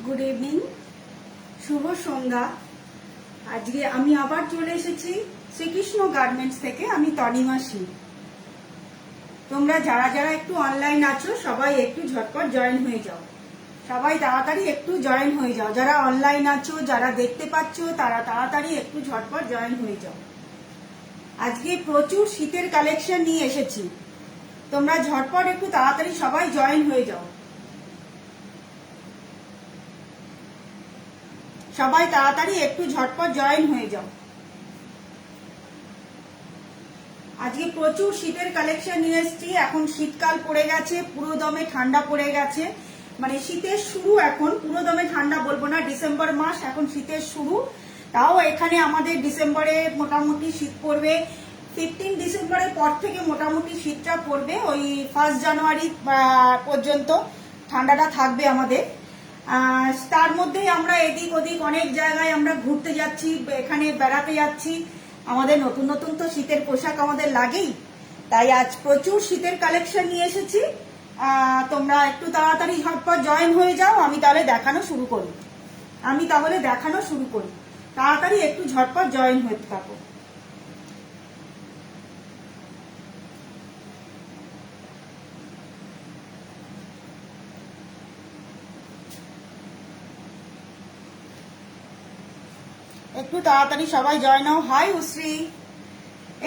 Good evening, শুভ সন্ধ্যা। আজকে আমি আবার চলে এসেছি শ্রীকৃষ্ণ গার্মেন্টস থেকে। আমি তনিমা সিং। তোমরা যারা যারা একটু অনলাইন আছো সবাই একটু ঝটপট জয়েন হয়ে যাও, সবাই তাড়াতাড়ি একটু জয়েন হয়ে যাও। যারা অনলাইন আছো, যারা দেখতে পাচ্ছ, তারা তাড়াতাড়ি একটু ঝটপট জয়েন হয়ে যাও। আজকে প্রচুর শীতের কালেকশন নিয়ে এসেছি, তোমরা ঝটপট একটু তাড়াতাড়ি সবাই জয়েন হয়ে যাও। সবাই তাড়াতাড়ি একটু ঝটপট জয়েন হয়ে যাও। আজকে প্রচুর শীতের কালেকশন নিয়ে এসেছি। এখন শীতকাল পড়ে গেছে, পুরো দমে ঠান্ডা পড়ে গেছে। মানে শীতের শুরু, এখন পুরো দমে ঠান্ডা বলবো না, ডিসেম্বর মাস এখন শীতের শুরু। তাও এখানে আমাদের ডিসেম্বরে মোটামুটি শীত পড়বে। 15 ডিসেম্বরের পর থেকে মোটামুটি শীতটা পড়বে। ওই 1 জানুয়ারি পর্যন্ত ঠান্ডাটা থাকবে আমাদের। তার মধ্যেই আমরা এদিক ওদিক অনেক জায়গায় আমরা ঘুরতে যাচ্ছি, এখানে বেড়াতে যাচ্ছি। আমাদের নতুন নতুন তো শীতের পোশাক আমাদের লাগেই, তাই আজ প্রচুর শীতের কালেকশন নিয়ে এসেছি। তোমরা একটু তাড়াতাড়ি ঝটপট জয়েন হয়ে যাও। আমি তাহলে দেখানো শুরু করি। তাড়াতাড়ি একটু ঝটপট জয়েন হয়ে থাকো। একটু তাড়াতাড়ি সবাই জয়েন হও। হাই উশ্রী,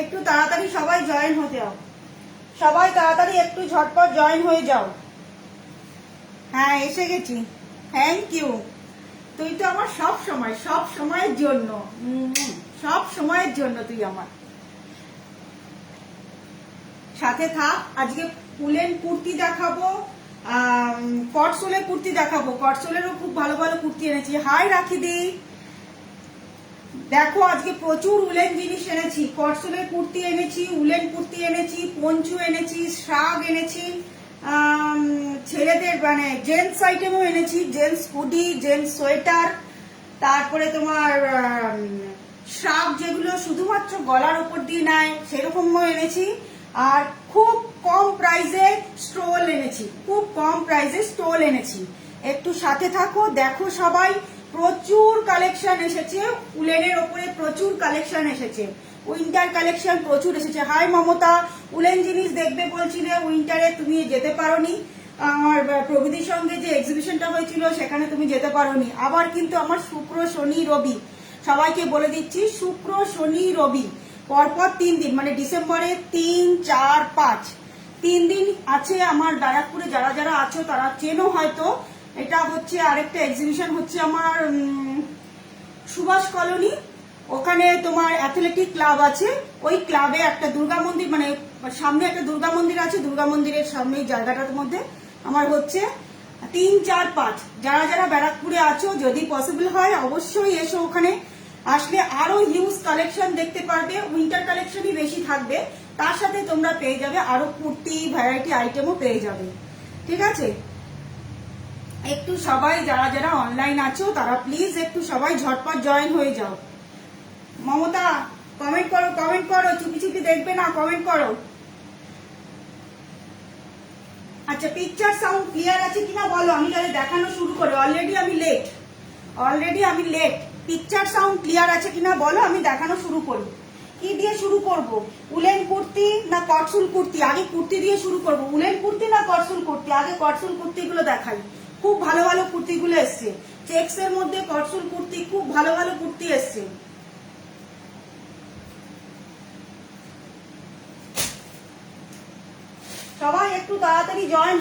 একটু তাড়াতাড়ি সবাই জয়েন হতে যাও। সবাই তাড়াতাড়ি একটু ঝটপট জয়েন হয়ে যাও। হ্যাঁ, এসে গেছি। Thank you. তুই তো আমার সব সময়ের জন্য তুই আমার সাথে থাক। আজকে উলেন কুর্তি দেখাবো, কটসোলের কুর্তি দেখাবো। কটসোলেরও খুব ভালো ভালো কুর্তি এনেছি। হাই রাখিদি, দেখো আজকে প্রচুর উলেন জিনিস এনেছি। কটসোলের কুর্তি এনেছি, উলেন কুর্তি এনেছি, পঞ্চু এনেছি, শ্রাগ এনেছি, ছেলেদের মানে জেন্টস আইটেমও এনেছি, জেন্টস হুডি, জেন্টস সোয়েটার, তারপরে তোমার শ্রাগ যেগুলো শুধুমাত্র গলার উপর দিয়ে নেয় সেরকমও এনেছি। আর খুব কম প্রাইসে স্টোল এনেছি। একটু সাথে থাকো, দেখো সবাই। প্রচুর কালেকশন এসেছে উলেনের ওপরে, প্রচুর কালেকশন এসেছে। উইন্টার কালেকশন প্রচুর এসেছে। হাই মমতা, উলেন জিনিস দেখবে বলছিলে, উইন্টারে তুমি যেতে পারোনি। আমার প্রগতির সঙ্গে যে এক্সিবিশনটা হয়েছিল সেখানে তুমি যেতে পারোনি। আবার কিন্তু আমার শুক্র শনি রবি, সবাইকে বলে দিচ্ছি, শুক্র শনি রবি পরপর 3 দিন, মানে ডিসেম্বরে 3, 4, 5 3 দিন আছে আমার ব্যারাকপুরে। যারা যারা আছো তারা চেনো হয়তো। এটা হচ্ছে আরেকটা এক্সিবিশন হচ্ছে আমার সুভাষ কলোনি, ওখানে তোমার অ্যাথলেটিক ক্লাব আছে। ওই ক্লাবে একটা দুর্গা মন্দির, মানে সামনে একটা দুর্গা মন্দির আছে, দুর্গা মন্দিরের সামনে জায়গাটার মধ্যে আমার হচ্ছে 3, 4, 5। যারা যারা ব্যারাকপুরে আছো, যদি পসিবল হয় অবশ্যই এসো। ওখানে আসলে আরো হিউজ কালেকশন দেখতে পারবে। উইন্টার কালেকশনই বেশি থাকবে, তার সাথে তোমরা পেয়ে যাবে আরো কুর্তি, ভ্যারাইটি আইটেমও পেয়ে যাবে। ঠিক আছে, একটু সবাই যারা যারা অনলাইন আছো তারা প্লিজ একটু সবাই ঝটপট জয়েন হয়ে যাও। মমতা কমেন্ট করো, চুপি চুপি দেখবে না, কমেন্ট করো। আচ্ছা, পিকচার সাউন্ড ক্লিয়ার আছে কিনা বলো, আমি তাহলে দেখানো শুরু করি। অলরেডি আমি লেট। পিকচার সাউন্ড ক্লিয়ার আছে কিনা বলো, আমি দেখানো শুরু করি। কি দিয়ে শুরু করব? উলেন কুর্তি না কটসুল কুর্তি? আগে কুর্তি দিয়ে শুরু করব। উলেন কুর্তি না কটসুল কুর্তি? আগে কটসুল কুর্তিগুলো দেখাই। খুব ভালো ভালো কুর্তিগুলো এসছে, চেক্স এর মধ্যে কটসুল কুর্তি, খুব ভালো ভালো কুর্তি এসছে। সবাই একটু তাড়াতাড়ি জয়েন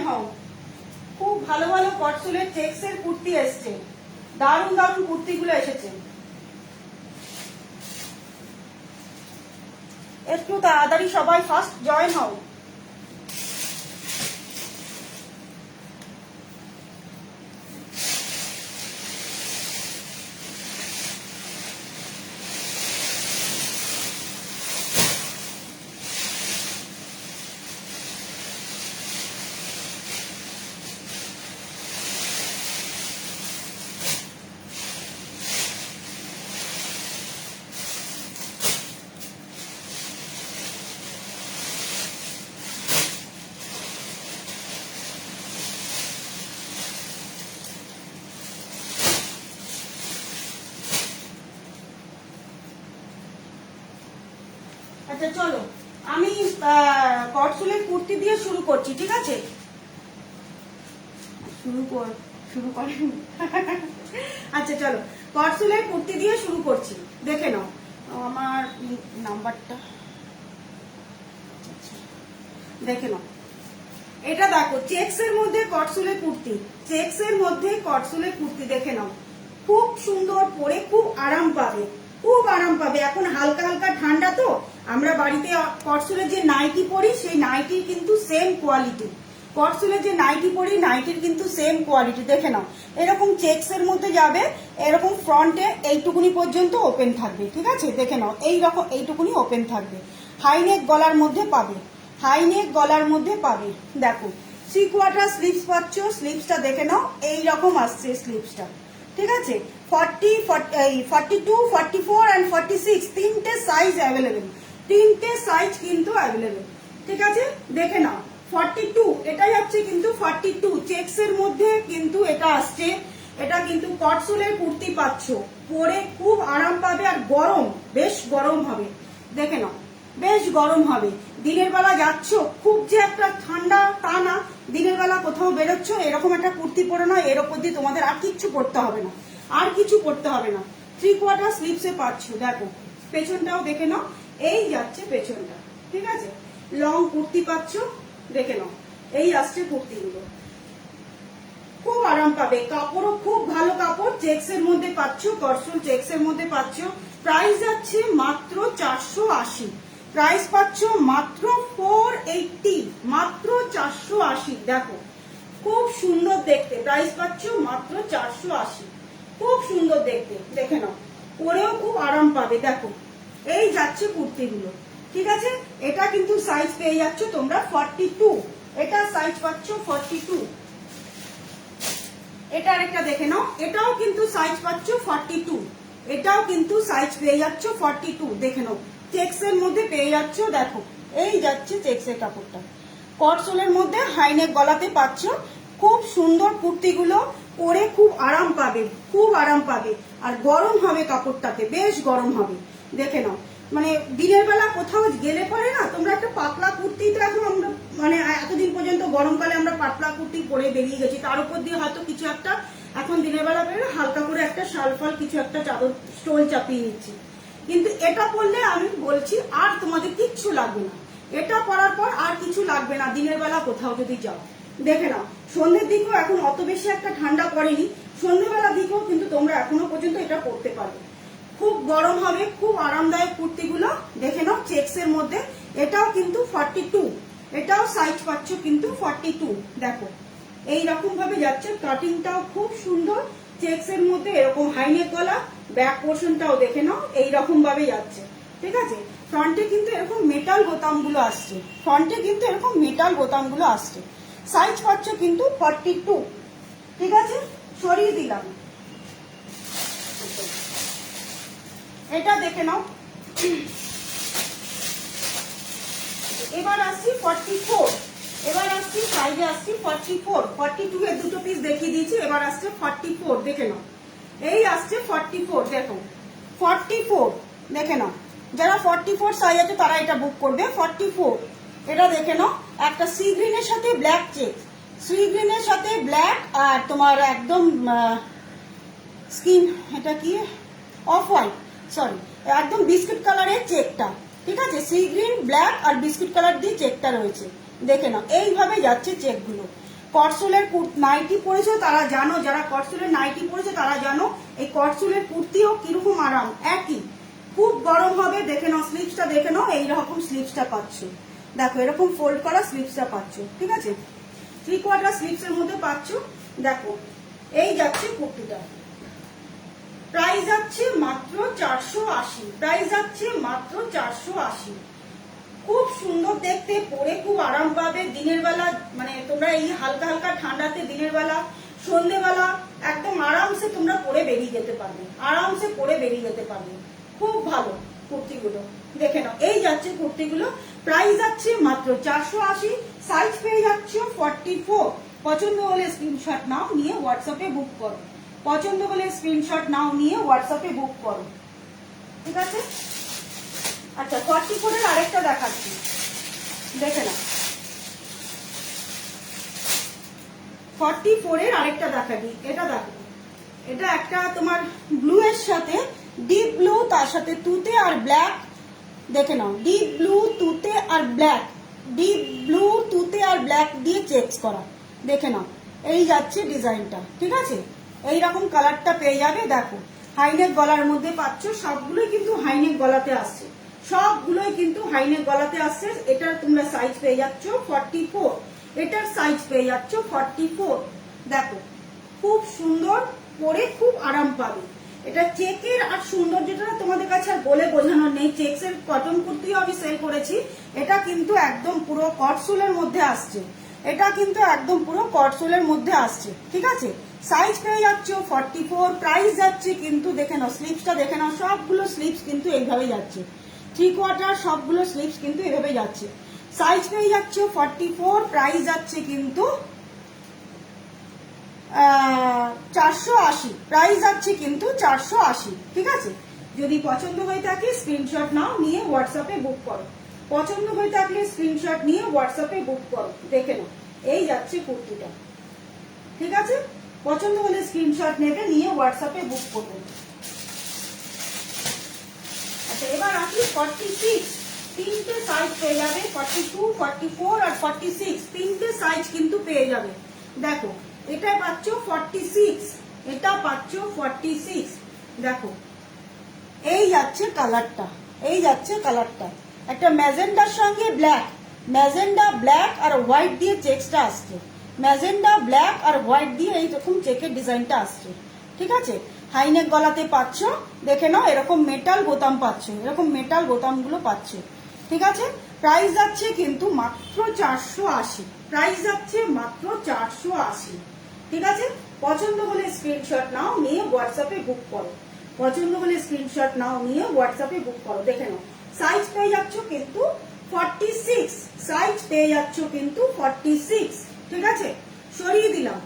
হও। খুব ভালো ভালো কটসুলের চেক্স এর কুর্তি এসছে, দারুণ দারুণ কুর্তিগুলো এসেছে। একটু তাড়াতাড়ি সবাই ফার্স্ট জয়েন হও। আচ্ছা চলো আমি কটসুলের কুর্তি দিয়ে শুরু করছি, ঠিক আছে? শুরু করেন। আচ্ছা চলো কটসুলের কুর্তি দিয়ে শুরু করছি, দেখে নাও আমার নাম্বারটা, দেখে নাও। এটা দেখো চেক্স এর মধ্যে কটসুলের কুর্তি, চেক্স এর মধ্যে কটসুলের কুর্তি, দেখে নাও খুব সুন্দর, পরে খুব আরাম পাবে, খুব আরাম পাবে। এখন হালকা হালকা ঠান্ডা তো, আমরা বাড়িতে কটসুলের যে নাইটি পরি সেই নাইটির কিন্তু সেম কোয়ালিটি, কটসুলের যে নাইটি পরি নাইটির কিন্তু সেম কোয়ালিটি, দেখে নাও এরকম চেক্স এর মধ্যে যাবে, এরকম ফ্রন্টে এইটুকুনি পর্যন্ত ওপেন থাকবে, ঠিক আছে? দেখে নাও এইরকম এইটুকুনি ওপেন থাকবে, হাইনেক গলার মধ্যে পাবে, হাইনেক গলার মধ্যে পাবে। দেখো 3/4 স্লিভস পাচ্ছ, স্লিভসটা দেখে নাও এইরকম আসছে স্লিভসটা, ঠিক আছে? 40, 42, 44 and 46 তিনটে সাইজ অ্যাভেলেবেল, তিনটে সাইজ কিন্তু অ্যাভেলেবেল, ঠিক আছে? দেখে নাও 42 এটাই হচ্ছে কিন্তু 42 চেক্স এর মধ্যে কিন্তু এটা আসছে, এটা কিন্তু কটসুলের কুর্তি পাচ্ছ, পরে খুব আরাম পাবে আর গরম, বেশ গরম হবে, দেখে নাও বেশ গরম হবে। দিনের বেলা যাচ্ছ, খুব যে একটা ঠান্ডা তা না, দিনের বেলা কোথাও বেরোচ্ছ এরকম একটা কুর্তি পরে নাও, এর ওপর দিয়ে তোমাদের আর কিচ্ছু পরতে হবে না, আর কিছু পরতে হবে না। 3/4 স্লিভসে পাচ্ছ, দেখো পেছনটাও দেখে নাও, এই যাচ্ছে পেছনটা, ঠিক আছে? লং কুর্তি পাচ্ছ, দেখে নাও এই আসছে কুর্তিগুলো, খুব আরাম পাবে, কাপড়ও খুব ভালো কাপড়, চেক্স এর মধ্যে পাচ্ছ, কটসুল চেক্স এর মধ্যে পাচ্ছ। প্রাইস যাচ্ছে মাত্র 480, প্রাইস পাচ্ছ মাত্র 480, মাত্র 480। দেখো খুব সুন্দর দেখতে, প্রাইস পাচ্ছ মাত্র 480, খুব সুন্দর দেখতে, দেখে নাও পরেও খুব আরাম পাবে। দেখো এই যাচ্ছে কুর্তিগুলো, ঠিক আছে? এটা কিন্তু সাইজ পেয়ে যাচ্ছ তোমরা 42, এটা সাইজ পাচ্ছ 42। এটা আরেকটা দেখে নাও, এটাও কিন্তু সাইজ পাচ্ছ 42, এটাও কিন্তু সাইজ পেয়ে যাচ্ছ 42, দেখে নাও চেক্স এর মধ্যে পেয়ে যাচ্ছ। দেখো এই যাচ্ছে চেক্স এর কাপড়টা, কটসুলের মধ্যে হাইনেক গলাতে পাচ্ছ, খুব সুন্দর কুর্তিগুলো, পরে খুব আরাম পাবে, খুব আরাম পাবে, আর গরম হবে কাপড়টাতে, বেশ গরম হবে, দেখে নাও। মানে দিনের বেলা কোথাও গেলে পরে না তোমরা একটা পাতলা কুর্তি, তো এখন আমরা মানে এতদিন পর্যন্ত গরমকালে আমরা পাতলা কুর্তি পরে বেরিয়ে গেছি, তার উপর দিয়ে হয়তো কিছু একটা এখন দিনের বেলা বেরো হালকা করে একটা শাল ফাল কিছু একটা চাদর স্টোল চাপিয়ে নিচ্ছি, কিন্তু এটা পরলে আমি বলছি আর তোমাদের কিচ্ছু লাগবে না, এটা পরার পর আর কিছু লাগবে না দিনের বেলা কোথাও যদি যাও। দেখে নাও সন্ধ্যের দিকেও এখন অত বেশি একটা ঠান্ডা পড়েনি, সন্ধ্যেবেলার দিকেও কিন্তু তোমরা এখনো পর্যন্ত এটা পরতে পারবে, খুব গরম হবে, খুব আরামদায়ক কুর্তিগুলো, দেখে নাও চেক্স এর মধ্যে, এটাও কিন্তু 42, এটাও সাইজ পাচ্ছ কিন্তু 42। দেখো এইরকম ভাবে যাচ্ছে, কাটিংটাও খুব সুন্দর, চেক্স এর মধ্যে এরকম হাইনেক গলা, ব্যাক পোর্শনটাও দেখে নাও এইরকম ভাবে যাচ্ছে, ঠিক আছে? ফ্রন্টে কিন্তু এরকম মেটাল বোতামগুলো আসছে, ফ্রন্টে কিন্তু এরকম মেটাল বোতামগুলো আসছে, সাইজ পাচ্ছ কিন্তু 42, ঠিক আছে? সরিয়ে দিলাম, এটা দেখে নাও। এবার আসছি 44, এবার আসছি সাইজে আসছি 44, 42 এর দুটো পিস দেখিয়ে দিয়েছি, এবার আসছে 44, দেখে নাও এই আসছে 44, দেখো 44, দেখে নাও যারা 44 সাইজ আছে তারা এটা বুক করবে। 44 এটা দেখে নাও, একটা সি গ্রিনের সাথে ব্ল্যাক চেক, সি গ্রিনের সাথে ব্ল্যাক, আর তোমার একদম স্কিন, এটা কি অফ হোয়াইট, সরি একদম বিস্কিট কালারের চেকটা, ঠিক আছে? সি গ্রিন, ব্ল্যাক আর বিস্কিট কালার দিয়ে চেকটা রয়েছে, দেখে নাও এইভাবে যাচ্ছে চেকগুলো। কটসুলের নাইটি পরেছো তারা জানো, যারা কটসুলের নাইটি পরেছো তারা জানো এই কটসুলের কুর্তিও কিরকম আরাম, একই, খুব গরম হবে। দেখে নাও স্লিভসটা, দেখে নাও এইরকম স্লিভসটা পাচ্ছ, দেখো এরকম ফোল্ড করা স্লিভসটা পাচ্ছ, ঠিক আছে? 3/4 স্লিভসের মধ্যে পাচ্ছ। দেখো এই যাচ্ছে কুর্তিটা, প্রাইস যাচ্ছে মাত্র 480, প্রাইস যাচ্ছে মাত্র 480, খুব সুন্দর দেখতে, পরে খুব আরাম পাবে। দিনের বেলা মানে তোমরা এই হালকা হালকা ঠান্ডাতে দিনের বেলা সন্ধ্যেবেলা একদম আরামসে তোমরা পরে বেরিয়ে যেতে পারবে, আরামসে পরে বেরিয়ে যেতে পারবে, খুব ভালো কুর্তিগুলো, দেখে নাও এই যাচ্ছে কুর্তিগুলো, প্রাইস যাচ্ছে মাত্র 480, সাইজ পেয়ে যাচ্ছে 44। পছন্দ হলে স্ক্রিনশট নাও, নিয়ে হোয়াটসঅ্যাপে বুক করো, পছন্দ হলে স্ক্রিনশট নাও, নিয়ে হোয়াটসঅ্যাপে বুক করো, ঠিক আছে? আচ্ছা 44 এর আরেকটা দেখাচ্ছি, দেখে না 44 এর আরেকটা দেখাবি। এটা দেখো, এটা একটা তোমার ব্লু এর সাথে ডিপ ব্লু, তার সাথে তুতে আর ব্ল্যাক, দেখে নাও ডিপ ব্লু তুতে আর ব্ল্যাক, ডিপ ব্লু তুতে আর ব্ল্যাক দিয়ে চেকস করা, দেখে নাও এই যাচ্ছে ডিজাইনটা। ঠিক আছে, এইরকম কালারটা পেয়ে যাবে। দেখো হাইনেক গলার মধ্যে পাচ্ছ, সবগুলোই কিন্তু হাইনেক গলাতে আসছে, সবগুলোই কিন্তু হাইনেক গলাতে আসছে। এটার তোমরা সাইজ পেয়ে যাচ্ছ 44, এটার সাইজ পেয়ে যাচ্ছ 44। দেখো খুব সুন্দর, পরে খুব আরাম পাবে। এটা চেকের আর সৌন্দর্যটা তোমাদের কাছে আর বলে বোঝানোর নেই। চেকসের কটন কুর্তিও আমি সেল করেছি, এটা কিন্তু একদম পুরো কটসুলের মধ্যে আসছে, এটা কিন্তু একদম পুরো কটসুলের মধ্যে আসছে। ঠিক আছে, সাইজ পেয়ে যাচ্ছ 44, প্রাইস যাচ্ছে কিন্তু দেখে নাও, স্লিপসটা দেখে নাও, সবগুলো স্লিপস কিন্তু এইভাবে যাচ্ছে, 3/4 সবগুলো স্লিপস কিন্তু এভাবে যাচ্ছে। সাইজ পেয়ে যাচ্ছ 44, প্রাইস যাচ্ছে কিন্তু 480, প্রাইস যাচ্ছে কিন্তু 480। ঠিক আছে, যদি পছন্দ হয়ে থাকে স্ক্রিনশট নাও, নিয়ে হোয়াটসঅ্যাপে বুক করো। পছন্দ হয়ে থাকলে স্ক্রিনশট নিয়ে হোয়াটসঅ্যাপে বুক করো, দেখে নাও এই যাচ্ছে কুর্তিটা। ঠিক আছে, পছন্দ হলে স্ক্রিনশট নেবে, নিয়ে হোয়াটসঅ্যাপে বুক করবে। আচ্ছা এবার আসি 46, তিনটে সাইজ পেয়ে যাবে, 42, 44 আর 46, তিনটে সাইজ কিন্তু পেয়ে যাবে। দেখো এটা পাচ্ছ 46, এটা পাচ্ছ 46। দেখো এই যাচ্ছে কালারটা, এই যাচ্ছে কালারটা, একটা ম্যাজেন্ডার সঙ্গে ব্ল্যাক, ম্যাজেন্ডা ব্ল্যাক আর হোয়াইট দিয়ে চেকসটা আসছে, ম্যাজেন্ডা ব্ল্যাক আর হোয়াইট দিয়ে এইরকম চেকের ডিজাইনটা আসছে। ঠিক আছে, হাইনেক গলাতে পাচ্ছ, দেখে নাও এরকম মেটাল বোতাম পাচ্ছ, এরকম মেটাল বোতামগুলো পাচ্ছ। ঠিক আছে, প্রাইস যাচ্ছে কিন্তু মাত্র 480, প্রাইস যাচ্ছে মাত্র 480। ঠিক আছে, পছন্দ হলে স্ক্রিনশট নাও, নিয়ে হোয়াটসঅ্যাপে বুক করো। পছন্দ হলে স্ক্রিনশট নাও, নিয়ে হোয়াটসঅ্যাপে বুক করো। দেখে নাও সাইজ পেয়ে যাচ্ছ কিন্তু 46, সাইজ পেয়ে যাচ্ছ কিন্তু 46। ঠিক আছে, সরিয়ে দিলাম,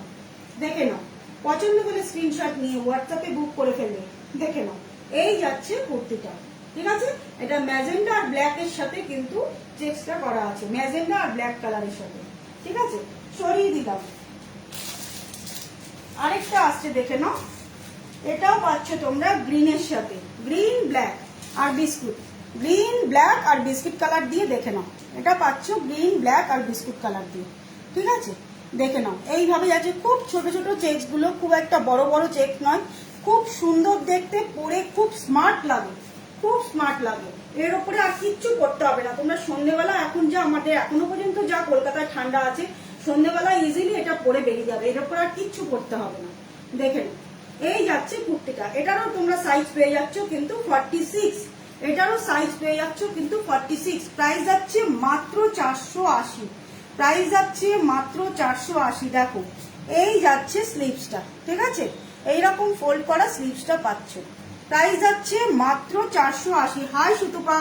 দেখে নাও পছন্দ হলে স্ক্রিনশট নিয়ে হোয়াটসঅ্যাপে বুক করে ফেলবে। দেখে নাও এই যাচ্ছে কুর্তিটা। ঠিক আছে, এটা ম্যাজেন্ডা আর ব্ল্যাক এর সাথে কিন্তু চেকসটা করা আছে, ম্যাজেন্ডা আর ব্ল্যাক কালারের সাথে। ঠিক আছে, সরিয়ে দিলাম। আরেকটা আসছে, দেখে নাও এটাও পাচ্ছ তোমরা গ্রিনের সাথে, গ্রিন ব্ল্যাক আর বিস্কুট, গ্রিন ব্ল্যাক আর বিস্কুট কালার দিয়ে। দেখে নাও এটা পাচ্ছ গ্রিন ব্ল্যাক আর বিস্কুট কালার দিয়ে। ঠিক আছে, দেখে নাও এইভাবে আছে, খুব ছোট ছোট চেকস গুলো, খুব একটা বড় বড় চেক নয়, খুব সুন্দর দেখতে, পরে খুব স্মার্ট লাগে, খুব স্মার্ট লাগে। এর উপরে আর কিচ্ছু করতে হবে না। তোমরা সন্ধ্যেবেলা, এখন যা আমাদের এখনো পর্যন্ত যা কলকাতায় ঠান্ডা আছে, সন্ধ্যেবেলা ইজিলি এটা পরে বেরিয়ে যাবে, এর উপর আর কিচ্ছু করতে হবে না। দেখে নাও এই যাচ্ছে কুর্তিটা, এটারও তোমরা সাইজ পেয়ে যাচ্ছ কিন্তু 46, এটারও সাইজ পেয়ে যাচ্ছ কিন্তু 46। প্রাইস যাচ্ছে মাত্র 480, প্রাইস যাচ্ছে মাত্র 480। দেখো এই যাচ্ছে স্লিভসটা। ঠিক আছে, এইরকম ফোল্ড করা স্লিভসটা পাচ্ছ, প্রাইস যাচ্ছে মাত্র 480। হাই সুতপা,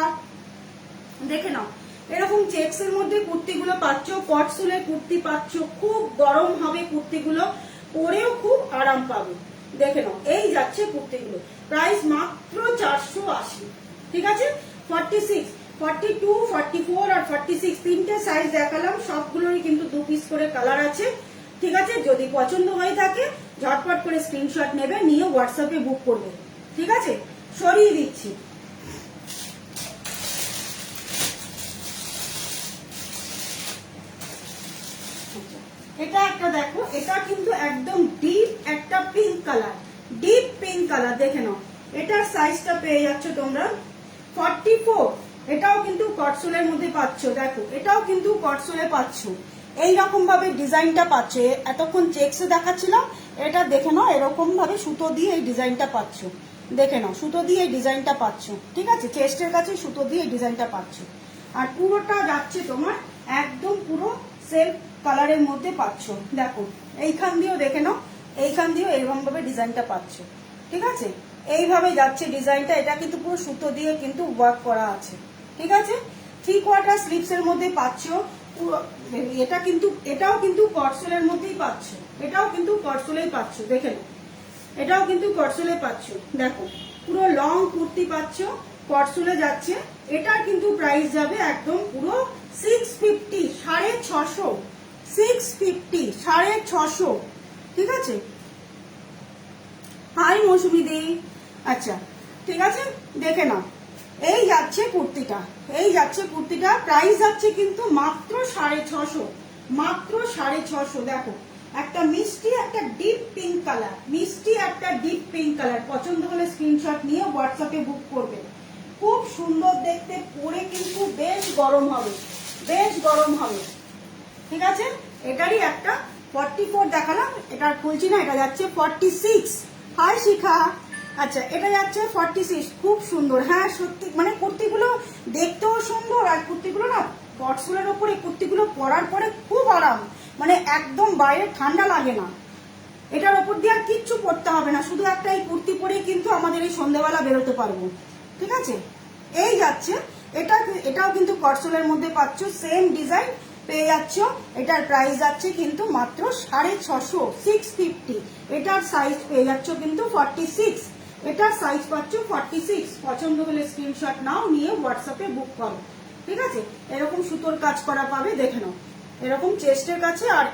দেখে নাও এরকম চেকস এর মধ্যে কুর্তিগুলো পাচ্ছ, কটসুলের কুর্তি পাচ্ছ, খুব গরম হবে কুর্তিগুলো, পরেও খুব আরাম পাবে। দেখে নাও এই যাচ্ছে কুর্তিগুলো, প্রাইস মাত্র 480। ঠিক আছে, 46, 42, 44 আর 46 তিনটে সাইজ দেখালাম, সবগুলোরই কিন্তু 2 পিস করে কালার আছে। ঠিক আছে, যদি পছন্দ হয়ে থাকে ঝটপট করে স্ক্রিনশট নেবে, নিয়ে হোয়াটসঅ্যাপে বুক করবে। ঠিক আছে, সরিয়ে দিচ্ছি। এটা একটা দেখো, এটা কিন্তু একদম ডিপ একটা pink colour, deep pink colour. দেখে নাও এটার সাইজটা পেয়ে যাচ্ছ তোমরা 44, এটাও কিন্তু কটসোলের মধ্যে পাচ্ছ। দেখো এটাও কিন্তু কটসোলে পাচ্ছ, এইরকম ভাবে ডিজাইনটা পাচ্ছ। এতক্ষণ চেকসে দেখাচ্ছিলাম, এটা দেখে নাও এরকম ভাবে সুতো দিয়ে এই ডিজাইনটা পাচ্ছ। দেখে নাও সুতো দিয়ে এই ডিজাইনটা পাচ্ছ। ঠিক আছে, চেস্টের কাছে সুতো দিয়ে এই ডিজাইনটা পাচ্ছ, আর পুরোটা যাচ্ছে তোমার একদম পুরো সেলফ কালারের মধ্যে পাচ্ছ। দেখো এইখান দিয়েও দেখে নাও, এইখান দিয়েও এরকম ভাবে ডিজাইনটা পাচ্ছ। ঠিক আছে, এইভাবে যাচ্ছে ডিজাইনটা, এটা কিন্তু পুরো সুতো দিয়ে কিন্তু ওয়ার্ক করা আছে। ঠিক আছে, 3/4 স্লিভস এর মধ্যে পাচ্ছ। এটা কিন্তু, এটাও কিন্তু কটসোলের মধ্যেই পাচ্ছ, এটাও কিন্তু কটসোলেই পাচ্ছ। দেখে নাও এটাও কিন্তু কটসোলে পাচ্ছ। দেখো পুরো লং কুর্তি পাচ্ছ, কটসুলে যাচ্ছে, এটার কিন্তু প্রাইস যাবে একদম পুরো 650, 650, 650, 650, ঠিক আছে। হাই মৌসুমি দি, আচ্ছা ঠিক আছে, দেখে নাও। এই যাচ্ছে কুর্তিটা, এই যাচ্ছে কুর্তিটা, প্রাইস যাচ্ছে কিন্তু মাত্র 650, মাত্র 650। দেখো একটা মিষ্টি একটা ডিপ পিঙ্ক কালার, মিষ্টি একটা ডিপ পিঙ্ক কালার, পছন্দ হলে স্ক্রিনশট নিয়ে হোয়াটসঅ্যাপে বুক করবে। খুব সুন্দর দেখতে, পরে কিন্তু বেশ গরম হবে, বেশ গরম হবে, ঠিক আছে। এটারই একটা 44 দেখালাম, এটা খুলছি না, এটা যাচ্ছে 46। হাই শিখা, আচ্ছা এটা যাচ্ছে 46, খুব সুন্দর। হ্যাঁ সত্যি, মানে কুর্তিগুলো দেখতেও সুন্দর, আর কুর্তিগুলো না কটসুলের ওপরে কুর্তিগুলো পরার পরে খুব আরাম, মানে একদম বাইরে ঠান্ডা লাগে না। এটার ওপর দিয়ে আর কিচ্ছু পরতে হবে না, শুধু একটা এই কুর্তি পরে কিন্তু আমাদের এই সন্ধ্যেবেলা বেরোতে পারবো, ঠিক আছে। এই যাচ্ছে, এটাও কিন্তু কটসুলের মধ্যে পাচ্ছ, সেম ডিজাইন পেয়ে যাচ্ছ। এটার প্রাইস যাচ্ছে কিন্তু মাত্র 650, 650। এটার সাইজ পেয়ে যাচ্ছ কিন্তু 46, এটার সাইজ পাচ্ছ 46। পছন্দ হলে স্ক্রিনশট নাও, নিয়ে হোয়াটসঅ্যাপে বুক করো, ঠিক আছে। এরকম সুতোর কাজ করা পাবে, দেখে নাও, এরকম চেস্টের কাছে আর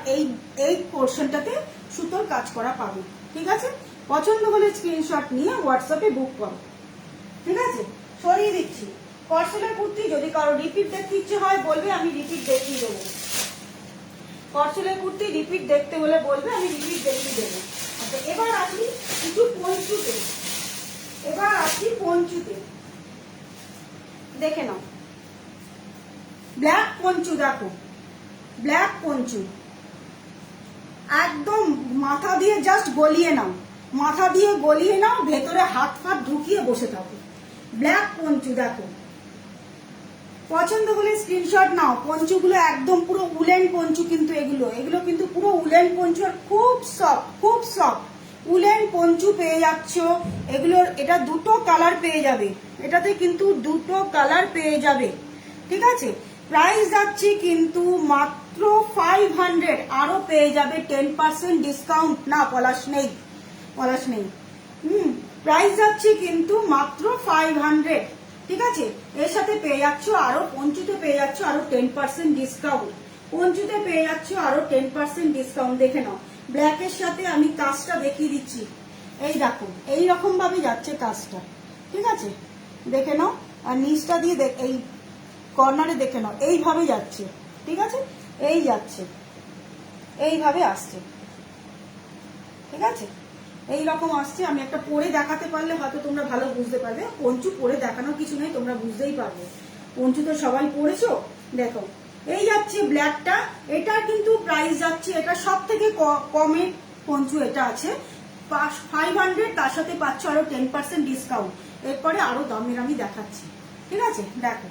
এই পোর্শনটাতে সুতোর কাজ করা পাবে, ঠিক আছে। পছন্দ হলে স্ক্রিনশট নিয়ে হোয়াটসঅ্যাপে বুক করো, ঠিক আছে। সরিয়ে দিচ্ছি কটসুলের কুর্তি, যদি কারো রিপিট দেখতে ইচ্ছে হয় বলবে, আমি রিপিট দেখিয়ে দেবো। কটসুলের কুর্তি রিপিট দেখতে হলে বলবে, আমি রিপিট দেখিয়ে দেবো। আচ্ছা এবার আসি কিছু পঞ্চুতে, এবার আসি পঞ্চুতে, দেখে নাও। ব্ল্যাক পঞ্চু, দেখো ব্ল্যাক পঞ্চু, একদম মাথা দিয়ে জাস্ট গলিয়ে নাও, মাথা দিয়ে গলিয়ে নাও, ভেতরে হাত ফাত ঢুকিয়ে বসে থাকো। ব্ল্যাক পঞ্চু দেখো, পছন্দ হলে স্ক্রিনশট নাও। পঞ্চুগুলো একদম পুরো উলেন পঞ্চু, কিন্তু এগুলো কিন্তু পুরো উলেন পঞ্চু, আর খুব সফট, খুব সফট উলেন পঞ্চু পেয়ে যাচ্ছ। এগুলোর এটা দুটো কালার পেয়ে যাবে, এটাতে কিন্তু দুটো কালার পেয়ে যাবে, ঠিক আছে। প্রাইস যাচ্ছে কিন্তু মাত্র 500, আরো পেয়ে যাবে 10% ডিসকাউন্ট। না পলাশ নেই, পলাশ নেই, প্রাইস যাচ্ছে কিন্তু মাত্র 500, ঠিক আছে। এর সাথে পেয়ে যাচ্ছ আরো, পঞ্চুতে পেয়ে যাচ্ছ আরো 10% ডিসকাউন্ট, পঞ্চুতে পেয়ে যাচ্ছ আরো 10% ডিসকাউন্ট। দেখে নাও, ব্ল্যাকের সাথে আমি কাজটা দেখিয়ে দিচ্ছি, এই দেখো এইরকম ভাবে যাচ্ছে কাজটা, ঠিক আছে, দেখে নাও। আর নিচটা দিয়ে এই কর্নারে দেখে নাও, এইভাবে যাচ্ছে, ঠিক আছে, এই যাচ্ছে, এইভাবে আসছে, ঠিক আছে, এইরকম আসছে। আমি একটা পরে দেখাতে পারলে হয়তো তোমরা ভালো বুঝতে পারবে। পঞ্চু পরে দেখানোর কিছু নেই, তোমরা বুঝতেই পারবে, পঞ্চু তো সবাই পরেছো। দেখো এই যাচ্ছে ব্ল্যাকটা, এটার কিন্তু প্রাইস যাচ্ছে, এটা সব থেকে কমে পঞ্চু এটা আছে 500, তার সাথে পাচ্ছ আরো 10% ডিসকাউন্ট। এরপরে আরো দামের আমি দেখাচ্ছি, ঠিক আছে। দেখো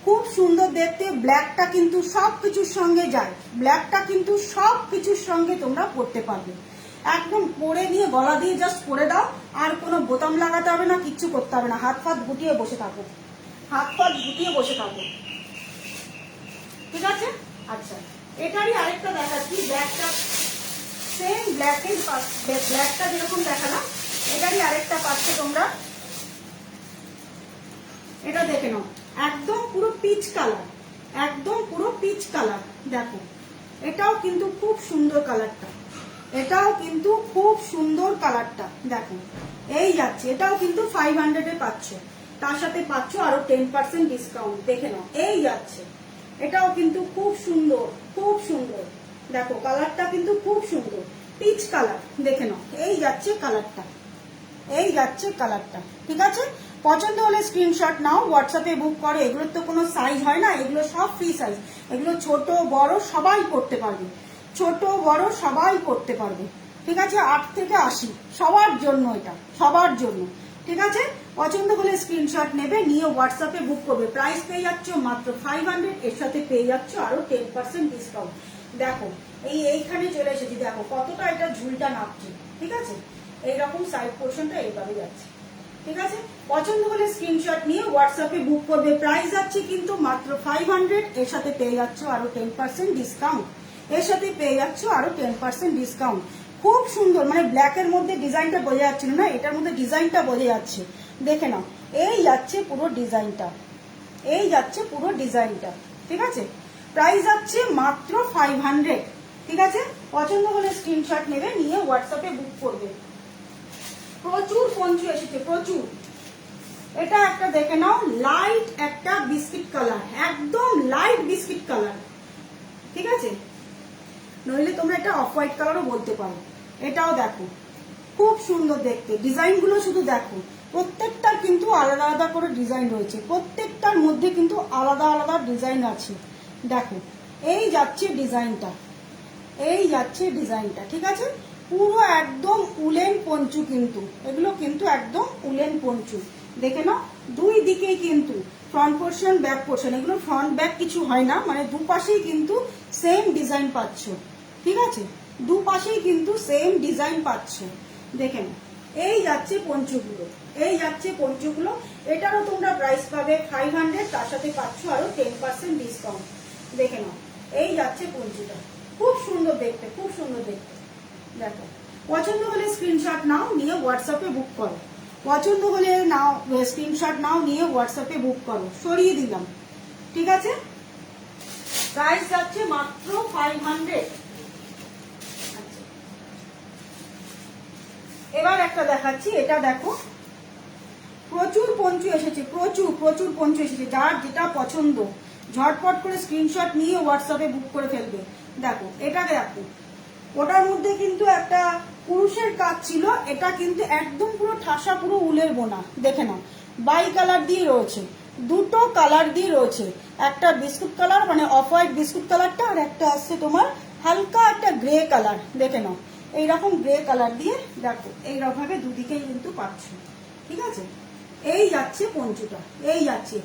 খুব সুন্দর দেখতে, ব্ল্যাকটা কিন্তু সব কিছুর সঙ্গে যায়, ব্ল্যাকটা কিন্তু সব কিছুর সঙ্গে তোমরা পরতে পারবে। একদম পরে নিয়ে গলা দিয়ে জাস্ট পরে দাও, আর কোনো বোতাম লাগাতে হবে না, কিচ্ছু করতে হবে না, হাত ফাত গুটিয়ে বসে থাকো, হাত ফাত গুটিয়ে বসে থাকো, ঠিক আছে। আচ্ছা এটারই আরেকটা দেখাচ্ছি, ব্ল্যাকটা সেম ব্ল্যাকের, ব্ল্যাকটা যেরকম দেখালাম এটারই আরেকটা পাচ্ছে তোমরা, এটা দেখে নাও, একদম পুরো পিচ কালার, একদম পুরো পিচ কালার। দেখো এটাও কিন্তু খুব সুন্দর কালারটা, এটাও কিন্তু খুব সুন্দর কালারটা, দেখো এই যাচ্ছে, এটাও কিন্তু 500 পাচ্ছ, তার সাথে পাচ্ছ আরো 10% ডিসকাউন্ট। দেখে নাও এই যাচ্ছে, এটাও কিন্তু খুব সুন্দর, খুব সুন্দর, দেখো কালারটা কিন্তু খুব সুন্দর, পিচ কালার, দেখে নাও এই যাচ্ছে কালারটা, এই যাচ্ছে কালারটা, ঠিক আছে। পছন্দ হলে স্ক্রিনশট নাও, হোয়াটসঅ্যাপে বুক করো। এগুলোর তো কোনো সাইজ হয় না, এগুলো সব ফ্রি সাইজ, এগুলো ছোট বড় সবাই পড়তে পারবে, ছোট বড় সবাই পড়তে পারবে, ঠিক আছে। 8 থেকে 80 সবার জন্য, এটা সবার জন্য, ঠিক আছে। পছন্দ হলে স্ক্রিনশট নেবে, নিয়ে হোয়াটসঅ্যাপে বুক করবে। প্রাইস পেয়ে যাচ্ছ মাত্র 500, এর সাথে পেয়ে যাচ্ছ আরো 10% ডিসকাউন্ট। দেখো এইখানে চলে এসেছি, দেখো কতটা এটা ঝুলটা নাপছে, ঠিক আছে। এইরকম সাইড পোর্শনটা এইভাবে যাচ্ছে, ঠিক আছে। পছন্দ হলে স্ক্রিনশট নিয়ে হোয়াটসঅ্যাপে বুক করবে। প্রাইস যাচ্ছে কিন্তু মাত্র 500, এর সাথে পেয়ে যাচ্ছ আরো 10% ডিসকাউন্ট, এর সাথে পেয়ে যাচ্ছ আরো 10% ডিসকাউন্ট। খুব সুন্দর, মানে ব্ল্যাকের মধ্যে ডিজাইনটা বোঝা যাচ্ছিল না, এটার মধ্যে ডিজাইনটা বোঝা যাচ্ছে, দেখে নাও এই যাচ্ছে পুরো ডিজাইনটা, এই যাচ্ছে পুরো ডিজাইনটা। ঠিক আছে, প্রাইস যাচ্ছে মাত্র 500। ঠিক আছে, পছন্দ হলে স্ক্রিনশট নেবে, নিয়ে হোয়াটসঅ্যাপে বুক করবে। প্রচুর পঞ্চু এসেছে, প্রচুর। এটা একটা দেখে নাও, লাইট একটা বিস্কিট কালার, একদম লাইট বিস্কিট কালার। ঠিক আছে, নইলে তোমরা এটা অফ হোয়াইট কালারও বলতে পারো। এটাও দেখো, খুব সুন্দর দেখতে। ডিজাইন গুলো শুধু দেখো, প্রত্যেকটার কিন্তু আলাদা আলাদা করে ডিজাইন রয়েছে, প্রত্যেকটার মধ্যে কিন্তু আলাদা আলাদা ডিজাইন আছে। দেখো, এই যাচ্ছে ডিজাইনটা, এই যাচ্ছে ডিজাইনটা। ঠিক আছে, পুরো একদম উলেন পঞ্চু, কিন্তু এগুলো কিন্তু একদম উলেন পঞ্চু। দেখে নাও, দুই দিকেই কিন্তু ফ্রন্ট পোর্শন ব্যাক পোর্শন, এগুলো ফ্রন্ট ব্যাক কিছু হয় না, মানে দুপাশেই কিন্তু সেম ডিজাইন পাচ্ছ। ঠিক আছে, দুপাশেই কিন্তু সেম ডিজাইন পাচ্ছ। দেখে নাও, এই যাচ্ছে পঞ্চুগুলো, এই যাচ্ছে পঞ্চুগুলো। এটারও তোমরা প্রাইস পাবে 500, তার সাথে পাচ্ছ আরো 10% ডিসকাউন্ট। দেখে নাও, এই যাচ্ছে পঞ্চুটা, খুব সুন্দর দেখতে, খুব সুন্দর দেখতে। দেখো, পছন্দ হলে স্ক্রিনশট নাও, নিয়ে হোয়াটসঅ্যাপে বুক করো। পছন্দ হলে নাও, স্ক্রিনশট নাও, নিয়ে হোয়াটসঅ্যাপে বুক করো। সরিয়ে দিলাম। ঠিক আছে, প্রাইস যাচ্ছে মাত্র 500। এবার একটা দেখাচ্ছি, এটা দেখো, প্রচুর পঞ্চু এসেছে, প্রচুর প্রচুর পঞ্চু এসেছে। যার যেটা পছন্দ ঝটপট করে স্ক্রিনশট নিয়ে হোয়াটসঅ্যাপে বুক করে ফেলবে। দেখো, এটা দেখো, ওটার মধ্যে কিন্তু একটা পুরুষের কাজ ছিল, এটা কিন্তু একদম পুরো ঠাসা, পুরো উলের বোনা। দেখে নাও, বাই কালার দিয়ে রয়েছে, দুটো কালার দিয়ে রয়েছে, একটা বিস্কুট কালার মানে অফ হোয়াইট বিস্কুট কালারটা, আর একটা আসছে তোমার হালকা একটা গ্রে কালার। দেখে নাও, এইরকম গ্রে কালার দিয়ে দেখো, এইরকম ভাবে দুদিকেই কিন্তু পাচ্ছ। ঠিক আছে, এই যাচ্ছে পঞ্চুটা, এই যাচ্ছে।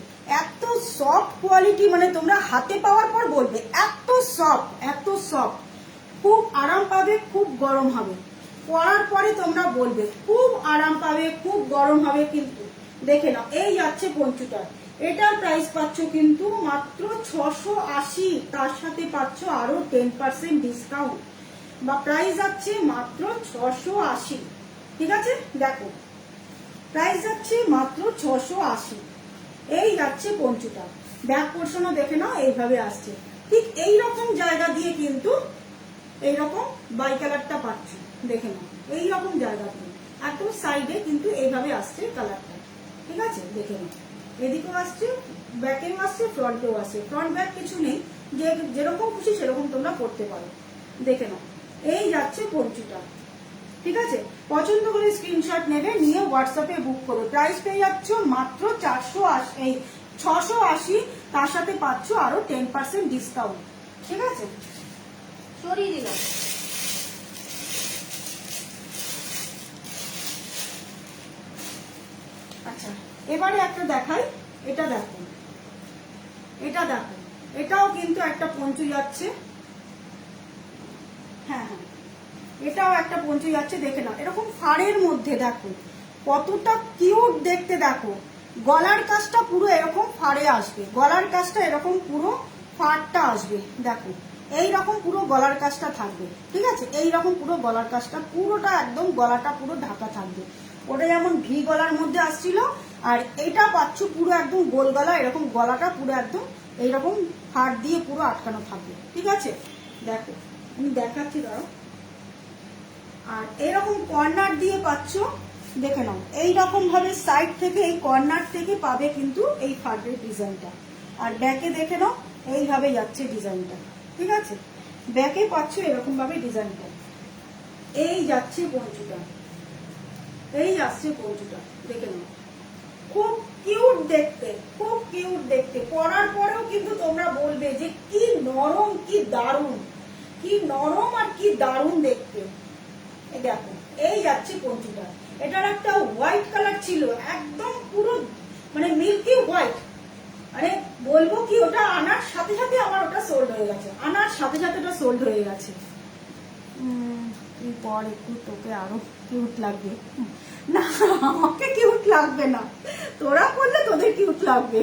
এত সফট কোয়ালিটি, মানে তোমরা হাতে পাওয়ার পর বলবে এত সফট, এত সফট। খুব আরাম পাবে, খুব গরম হবে। পরার পরে তোমরা বলবে খুব আরাম পাবে, খুব গরম হবে। কিন্তু দেখে নাও, এই যাচ্ছে পঞ্চুটা। এটার প্রাইস পাচ্ছ কিন্তু মাত্র 680, তার সাথে পাচ্ছ আরো 10% ডিসকাউন্ট, বা প্রাইস যাচ্ছে মাত্র 680। ঠিক আছে, দেখো, প্রাইস যাচ্ছে মাত্র 680। এই যাচ্ছে পঞ্চুটা। ব্যাক পোর্শনও দেখে নাও, এইভাবে আসছে। ঠিক এইরকম জায়গা দিয়ে কিন্তু এইরকম বাই কালারটা পাচ্ছ। দেখে নাও, এইরকম জায়গা দিয়ে একদম সাইডে কিন্তু এইভাবে আসছে কালারটা। ঠিক আছে, দেখে নাও, এদিকেও আসছে, ব্যাকেও আসছে, ফ্রন্টেও আসছে। ফ্রন্ট ব্যাক কিছু নেই, যে যেরকম খুশি সেরকম তোমরা করতে পারো। দেখে নাও, এই যাচ্ছে পঞ্চুটা। ঠিক আছে, পছন্দ করে স্ক্রিনশট নেবে, নিয়ে হোয়াটসঅ্যাপে বুক করো। প্রাইস পেয়ে যাচ্ছ মাত্র 680, তার সাথে পাচ্ছ আরো 10% ডিসকাউন্ট। ঠিক আছে, সরিয়ে দিলাম। আচ্ছা, এবারে একটা দেখাই, এটা দেখো, এটা দেখো, এটাও কিন্তু একটা পঞ্চু যাচ্ছে। হ্যাঁ হ্যাঁ, এটাও একটা পঞ্চু যাচ্ছে। দেখে নাও, এরকম ফাড়ের মধ্যে দেখো কতটা কিউট দেখতে। দেখো, গলার কাজটা পুরো এরকম ফাড়ে আসবে, গলার কাজটা এরকম পুরো ফাড়টা আসবে। দেখো, এইরকম পুরো গলার কাজটা থাকবে। ঠিক আছে, এইরকম পুরো গলার কাজটা পুরোটা একদম গলাটা পুরো ঢাকা থাকবে। ওটা যেমন ভি গলার মধ্যে আসছিল, আর এটা পাচ্ছ পুরো একদম গোল গলা, এরকম গলাটা পুরো একদম এইরকম ফাড় দিয়ে পুরো আটকানো থাকবে। ঠিক আছে, দেখো, আমি দেখাচ্ছি, দাঁড়াও। আর এরকম কর্নার দিয়ে পাচ্ছ। দেখে নাও, এইরকম ভাবে সাইড থেকে, এই কর্নার থেকে পাবে কিন্তু এই ফাড়ের ডিজাইনটা। আর ব্যাকে দেখে নাও, এইভাবে যাচ্ছে ডিজাইনটা। ঠিক আছে, ব্যাকে পাচ্ছ এরকম ভাবে ডিজাইনটা। এই যাচ্ছে পঞ্চুটা, এই যাচ্ছে পঞ্চুটা। দেখে নাও, খুব কিউট দেখতে, খুব কিউট দেখতে। পরার পরেও কিন্তু তোমরা বলবে যে কি নরম, কি দারুণ, কি নরম আর কি দারুণ দেখতে। দেখো, এই যাচ্ছে পঞ্চুটা। এটার একটা হোয়াইট কালার ছিল, একদম পুরো মানে মিল্কি হোয়াইট। মানে বলবো কি, ওটা আনার সাথে সাথে আমার ওটা সোল্ড হয়ে গেছে, আনার সাথে সাথে ওটা সোল্ড হয়ে গেছে। এরপর একটু তোকে আরো কিউট লাগবে। না, আমাকে কিউট লাগবে না, তোরা করলে তোদের কিউট লাগবে।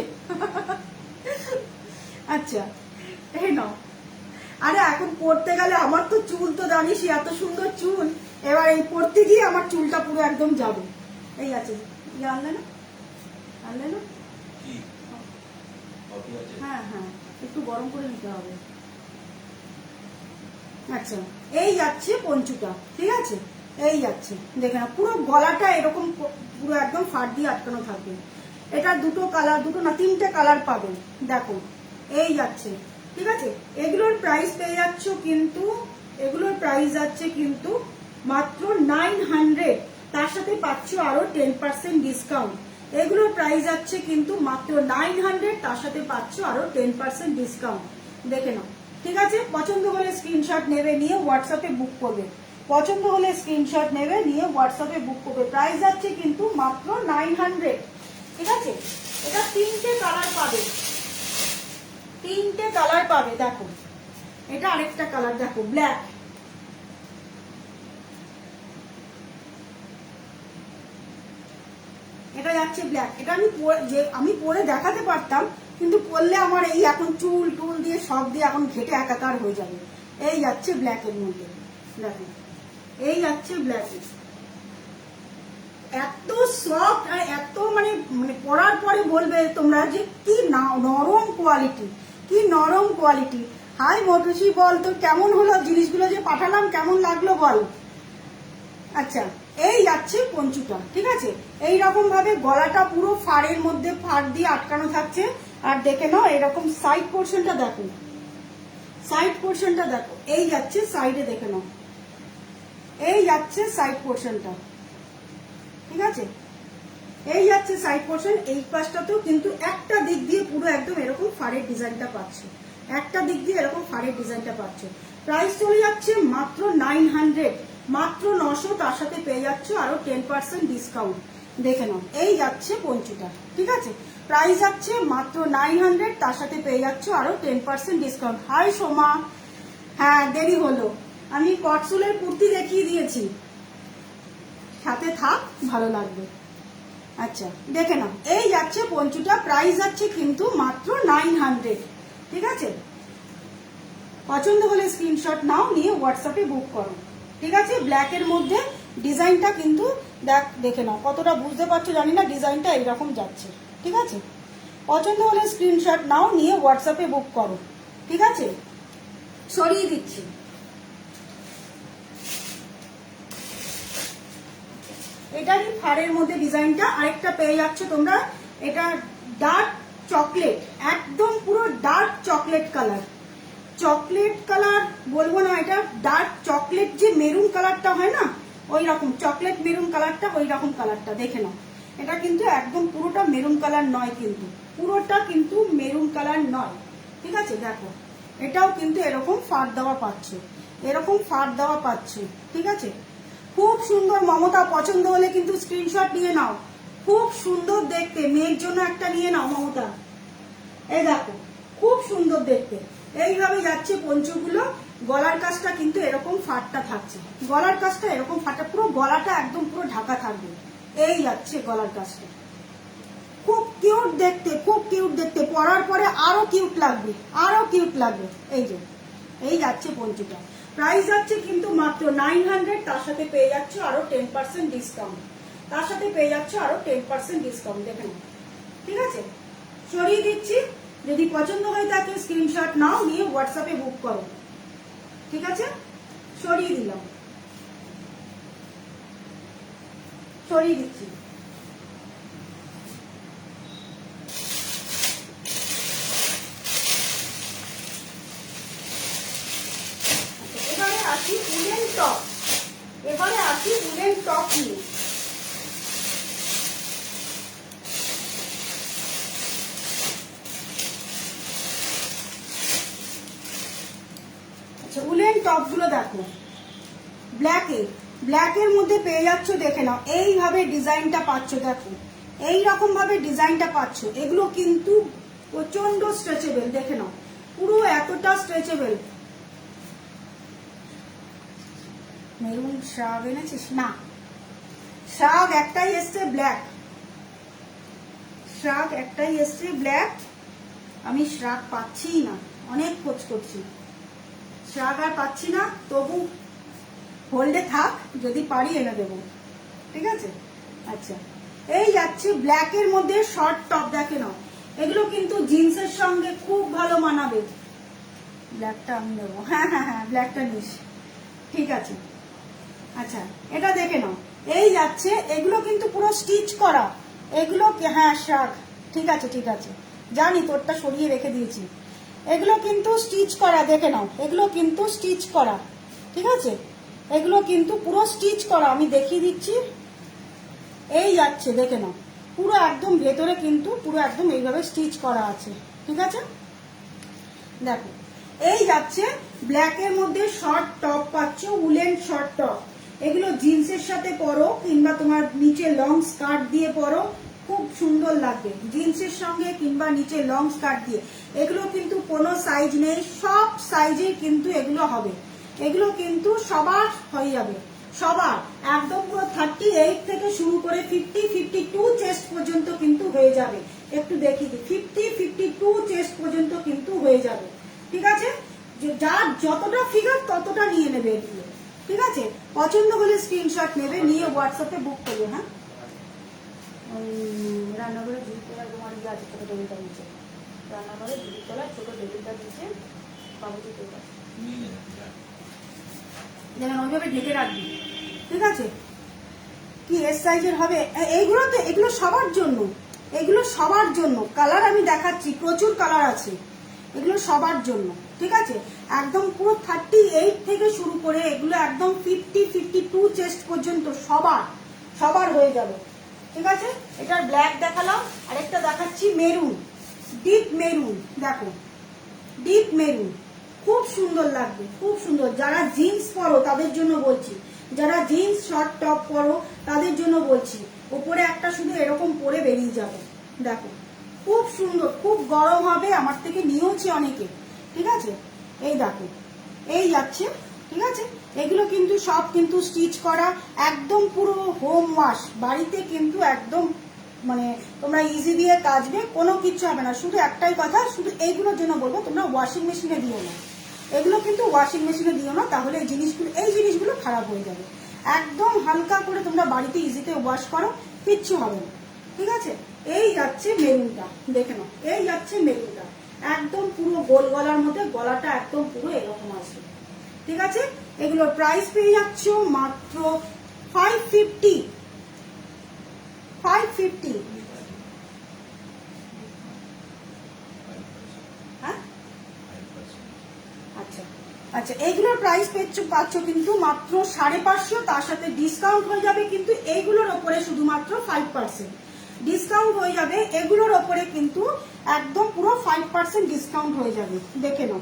আচ্ছা, এই নাও। আরে এখন পড়তে গেলে আমার তো চুল তো জানিস এত সুন্দর চুল, এবার এই পড়তে গিয়ে আমার চুলটা পুরো একদম যাবে। এই আছে, জানলে না? আনলে না? হ্যাঁ হ্যাঁ, একটু গরম করে নিতে হবে। আচ্ছা, এই যাচ্ছে পঞ্চুটা, ঠিক আছে? এই যাচ্ছে, দেখে না, পুরো গলাটা এরকম পুরো একদম ফাট দিয়ে আটকানো থাকবে। এটা দুটো কালার, দুটো না তিনটে কালার পাবে, দেখো এই যাচ্ছে, ঠিক আছে? এগুলোর প্রাইস পেয়ে যাচ্ছ কিন্তু, এগুলোর প্রাইস যাচ্ছে কিন্তু মাত্র 900, তার সাথে পাচ্ছ আরো 10% ডিসকাউন্ট। এগুলোর প্রাইস যাচ্ছে কিন্তু মাত্র 900, তার সাথে পাচ্ছ আরো 10% ডিসকাউন্ট। দেখে নাও, ঠিক আছে? পছন্দ হলে স্ক্রিনশট নেবে, নিয়ে হোয়াটসঅ্যাপে বুক করবে। পছন্দ হলে স্ক্রিনশট নেবে, নিয়ে হোয়াটসঅ্যাপে বুক করবে। প্রাইস যাচ্ছে কিন্তু মাত্র 900, ঠিক আছে? এটা তিনটে কালার পাবে, তিনটে কালার পাবে। দেখো এটা আরেকটা কালার, দেখো ব্ল্যাক, এটা যাচ্ছে ব্ল্যাক। এটা আমি পরে দেখাতে পারতাম, কিন্তু পরলে আমার এই এখন চুল টুল দিয়ে সব দিয়ে এখন ঘেটে একাকার হয়ে যাবে। এই যাচ্ছে ব্ল্যাকের মধ্যে, দেখো এই যাচ্ছে ব্ল্যাকের। এত সফট আর এত মানে মানে পরার পরে বলবে তোমরা যে কি নরম কোয়ালিটি, কি নরম কোয়ালিটি। হাই মটুসি, বল তো কেমন হলো জিনিসগুলো যে পাঠালাম, কেমন লাগলো বল? আচ্ছা, এই যাচ্ছে পঞ্চুটা, ঠিক আছে? এই রকম ভাবে গলাটা পুরো ফাড়ের মধ্যে ফাড় দিয়ে আটকানো থাকছে। আর দেখে নাও এরকম সাইড পোর্শনটা দেখো, সাইড পোর্শনটা দেখো, এই যাচ্ছে সাইডে, দেখে নাও এই যাচ্ছে সাইড পোর্শনটা, ঠিক আছে? এই যাচ্ছে সাইড পোর্শন। এই পাশটাতেও কিন্তু একটা দিক দিয়ে পুরো একদম এরকম ফাড়ের ডিজাইনটা পাচ্ছ, একটা দিক দিয়ে এরকম ফাড়ের ডিজাইনটা পাচ্ছ। প্রাইস চলে যাচ্ছে মাত্র 900, মাত্র 900, তার সাথে পেয়ে যাচ্ছ আরো 10% ডিসকাউন্ট। দেখে নাও এই যাচ্ছে পঞ্চুটা, ঠিক আছে? প্রাইস যাচ্ছে মাত্র 900, তার সাথে পেয়ে যাচ্ছ আরো 10% ডিসকাউন্ট। হাই সোমা, হ্যাঁ দেরি হলো, আমি কটসুলের কুর্তি দেখিয়ে দিয়েছি, সাথে থাক, ভালো লাগবে। আচ্ছা দেখে নাও এই যাচ্ছে পঞ্চুটা, প্রাইস যাচ্ছে কিন্তু মাত্র 900, ঠিক আছে? পছন্দ হলে স্ক্রিনশট নাও, নিয়ে হোয়াটসঅ্যাপে বুক করো, ঠিক আছে? ব্ল্যাকের মধ্যে ডিজাইনটা কিন্তু দেখে নাও, কতটা বুঝতে পারছো জানি না, ডিজাইনটা এইরকম যাচ্ছে, ঠিক আছে? পছন্দ হলে স্ক্রিনশট নাও, নিয়ে হোয়াটসঅ্যাপে বুক করো, ঠিক আছে? সরিয়ে দিচ্ছি। এটারই ফাড়ের মধ্যে ডিজাইনটা আরেকটা পেয়ে যাচ্ছ তোমরা। এটা ডার্ক চকলেট, একদম পুরো dark chocolate colour, chocolate colour বলবো না, এটা ডার্ক চকলেট, যে মেরুন কালারটা হয় না, ওই রকম চকলেট মেরুন কালারটা, ওই রকম কালারটা। দেখে নাও, এটা কিন্তু একদম পুরোটা মেরুন কালার নয়, কিন্তু পুরোটা কিন্তু মেরুন কালার নয়, ঠিক আছে? দেখো এটাও কিন্তু এরকম ফাড় দেওয়া পাচ্ছ, এরকম ফাড় দেওয়া পাচ্ছ, ঠিক আছে? খুব সুন্দর মমতা, পছন্দ হলে কিন্তু স্ক্রিনশট নিয়ে নাও, খুব সুন্দর দেখতে, মেয়ের জন্য একটা নিয়ে নাও মমতা। এই দেখো খুব সুন্দর দেখতে। এইভাবে যাচ্ছে পঞ্চগুলো। গলার কাজটা কিন্তু এরকম ফাটটা থাকছে, গলার কাজটা এরকম ফাটা, পুরো গলাটা একদম পুরো ঢাকা থাকবে। এই যাচ্ছে গলার কাজটা, খুব কিউট দেখতে, খুব কিউট দেখতে, পরার পরে আরো কিউট লাগবে, আরো কিউট লাগবে। এই যে এই যাচ্ছে পঞ্চুটা, প্রাইস যাচ্ছে কিন্তু মাত্র 900, তার সাথে পেয়ে যাচ্ছ আরো 10% ডিসকাউন্ট, তার সাথে পেয়ে যাচ্ছ আরো 10% ডিসকাউন্ট। দেখেন, ঠিক আছে? সরিয়ে দিচ্ছি। যদি পছন্দ হয় থাকে স্ক্রিনশট নাও, নিয়ে হোয়াটসঅ্যাপে বুক করো, ঠিক আছে? সরিয়ে দিলাম, সরিয়ে দিচ্ছি। এবারে আসি উলেন টপ, এবারে আসি উলেন টপ নিয়ে। উলেন টপ গুলো দেখো, ব্ল্যাকের মধ্যে পেয়ে যাচ্ছ। দেখে নাও এইভাবে ডিজাইনটা পাচ্ছ, দেখো এইরকম ভাবে ডিজাইনটা পাচ্ছ। এগুলো কিন্তু প্রচন্ড স্ট্রেচেবল, দেখে নাও পুরো এতটা স্ট্রেচেবল। মেরুন শ্রাগ এনেছিস না? শ্রাগ একটাই এসছে ব্ল্যাক, শ্রাগ একটাই এসছে ব্ল্যাক। আমি শ্রাগ পাচ্ছি না, অনেক খোঁজ করছি, শ্রাগ আর পাচ্ছি না। তবু হোল্ডে থাক, যদি পারি এনে দেবো, ঠিক আছে? আচ্ছা এই যাচ্ছে ব্ল্যাকের মধ্যে শর্ট টপ, দেখে নাও এগুলো কিন্তু জিন্সের সঙ্গে খুব ভালো মানাবে। ব্ল্যাকটা আমি নেবো, হ্যাঁ হ্যাঁ হ্যাঁ ব্ল্যাকটা নিস, ঠিক আছে। আচ্ছা এটা দেখে নাও, এই যাচ্ছে এগুলো কিন্তু পুরো স্টিচ করা, এগুলো হ্যাঁ শাক, ঠিক আছে ঠিক আছে, জানি তোরটা সরিয়ে রেখে দিয়েছি। এগুলো কিন্তু স্টিচ করা, দেখে নাও এগুলো কিন্তু স্টিচ করা, ঠিক আছে, এগুলো কিন্তু পুরো স্টিচ করা, আমি দেখিয়ে দিচ্ছি। এই যাচ্ছে দেখে নাও, পুরো একদম ভেতরে কিন্তু পুরো একদম এইভাবে স্টিচ করা আছে, ঠিক আছে। দেখো এই যাচ্ছে ব্ল্যাকের মধ্যে শর্ট টপ পাচ্ছ, উলেন শর্ট টপ, এগুলো জিন্সের সাথে পরো কিংবা তোমার নিচে লং স্কার্ট দিয়ে পরো, খুব সুন্দর লাগবে জিন্সের সঙ্গে কিংবা নিচে লং স্কার্ট দিয়ে। এগুলো কিন্তু কোনো সাইজ নেই, সব সাইজের কিন্তু এগুলো হবে, এগুলো কিন্তু সবার হয়ে যাবে, সবার একদম পুরো 38 থেকে শুরু করে 50, 52 চেস্ট পর্যন্ত কিন্তু হয়ে যাবে। একটু দেখি 50, 52 চেস্ট পর্যন্ত কিন্তু হয়ে যাবে, ঠিক আছে। যার যতটা ফিগার ততটা নিয়ে নেবে এগুলো, ঠিক আছে। পছন্দ হলে স্ক্রিনশট নেবে, নিয়ে হোয়াটসঅ্যাপে বুক করবে। হ্যাঁ রান্নাঘরে ঝুড়িতলা তোমার ইয়ে আছে, ছোটো টেবিলটা নিচে, রান্নাঘরে ঝুড়িতলা ছোটো টেবিলটা নিচে বাবুটি পেপার যেন ওইভাবে ঢেকে রাখবি, ঠিক আছে। কি এস সাইজের হবে এইগুলো, তো এগুলো সবার জন্য, এগুলো সবার জন্য। কালার আমি দেখাচ্ছি, প্রচুর কালার আছে, এগুলো সবার জন্য, ঠিক আছে। একদম পুরো 38 থেকে শুরু করে এগুলো একদম 50, 52 চেস্ট পর্যন্ত সবার সবার হয়ে যাবে, ঠিক আছে। এটার ব্ল্যাক দেখালাম, আরেকটা দেখাচ্ছি মেরুন, ডিপ মেরুন, দেখো ডিপ মেরুন, খুব সুন্দর লাগবে, খুব সুন্দর। যারা জিন্স পরো তাদের জন্য বলছি, যারা জিন্স শর্ট টপ পরো তাদের জন্য বলছি, ওপরে একটা শুধু এরকম পরে বেরিয়ে যাবে, দেখো খুব সুন্দর, খুব গরম হবে, আমার থেকে নিয়েওছি অনেকে, ঠিক আছে। এই দেখো এই যাচ্ছে, ঠিক আছে। এগুলো কিন্তু সব কিন্তু স্টিচ করা, একদম পুরো হোম ওয়াশ, বাড়িতে কিন্তু একদম মানে তোমরা ইজি দিয়ে কাচবে, কোনো কিছু হবে না। শুধু একটাই কথা, শুধু এইগুলোর জন্য বলবো তোমরা ওয়াশিং মেশিনে দিও না, এগুলো কিন্তু ওয়াশিং মেশিনে দিও না, তাহলে এই জিনিসগুলো খারাপ হয়ে যাবে। একদম হালকা করে তোমরা বাড়িতে ইজিতে ওয়াশ করো, কিচ্ছু হবে না, ঠিক আছে। এই যাচ্ছে মেরুনটা, দেখে নাও এই যাচ্ছে মেরুনটা, একদম পুরো গোল গলার মধ্যে, গলাটা একদম পুরো এরকম আসবে, ঠিক আছে। এগুলোর প্রাইস পেয়ে যাচ্ছ মাত্র 550, 550। হ্যাঁ আচ্ছা আচ্ছা, এইগুলোর প্রাইস পাচ্ছ কিন্তু মাত্র 550, তার সাথে ডিসকাউন্ট হয়ে যাবে কিন্তু এইগুলোর ওপরে শুধুমাত্র 5% ডিসকাউন্ট হয়ে যাবে, এগুলোর ওপরে কিন্তু একদম পুরো 5% ডিসকাউন্ট হয়ে যাবে, দেখে নাও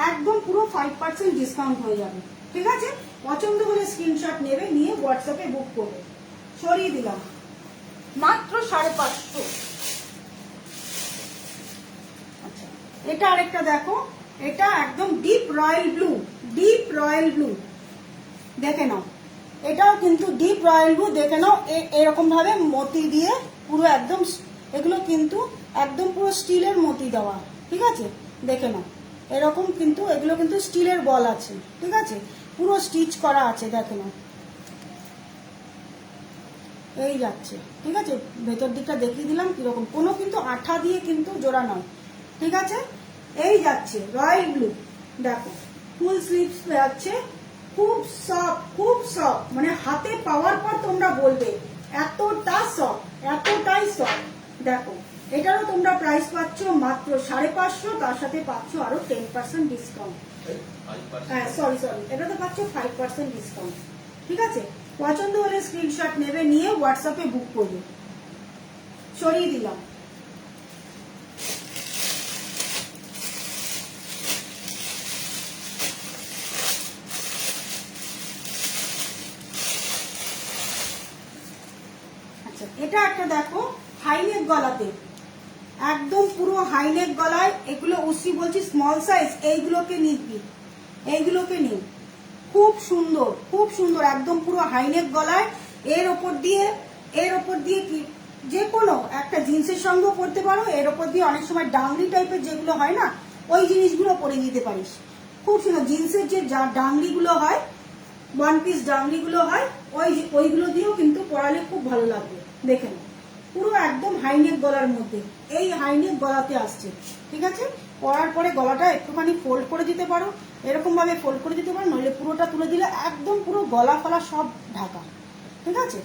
একদম পুরো 5% ডিসকাউন্ট হয়ে যাবে, ঠিক আছে। পছন্দ হলে স্ক্রিনশট নেবে, নিয়ে হোয়াটসঅ্যাপে বুক করবে। সরিয়ে দিলাম মাত্র 550। আচ্ছা এটা আরেকটা দেখো, এটা একদম deep royal blue, deep royal blue, দেখে নাও এটাও কিন্তু ডিপ রয়্যাল ব্লু, দেখে নাও এরকম ভাবে মতি দিয়ে পুরো একদম, এগুলো কিন্তু একদম পুরো স্টিলের মতি দেওয়া, ঠিক আছে। দেখে নাও এরকম কিন্তু, এগুলো কিন্তু স্টিলের বল আছে, ঠিক আছে, পুরো স্টিচ করা আছে, দেখে নাও এই যাচ্ছে, ঠিক আছে। ভেতর দিকটা দেখিয়ে দিলাম কিরকম, কোনো কিন্তু আঠা দিয়ে কিন্তু জোড়া নয়, ঠিক আছে। এই যাচ্ছে রয়্যাল ব্লু, দেখো ফুল স্লিভস যাচ্ছে, খুব সফট, খুব সফট, মানে হাতে পাওয়ার পর তোমরা বলবে এতটা সফট, এতটাই সফট। দেখো এটারও তোমরা প্রাইস পাচ্ছ মাত্র 550, তার সাথে পাচ্ছ আরো 10% ডিসকাউন্ট, হ্যাঁ সরি এটা তো পাচ্ছ 5% ডিসকাউন্ট, ঠিক আছে। পছন্দ হলে স্ক্রিনশট নেবে, নিয়ে হোয়াটসঅ্যাপে বুক করবে। সরিয়ে দিলাম। আচ্ছা এটা একটা দেখো হাইনেক গলাতে, একদম পুরো হাইনেক গলায়, এগুলো উসি বলছি স্মল সাইজ, এইগুলোকে নিবি, এইগুলোকে নিন, খুব সুন্দর, খুব সুন্দর, একদম পুরো হাইনেক গলায়, এর ওপর দিয়ে কি যে কোনো একটা জিন্সের সঙ্গেও পরতে পারো, এর ওপর দিয়ে অনেক সময় ডাংরি টাইপের যেগুলো হয় না, ওই জিনিসগুলো পরে নিতে পারিস, খুব সুন্দর। জিন্সের যে ডাংরিগুলো হয়, ওয়ান পিস ডাংরিগুলো হয়, ওইগুলো দিয়েও কিন্তু পরালে খুব ভালো লাগবে, দেখে নাও পুরো একদম হাইনেক গলার মধ্যে, এই হাইনেক গলাতে আসছে। ঠিক আছে, পরার পরে গলাটা একটুখানি ফোল্ড করে দিতে পারো, এরকম ভাবে ফোল্ড করে দিতে পারো, নইলে পুরোটা তুলে দিলে একদম পুরো গলা ফলা সব ঢাকা। ঠিক আছে,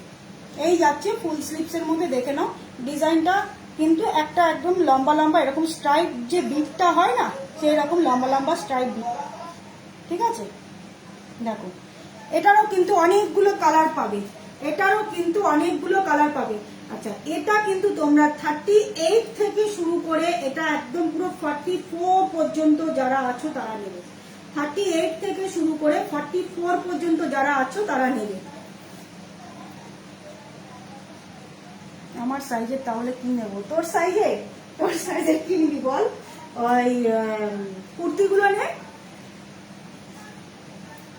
এই যাচ্ছে ফুল স্লিভসের মধ্যে। দেখে নাও ডিজাইনটা কিন্তু একটা একদম লম্বা লম্বা এরকম স্ট্রাইপ যে বিটটা হয় না, সেই রকম লম্বা লম্বা স্ট্রাইপ বিট। ঠিক আছে, দেখো এটারও কিন্তু অনেকগুলো কালার পাবে, এটারও কিন্তু অনেকগুলো কালার পাবে। আচ্ছা, এটা কিন্তু তোমরা 38 থেকে শুরু করে এটা একদম পুরো 44 পর্যন্ত যারা আছো তারা নেবে। 38 থেকে শুরু করে 44 পর্যন্ত যারা আছো তারা নেবে। আমার সাইজের তাহলে কি নেব? তোর সাইজের কি নিবি বল? ওই কুর্তিগুলো নে,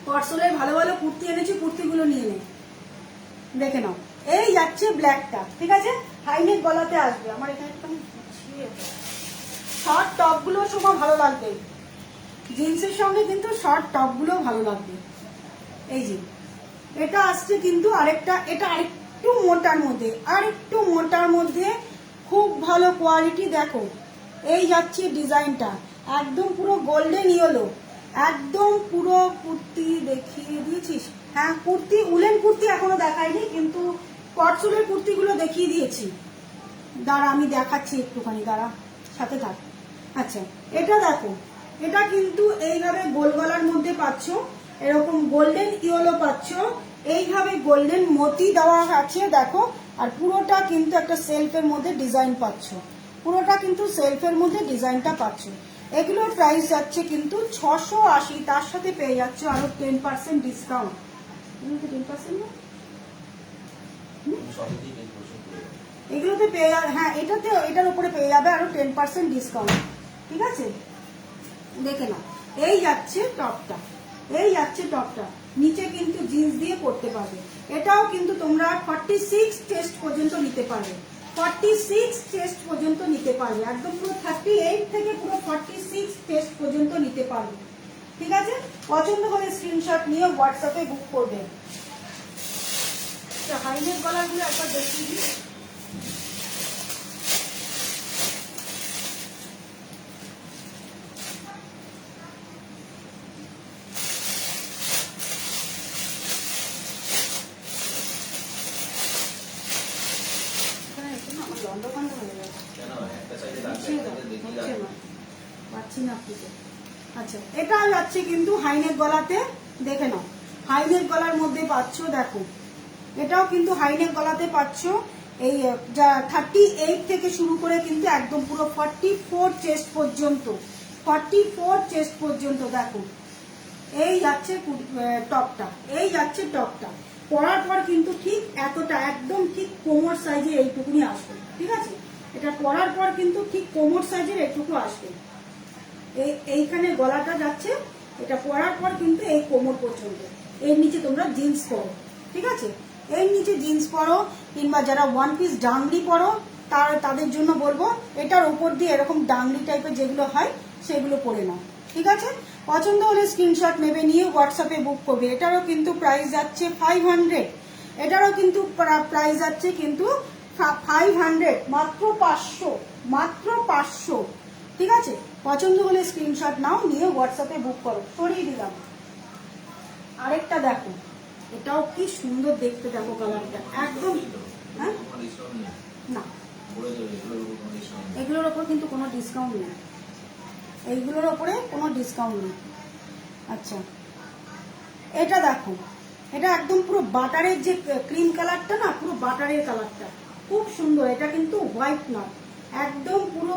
কটসলের ভালো ভালো কুর্তি এনেছি, কুর্তিগুলো নিয়ে নে। দেখে নাও, এই যাচ্ছে ব্ল্যাকটা। ঠিক আছে, হাইনেক গলাতে আসবে। আমার এখানে শর্ট টপ গুলো সময় ভালো লাগবে, জিন্সের সঙ্গে কিন্তু শর্ট টপ গুলো ভালো লাগবে। এই যে এটা আসছে কিন্তু আরেকটা, এটা আরেকটু মোটার মধ্যে, আরেকটু মোটার মধ্যে, খুব ভালো কোয়ালিটি। দেখো এই যাচ্ছে ডিজাইনটা, একদম পুরো গোল্ডেন ইয়েলো, একদম পুরো কুর্তি দেখিয়ে দিয়েছিস। হ্যাঁ, কুর্তি, উলেন কুর্তি এখনো দেখাইনি, কিন্তু কটসলের কুর্তিগুলো দেখিয়ে দিয়েছি। দাঁড়া আমি দেখাচ্ছি একটুখানি, দাঁড়া সাথে থাক। আচ্ছা, এটা দেখো, এটা কিন্তু এইভাবে গোল গলার মধ্যে পাচ্ছ, এরকম গোল্ডেন ইয়েলো পাচ্ছ, এইভাবে গোল্ডেন মতি দেওয়া আছে দেখো। আর পুরোটা কিন্তু একটা সেলফের মধ্যে ডিজাইন পাচ্ছ, পুরোটা কিন্তু সেলফের মধ্যে ডিজাইনটা পাচ্ছ। এগুলোর প্রাইস যাচ্ছে কিন্তু 680, তার সাথে পেয়ে যাচ্ছ আরো 10% ডিসকাউন্ট। 10% না, এগুলোতে পেয়ে যাবে। হ্যাঁ, এটাতে, এটার উপরে পেয়ে যাবে আরো 10% ডিসকাউন্ট। ঠিক আছে, দেখে নাও, এই যাচ্ছে টপটা, এই যাচ্ছে টপটা, নিচে কিন্তু জিন্স দিয়ে পরতে পারবে। এটাও কিন্তু তোমরা 46 চেস্ট পর্যন্ত নিতে পারবে, 46 চেস্ট পর্যন্ত নিতে পারবে, একদম পুরো 38 থেকে পুরো 46 চেস্ট পর্যন্ত নিতে পারবে। ঠিক আছে, পছন্দ হলে স্ক্রিনশট নিয়ে হোয়াটসঅ্যাপে বুক করবে। হাইনেক গলাগুলো একবার দেখিয়ে দিই। আচ্ছা, এটা যাচ্ছে কিন্তু হাইনেক গলাতে। দেখে নাও, হাইনেক গলার মধ্যে পাচ্ছ, দেখো এটাও কিন্তু হাইনেক গলাতে পাচ্ছ। এই যা 38 থেকে শুরু করে কিন্তু একদম পুরো 44 চেস্ট পর্যন্ত, 44 চেস্ট পর্যন্ত। দেখো এই যাচ্ছে টপটা, এই যাচ্ছে টপটা। পরার পর কিন্তু ঠিক এতটা, একদম ঠিক কোমর সাইজের এইটুকুনি আসবে। ঠিক আছে, এটা পরার পর কিন্তু ঠিক কোমর সাইজের এইটুকু আসবে। এইখানে গলাটা যাচ্ছে, এটা পরার পর কিন্তু এই কোমর পর্যন্ত। এর নিচে তোমরা জিন্স পরো। ঠিক আছে, এর নিচে জিন্স পরো, কিংবা যারা ওয়ান পিস ডাংরি পরো তাদের জন্য বলবো এটার উপর দিয়ে এরকম ডাংরি টাইপের যেগুলো হয় সেগুলো পরে নাও। ঠিক আছে, পছন্দ হলে স্ক্রিনশট নেবে, নিয়ে হোয়াটসঅ্যাপে বুক করবে। এটারও কিন্তু প্রাইস যাচ্ছে 500, এটারও কিন্তু প্রাইস যাচ্ছে কিন্তু 500, মাত্র 500, মাত্র 500। ঠিক আছে, পছন্দ হলে স্ক্রিনশট নাও, নিয়ে হোয়াটসঅ্যাপে বুক করো। সরিয়ে দিলাম। আরেকটা দেখো, এটাও কি সুন্দর দেখতে, দেখো কালারটা একদম। হ্যাঁ না, এগুলোর ওপর কিন্তু কোনো ডিসকাউন্ট নেই, এইগুলোর ওপরে কোনো ডিসকাউন্ট নেই। আচ্ছা, এটা দেখো, এটা একদম পুরো বাটারের যে ক্রিম কালারটা না, পুরো বাটারের কালারটা খুব সুন্দর। এটা কিন্তু হোয়াইট না, একদম পুরো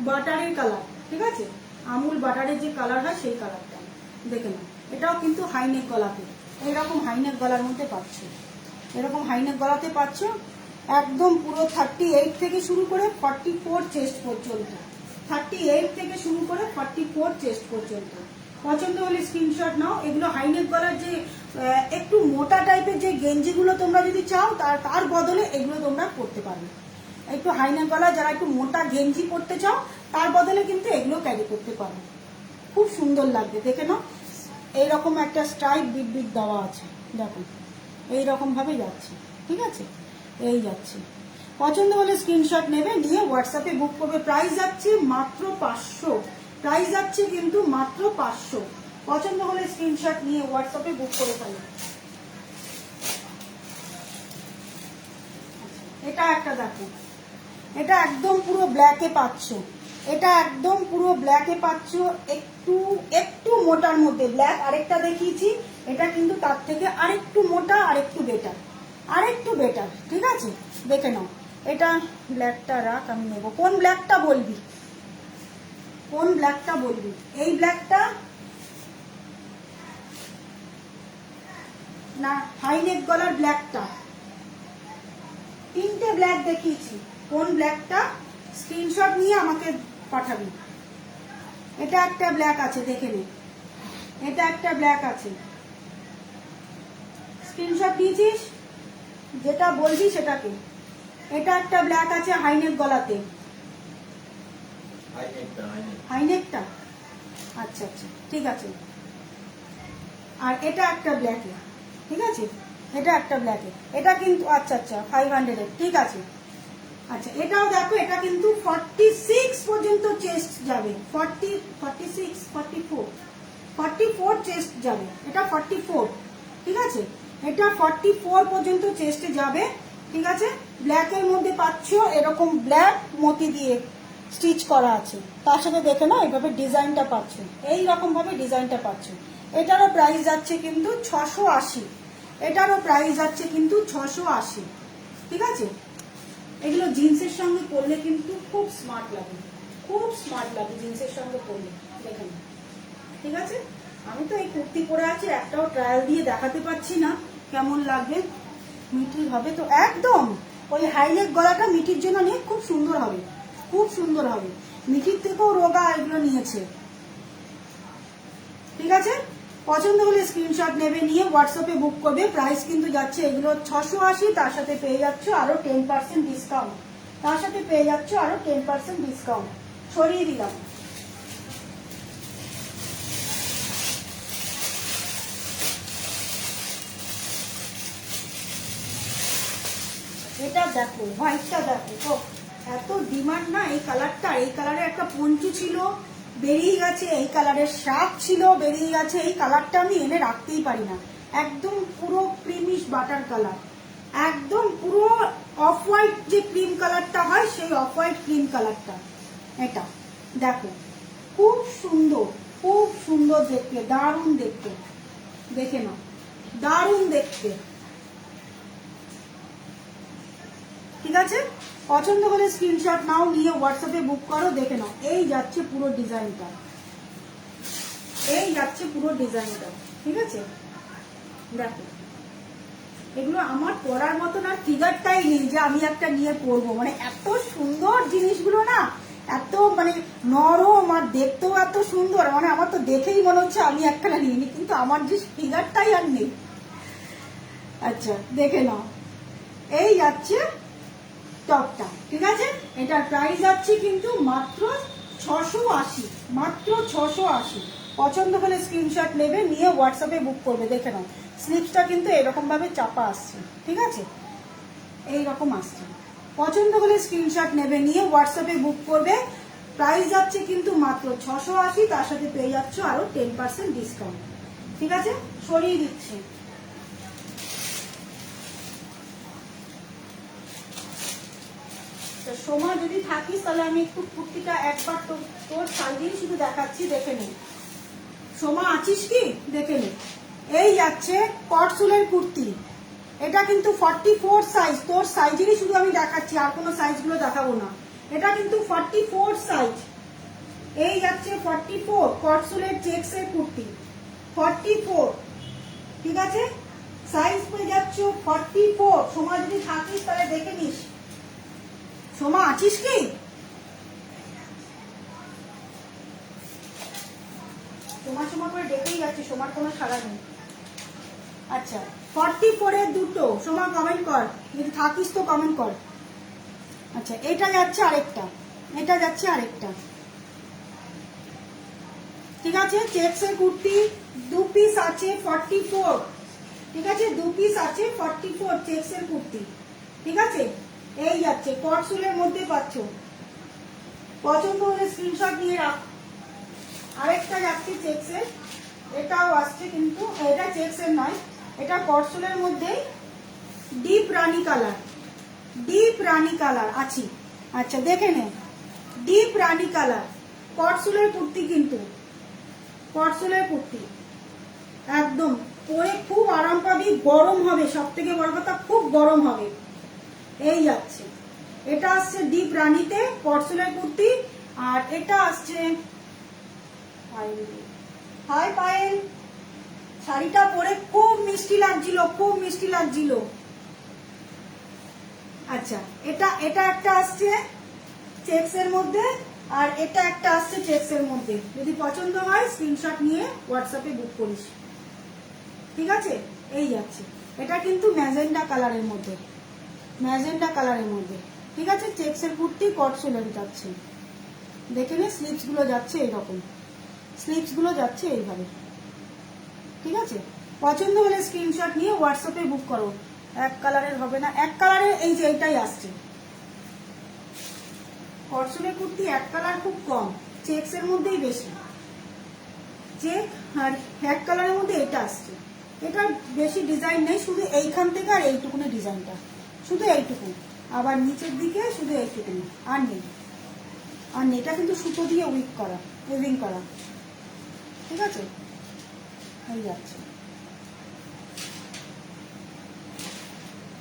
বাটারের কালার। ঠিক আছে, আমুল বাটারের যে কালার হয় সেই কালারটা। দেখে নাও, এটাও কিন্তু হাইনেক গলাতে, এরকম হাইনেক গলার মধ্যে পাচ্ছ, এরকম হাইনেক গলাতে পাচ্ছ। একদম পুরো 38 থেকে শুরু করে 44 চেস্ট পর্যন্ত, 38 থেকে শুরু করে 44 চেস্ট পর্যন্ত। পছন্দ হলে স্ক্রিনশট নাও। এগুলো হাইনেক গলার যে একটু মোটা টাইপের যে গেঞ্জিগুলো তোমরা যদি চাও, তার বদলে এগুলো তোমরা পরতে পারবে। একটু হাইনেক গলা যারা একটু মোটা গেঞ্জি পরতে চাও, তার বদলে কিন্তু এগুলো ক্যারি করতে পারো, খুব সুন্দর লাগবে। দেখে নাও, এইরকম একটা স্ট্রাইপ বিট বিট দেওয়া আছে, দেখো এইরকম ভাবে যাচ্ছে। ঠিক আছে, এই যাচ্ছে। পছন্দ হলে স্ক্রিনশট নেবে, নিয়ে হোয়াটসঅ্যাপে বুক করবে। প্রাইস যাচ্ছে মাত্র 500, প্রাইস যাচ্ছে কিন্তু মাত্র 500। পছন্দ হলে স্ক্রিনশট নিয়ে হোয়াটসঅ্যাপে বুক করে ফেলো। এটা একটা দেখো, এটা একদম পুরো ব্ল্যাকে পাচ্ছ, এটা একদম পুরো ব্ল্যাকে পাচ্ছ, একটু একটু মোটার মধ্যে ব্ল্যাক। আরেকটা দেখিয়েছি, এটা কিন্তু তার থেকে আরেকটু মোটা, আরেকটু বেটার, আরেকটু বেটার। ঠিক আছে, দেখে নাও। এটা ব্ল্যাকটা রাখ, আমি নেবো। কোন ব্ল্যাকটা বলবি, কোন ব্ল্যাকটা বলবি? এই ব্ল্যাকটা না হাইনেক গলার ব্ল্যাকটা? তিনটে ব্ল্যাক দেখিয়েছি, কোন ব্ল্যাকটা? স্ক্রিনশট নিয়ে আমাকে পাঠাবি। এটা একটা ব্ল্যাক আছে, দেখে নে, এটা একটা ব্ল্যাক আছে। স্ক্রিনশট দিয়েছিস, যেটা বলবি সেটাকে। এটা একটা ব্ল্যাক আছে হাইনেক গলাতে, হাইনেকটা। আচ্ছা আচ্ছা, ঠিক আছে। আর এটা একটা ব্ল্যাকে, ঠিক আছে, এটা একটা ব্ল্যাকে। এটা কিন্তু আচ্ছা আচ্ছা 500 এর, ঠিক আছে। আচ্ছা, এটাও দেখো, এটা কিন্তু 46 পর্যন্ত চেস্ট যাবে, 40, 46, 44, 44 চেস্ট যাবে। এটা 44, ঠিক আছে, এটা 44 পর্যন্ত চেস্টে যাবে। ঠিক আছে, ব্ল্যাকের মধ্যে পাচ্ছ এরকম ব্ল্যাক মতি দিয়ে স্টিচ করা আছে, তার সাথে দেখে না এইভাবে ডিজাইনটা পাচ্ছ, এইরকম ভাবে ডিজাইনটা পাচ্ছ। এটারও প্রাইস যাচ্ছে কিন্তু 680, এটারও প্রাইস যাচ্ছে কিন্তু 680। ঠিক আছে, এগুলো জিন্সের সঙ্গে পরলে কিন্তু খুব স্মার্ট লাগে, খুব স্মার্ট লাগে জিন্সের সঙ্গে পরলে, দেখেন। ঠিক আছে, আমি তো এই কুর্তি পরে আছি, একটাও ট্রায়াল দিয়ে দেখাতে পারছি না কেমন লাগবে। মিটির হবে তো একদম, ওই হাইনেক গলাটা মিটির জন্য নিয়ে খুব সুন্দর হবে, খুব সুন্দর হবে। মিটির থেকেও রোগা এগুলো নিয়েছে। ঠিক আছে, পছন্দ হলে স্ক্রিনশট নেবে, নিয়ে হোয়াটসঅ্যাপে বুক করবে। প্রাইস কিন্তু যাচ্ছে এগুলো 680, তার সাথে পেয়ে যাচ্ছ আরো 10% ডিসকাউন্ট, তার সাথে পেয়ে যাচ্ছ আরো 10% ডিসকাউন্ট। সরিয়ে দিলাম। এটা দেখো, হোয়াইটটা দেখো, তো এত ডিমান্ড না এই কালারটা। এই কালারের একটা পঞ্চু ছিল, বেরিয়ে গেছে। এই কালারের শার্ট ছিল, বেরিয়ে গেছে। এই কালারটা আমি এনে রাখতেই পারি না। একদম পুরো ক্রিমিশ বাটার কালার, একদম পুরো অফ হোয়াইট যে ক্রিম কালারটা হয়, সেই অফ হোয়াইট ক্রিম কালারটা। এটা দেখো, খুব সুন্দর, খুব সুন্দর দেখতে, দারুণ দেখতে, দেখে নাও, দারুণ দেখতে। ঠিক আছে, পছন্দ হলে স্ক্রিনশট নাও, নিয়ে হোয়াটসঅ্যাপে বুক করো, দেখে নাও। এই যাচ্ছে পুরো ডিজাইনটা, এই যাচ্ছে পুরো ডিজাইনটা। ঠিক আছে, দেখো, এগুলো আমার পরার মতন আর ফিগারটাই নেই যে আমি একটা নিয়ে পরবো। মানে এত সুন্দর জিনিসগুলো না, এত মানে নরম, আর দেখতেও এত সুন্দর। মানে আমার তো দেখেই মনে হচ্ছে আমি একটা নিয়ে নি, কিন্তু আমার যে ফিগারটাই আর নেই। আচ্ছা, দেখে নাও, এই যাচ্ছে টপটা। ঠিক আছে, এটার প্রাইস যাচ্ছে কিন্তু মাত্র 680, মাত্র 680। পছন্দ হলে স্ক্রিনশট নেবে, নিয়ে হোয়াটসঅ্যাপে বুক করবে। দেখে নাও, স্লিপসটা কিন্তু এরকম ভাবে চাপা আসছে। ঠিক আছে, এইরকম আসছে। পছন্দ হলে স্ক্রিনশট নেবে, নিয়ে হোয়াটসঅ্যাপে বুক করবে। প্রাইস যাচ্ছে কিন্তু মাত্র 680, তার সাথে পেয়ে যাচ্ছ আরো 10% ডিসকাউন্ট। ঠিক আছে, সরিয়ে দিচ্ছি। সময় যদি থাকিস তাহলে আমি একটু কুর্তিটা একবার তোর সাইজেই শুধু দেখাচ্ছি, দেখে নে। সময় আছিস কি, দেখে নে। এই যাচ্ছে কটসুলের কুর্তি, এটা কিন্তু 44 সাইজ। তোর সাইজেরই শুধু আমি দেখাচ্ছি, আর কোনো সাইজগুলো দেখাবো না। এটা কিন্তু 44 সাইজ। এই যাচ্ছে 44 কটসুলের চেক্সের কুর্তি, 44। ঠিক আছে, সাইজ পেয়ে যাচ্ছ 44। সময় যদি থাকিস তাহলে দেখে নিস। সোমা আছিস কি? সোমা সোমা করে ডেকেই যাচ্ছে, সোমার কোনো সাড়া নেই। আচ্ছা, 44 এর দুটো। সোমা কমেন্ট কর, যদি থাকিস তো কমেন্ট কর। আচ্ছা, এটা যাচ্ছে আরেকটা, এটা যাচ্ছে আরেকটা। ঠিক আছে, চেক্সের কুর্তি 2 পিস আছে 44। ঠিক আছে, 2 পিস আছে 44 চেক্সের কুর্তি। ঠিক আছে, এই যাচ্ছে কটসুলের মধ্যে পাচ্ছ, পছন্দ হলে স্ক্রিনশট নিয়ে রাখ। আরেকটা যাচ্ছে চেক্সের, এটাও আসছে কিন্তু এটা চেক্সের নয়, এটা কটসুলের মধ্যেই ডিপ রানী কালার, ডিপ রানী কালার আছে। আচ্ছা দেখে নে, ডিপ রানী কালার কটসুলের কুর্তি, কিন্তু কটসুলের কুর্তি একদম পরে খুব আরাম পাবি, গরম হবে, সব থেকে বড় কথা খুব গরম হবে। এই যাচ্ছে, এটা আসছে ডিপ রানীতে কটসুলের কুর্তি, আর এটা আসছে হাই পায়েল, শাড়িটা পরে খুব মিষ্টি লাগছিল, খুব মিষ্টি লাগছিল। আচ্ছা এটা এটা একটা আসছে চেক্সের মধ্যে, আর এটা একটা আসছে চেক্সের মধ্যে। যদি পছন্দ হয় স্ক্রিনশট নিয়ে হোয়াটসঅ্যাপে বুক করিস, ঠিক আছে? এই যাচ্ছে, এটা কিন্তু ম্যাজেন্ডা কালারের মধ্যে, ম্যাজেন্ডা কালারের মধ্যে, ঠিক আছে? চেক্সের কুর্তি কটসুলের যাচ্ছে, দেখে নে স্লিপস গুলো যাচ্ছে এইরকম, স্লিপস গুলো যাচ্ছে এইভাবে, ঠিক আছে? পছন্দ হলে স্ক্রিনশট নিয়ে হোয়াটসঅ্যাপে বুক করো। এক কালারের হবে না, এক কালারের এই যে এইটাই আসছে কটসুলের কুর্তি, এক কালার খুব কম, চেক্সের মধ্যেই বেশি চেক, আর এক কালারের মধ্যে এটা আসছে। এটা বেশি ডিজাইন নেই, শুধু এইখান থেকে আর এইটুকুনি ডিজাইনটা, শুধু এইটুকু, আবার নিচের দিকে শুধু এইটুকুনি, আর নেই, আর নেই। এটা কিন্তু সুতো দিয়ে উইভিং করা, ঠিক আছে? এই যাচ্ছে,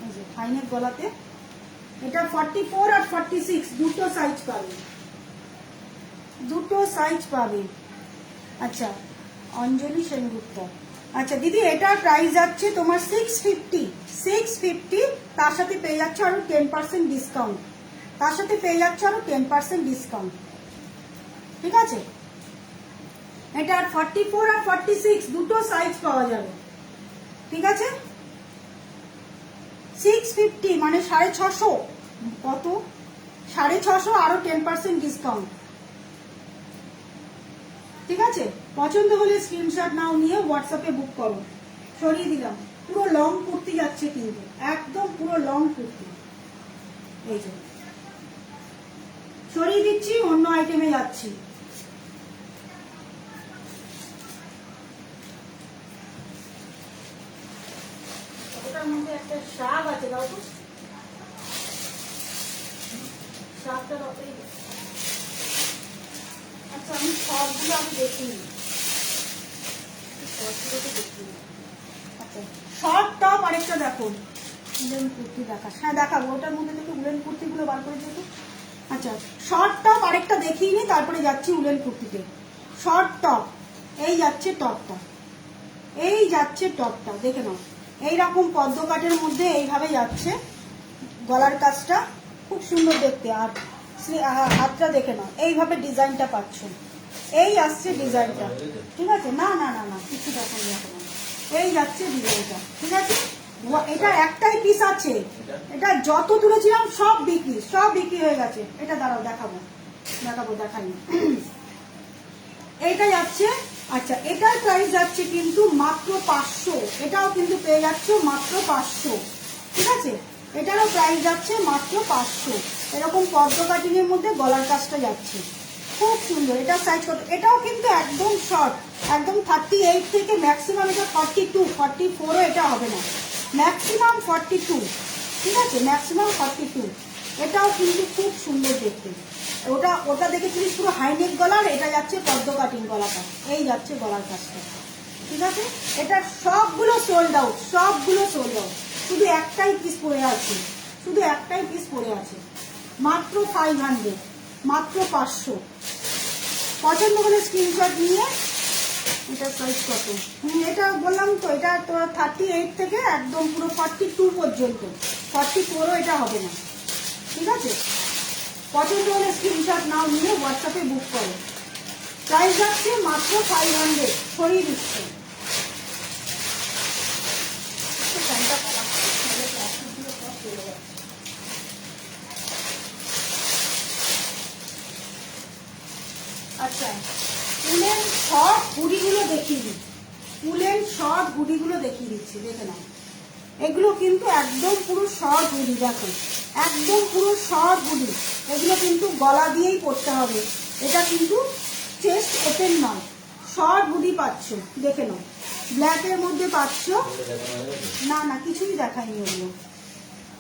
এই যে হাইনেক গলাতে, এটা 44 আর 46 দুটো সাইজ পাবে, দুটো সাইজ পাবে। আচ্ছা অঞ্জলি সেনগুপ্ত, আচ্ছা দিদি এটার প্রাইস যাচ্ছে তোমার 650, তার সাথে পেয়ে যাচ্ছে আরো 10% ডিসকাউন্ট, তার সাথে পেয়ে যাচ্ছে আরো 10% ডিসকাউন্ট, ঠিক আছে? এটা 44 আর 46 দুটো সাইজ পাওয়া যাবে, ঠিক আছে? 650 মানে 650, কত 650 আরো 10% ডিসকাউন্ট, ঠিক আছে? পছন্দ হলে স্ক্রিনশট নাও, নিয়ে হোয়াটসঅ্যাপে বুক করো। সরিয়ে দিলাম, পুরো লং কুর্তি যাচ্ছে কিন্তু, একদম পুরো লং কুর্তি, এই যে সরিয়ে দিচ্ছি, অন্য আইটেমে যাচ্ছি। ওটার মধ্যে একটা শাক আছে, দাও তো শাকটা। আচ্ছা আমি সবগুলো আমি দেখিনি, আচ্ছা শর্ট টপ আরেকটা দেখো, উলেন কুর্তি দেখা, হ্যাঁ দেখাবো, ওটার মধ্যে থেকে উলেন কুর্তিগুলো বার করে দিতে। আচ্ছা শর্ট টপ আরেকটা দেখিয়ে নি, তারপরে যাচ্ছি উলেন কুর্তিতে। শর্ট টপ, এই যাচ্ছে টপটা, এই যাচ্ছে টপটা, দেখে নাও এইরকম পদ্ম কাটের মধ্যে এইভাবে যাচ্ছে, গলার কাজটা খুব সুন্দর দেখতে, আর হাতটা দেখে নাও এইভাবে ডিজাইনটা পাচ্ছ, এই আসছে ডিজাইনটা, ঠিক আছে? না না না না কিছু দেখো না, এই যাচ্ছে ডিজাইনটা, ঠিক আছে? এটা একটাই পিস আছে, এটা যত তুলেছিলাম সব বিক্রি হয়ে গেছে। এটা দাঁড়াও দেখাবো, দেখাই এইটা যাচ্ছে। আচ্ছা এটার প্রাইস যাচ্ছে কিন্তু মাত্র 500, এটাও কিন্তু পেয়ে যাচ্ছ মাত্র 500, ঠিক আছে? এটারও প্রাইস যাচ্ছে মাত্র 500, এরকম পদ্ম কাটিং এর মধ্যে গলার কাজটা যাচ্ছে, খুব সুন্দর। এটা সাইজ কত? এটাও কিন্তু একদম শর্ট, একদম 38 থেকে ম্যাক্সিমাম এটা 42, 44ও এটা হবে না, ম্যাক্সিমাম 42, ঠিক আছে? ম্যাক্সিমাম 42, এটাও কিন্তু খুব সুন্দর দেখতে। ওটা দেখেছিলিস পুরো হাইনেক গলার, এটা যাচ্ছে পদ্ম কাটিং গলাটা, এই যাচ্ছে গলার কাজটা, ঠিক আছে? এটা সবগুলো সোল্ড আউট, সবগুলো সোল্ড আউট, শুধু একটাই পিস পড়ে আছে, শুধু একটাই পিস পড়ে আছে, মাত্র 500, মাত্র 500। পছন্দ হলে স্ক্রিনশট নিয়ে, এটা সাইজ কত? এটা বললাম তো, এটা তোর 38 থেকে একদম পুরো 42 পর্যন্ত, 44ও এটা হবে না, ঠিক আছে? পছন্দ হলে স্ক্রিনশট নাও, নিয়ে হোয়াটসঅ্যাপে বুক করো। প্রাইস যাচ্ছে মাত্র 500, সরিয়ে দিচ্ছে। আচ্ছা উলেন শর্ট হুডিগুলো দেখিয়ে দিই, উলেন শর্ট হুডিগুলো দেখিয়ে দিচ্ছি, দেখে নাও এগুলো কিন্তু একদম পুরো শর্ট হুডি, দেখো একদম পুরো শর্ট হুডি। এগুলো কিন্তু গলা দিয়েই পরতে হবে, এটা কিন্তু চেস্ট ওপেন নয়। শর্ট হুডি পাচ্ছ, দেখে নাও, ব্ল্যাকের মধ্যে পাচ্ছ। না না কিছুই দেখায়নি, ওগুলো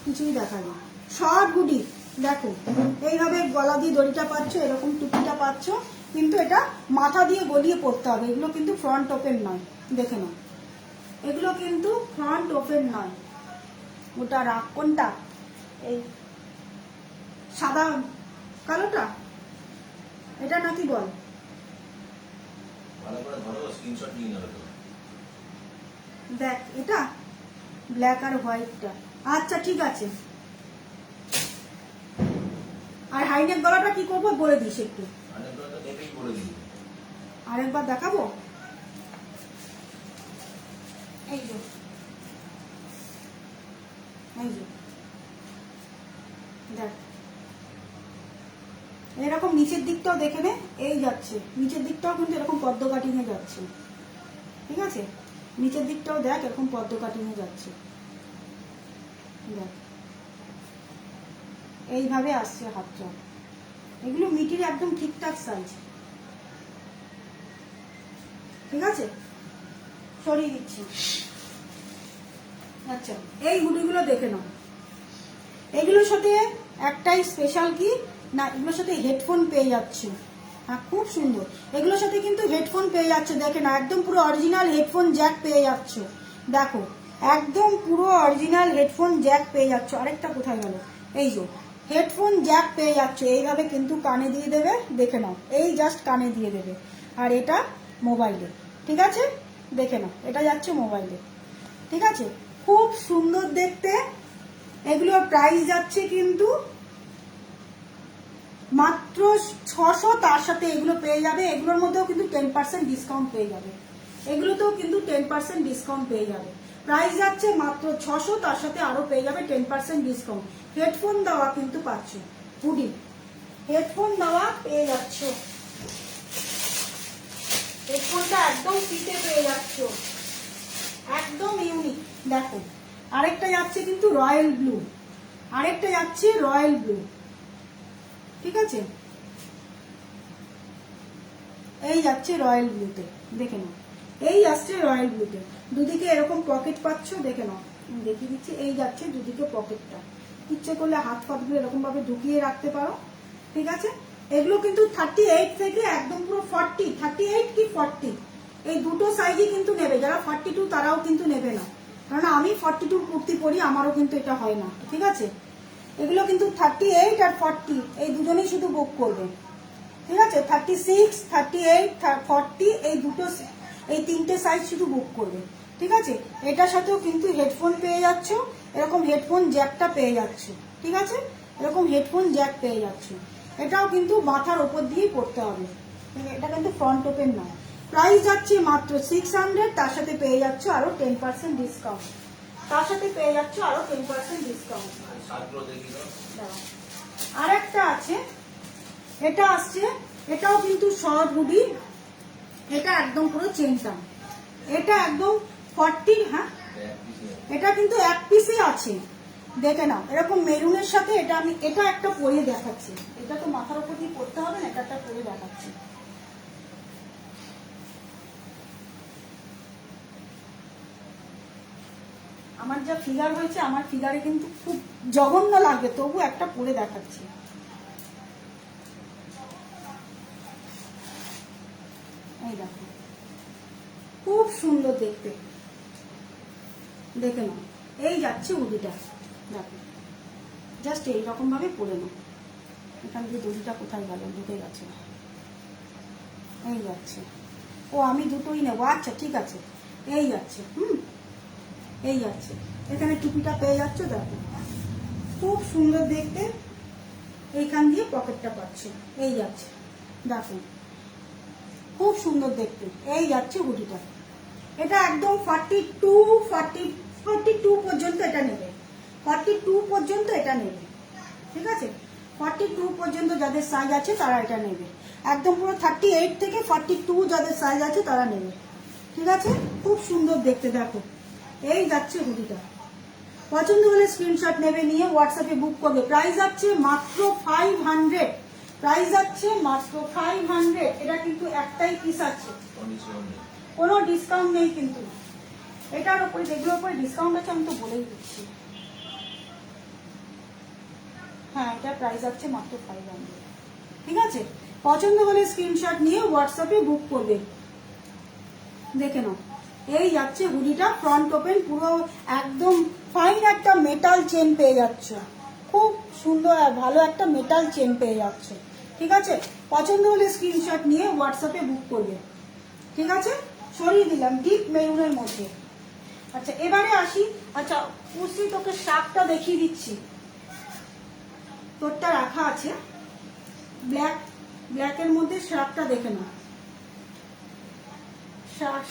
কিছুই দেখায়নি। শর্ট হুডি দেখো, এইভাবে গলা দিয়ে দড়িটা পাচ্ছ, এরকম টুপিটা পাচ্ছ, কিন্তু এটা মাথা দিয়ে গলিয়ে পরতে হবে। এগুলো কিন্তু ফ্রন্ট ওপেন নয়, দেখে নাও, এগুলো কিন্তু ফ্রন্ট ওপেন নয়। ওটা রাখ, কোনটা? এই সাদা কালোটা, এটা নাকি বল? দেখ এটা ব্ল্যাক আর হোয়াইটটা। আচ্ছা ঠিক আছে। আর হাইনেক গলাটা কি করবো বলে দিস একটু, আরেকবার দেখাবো। এই যে এই যে দেখ, এরকম নিচের দিকটাও দেখে নে, এই যাচ্ছে নিচের দিকটাও কিন্তু এরকম পদ্ম কাটিংয়ে যাচ্ছে, ঠিক আছে? নিচের দিকটাও দেখ এরকম পদ্ম কাটিংয়ে যাচ্ছে, দেখ এইভাবে আসছে হাতটা। এগুলো মিটির একদম ঠিকঠাক সাইজ, ঠিক আছে? সরিয়ে দিচ্ছি। আচ্ছা এই হুডিগুলো দেখে নাও, এগুলোর সাথে একটাই স্পেশাল কি না, এগুলোর সাথে হেডফোন পেয়ে যাচ্ছে। হ্যাঁ খুব সুন্দর, এগুলোর সাথে কিন্তু হেডফোন পেয়ে যাচ্ছে, দেখে না একদম পুরো অরিজিনাল হেডফোন জ্যাক পেয়ে যাচ্ছ, দেখো একদম পুরো অরিজিনাল হেডফোন জ্যাক পেয়ে যাচ্ছ। আরেকটা কোথায় গেল? এই যে হেডফোন জ্যাক পেয়ে যাচ্ছ, এইভাবে কিন্তু কানে দিয়ে দেবে, দেখে নাও এই জাস্ট কানে দিয়ে দেবে। আর এটা মোবাইলে, ঠিক আছে? দেখে নাও এটা যাচ্ছে মোবাইলে, ঠিক আছে? খুব সুন্দর দেখতে। এগুলোর প্রাইস যাচ্ছে কিন্তু মাত্র 600, তার সাথে এগুলো পেয়ে যাবে, এগুলোর মধ্যেও কিন্তু 10% ডিসকাউন্ট পেয়ে যাবে, এগুলোতেও কিন্তু 10% ডিসকাউন্ট পেয়ে যাবে। প্রাইস যাচ্ছে মাত্র 600, তার সাথে আরো পেয়ে যাবে 10% ডিসকাউন্ট। হেডফোন দেওয়া কিন্তু পাচ্ছ, হুডি হেডফোন দেওয়া পেয়ে যাচ্ছ, হেডফোনটা একদম ফিতে পেয়ে যাচ্ছ, একদম ইউনিক। দেখো আরেকটা যাচ্ছে কিন্তু রয়্যাল ব্লু, আরেকটা যাচ্ছে রয়্যাল ব্লু, ঠিক আছে? এই যাচ্ছে রয়্যাল ব্লুতে, দেখে নাও এই আসছে রয়্যাল ব্লুতে। দুদিকে এরকম পকেট পাচ্ছ, দেখে নাও দেখিয়ে দিচ্ছি, এই যাচ্ছে দুদিকে পকেটটা, ইচ্ছে করলে হাত ফাতগুলো এরকম ভাবে ঢুকিয়ে রাখতে পারো, ঠিক আছে? এগুলো কিন্তু 38 থেকে একদম পুরো 40, 38 কি 40 এই দুটো সাইজই কিন্তু নেবে। যারা 42 তারাও কিন্তু নেবে না, কারণ আমি 42 কুর্তি পরি, আমারও কিন্তু এটা হয় না, ঠিক আছে? এগুলো কিন্তু 38 আর 40 এই দুজনেই শুধু বুক করবে, ঠিক আছে? 36, 38, 40 এই দুটো, এই তিনটে সাইজ শুধু বুক করবে, ঠিক আছে? এটার সাথেও কিন্তু হেডফোন পেয়ে যাচ্ছ, এরকম হেডফোন জ্যাকটা পেয়ে যাচ্ছ, ঠিক আছে? এরকম হেডফোন জ্যাক পেয়ে যাচ্ছ। এটাও কিন্তু মাথার ওপর দিয়েই পড়তে হবে, এটা কিন্তু ফ্রন্ট ওপেন নয়। প্রাইস যাচ্ছে মাত্র 600, তার সাথে পেয়ে যাচ্ছ আরো 10% ডিসকাউন্ট, তার সাথে পেয়ে যাচ্ছ আরো 10% ডিসকাউন্ট। আর একটা আছে, এটা আসছে, এটাও কিন্তু শর্ট হুডি, এটা একদম পুরো চেনটা, এটা একদম 40, হ্যাঁ এটা কিন্তু এক পিসে আছে, দেখে নাও এরকম মেরুনের সাথে। এটা আমি এটা একটা পরিয়ে দেখাচ্ছি, এটা তো মাথার উপর দিয়ে পড়তে হবে না, এটা একটা পরিয়ে দেখাচ্ছি। আমার যা ফিগার হয়েছে, আমার ফিগারে কিন্তু খুব জঘন্য লাগে, তবু একটা পরে দেখাচ্ছি। এই দেখো খুব সুন্দর দেখতে, দেখে নাও এই যাচ্ছে হুডিটা, দেখো জাস্ট এইরকম ভাবে পরে নাও। এখান দিয়ে দড়িটা কোথায় গেল, ঢুকে গেছে, এই যাচ্ছে। ও আমি দুটোই নেবো, আচ্ছা ঠিক আছে, এই যাচ্ছে, এই যাচ্ছে। এখানে টুপিটা পেয়ে যাচ্ছ, দেখো খুব সুন্দর দেখতে, এইখান দিয়ে পকেটটা পাচ্ছ, এই যাচ্ছে, দেখো খুব সুন্দর দেখতে, এই যাচ্ছে হুডিটা। এটা একদম 42 পর্যন্ত এটা নেবে, 42 পর্যন্ত এটা নেবে, ঠিক আছে? 42 পর্যন্ত যাদের সাইজ আছে তারা এটা নেবে, একদম পুরো 38 থেকে 42 যাদের সাইজ আছে তারা নেবে, ঠিক আছে? খুব সুন্দর দেখতে, দেখো এই যাচ্ছে হুডিটা, পছন্দ হলে স্ক্রিনশট নেবে, নিয়ে হোয়াটসঅ্যাপে বুক করবে। প্রাইস যাচ্ছে মাত্র 500, প্রাইস যাচ্ছে মাত্র 500। এটা কিন্তু একটাই পিস আছে, কোনো ডিসকাউন্ট নেই কিন্তু। এটার উপরে যেগুলোর উপরে ডিসকাউন্ট আছে আমি তো বলেই দিচ্ছি। হ্যাঁ, এটা প্রাইস যাচ্ছে মাত্র 500। ঠিক আছে, পছন্দ হলে স্ক্রিনশট নিয়ে হোয়াটসঅ্যাপে বুক করবে। দেখে নাও, এই যাচ্ছে হুডিটা, ফ্রন্ট ওপেন, পুরো একদম ফাইন একটা মেটাল চেন পেয়ে যাচ্ছ, খুব সুন্দর আর ভালো একটা মেটাল চেন পেয়ে যাচ্ছ। ঠিক আছে, পছন্দ হলে স্ক্রিনশট নিয়ে হোয়াটসঅ্যাপে বুক করবে। ঠিক আছে, সরিয়ে দিলাম ডিপ মেরুনের মধ্যে। আচ্ছা, এবারে আসি। আচ্ছা পুষি, তোকে শার্টটা দেখিয়ে দিচ্ছি, তোরটা রাখা আছে ব্ল্যাকের মধ্যে। শার্টটা দেখে নাও,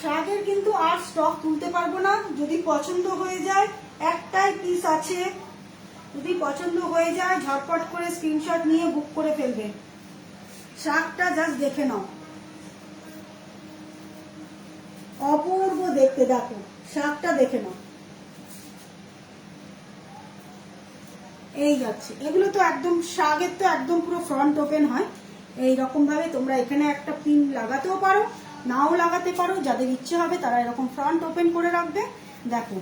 শার্টের কিন্তু আর স্টক তুলতে পারবো না। যদি পছন্দ হয়ে যায়, একটাই পিস আছে, যদি পছন্দ হয়ে যায় ঝটপট করে স্ক্রিনশট নিয়ে বুক করে ফেলবে। শার্টটা জাস্ট দেখে নাও, অপূর্ব দেখতে। দেখো শার্টটা দেখে নাও, এই যাচ্ছে। এগুলো তো একদম শার্টের তো একদম পুরো ফ্রন্ট ওপেন হয়। এই রকম ভাবে তোমরা এখানে একটা পিন লাগাতেও পারো, নাও লাগাতে পারো, যাদের ইচ্ছে হবে তারা এরকম ফ্রন্ট ওপেন করে রাখবে। দেখো,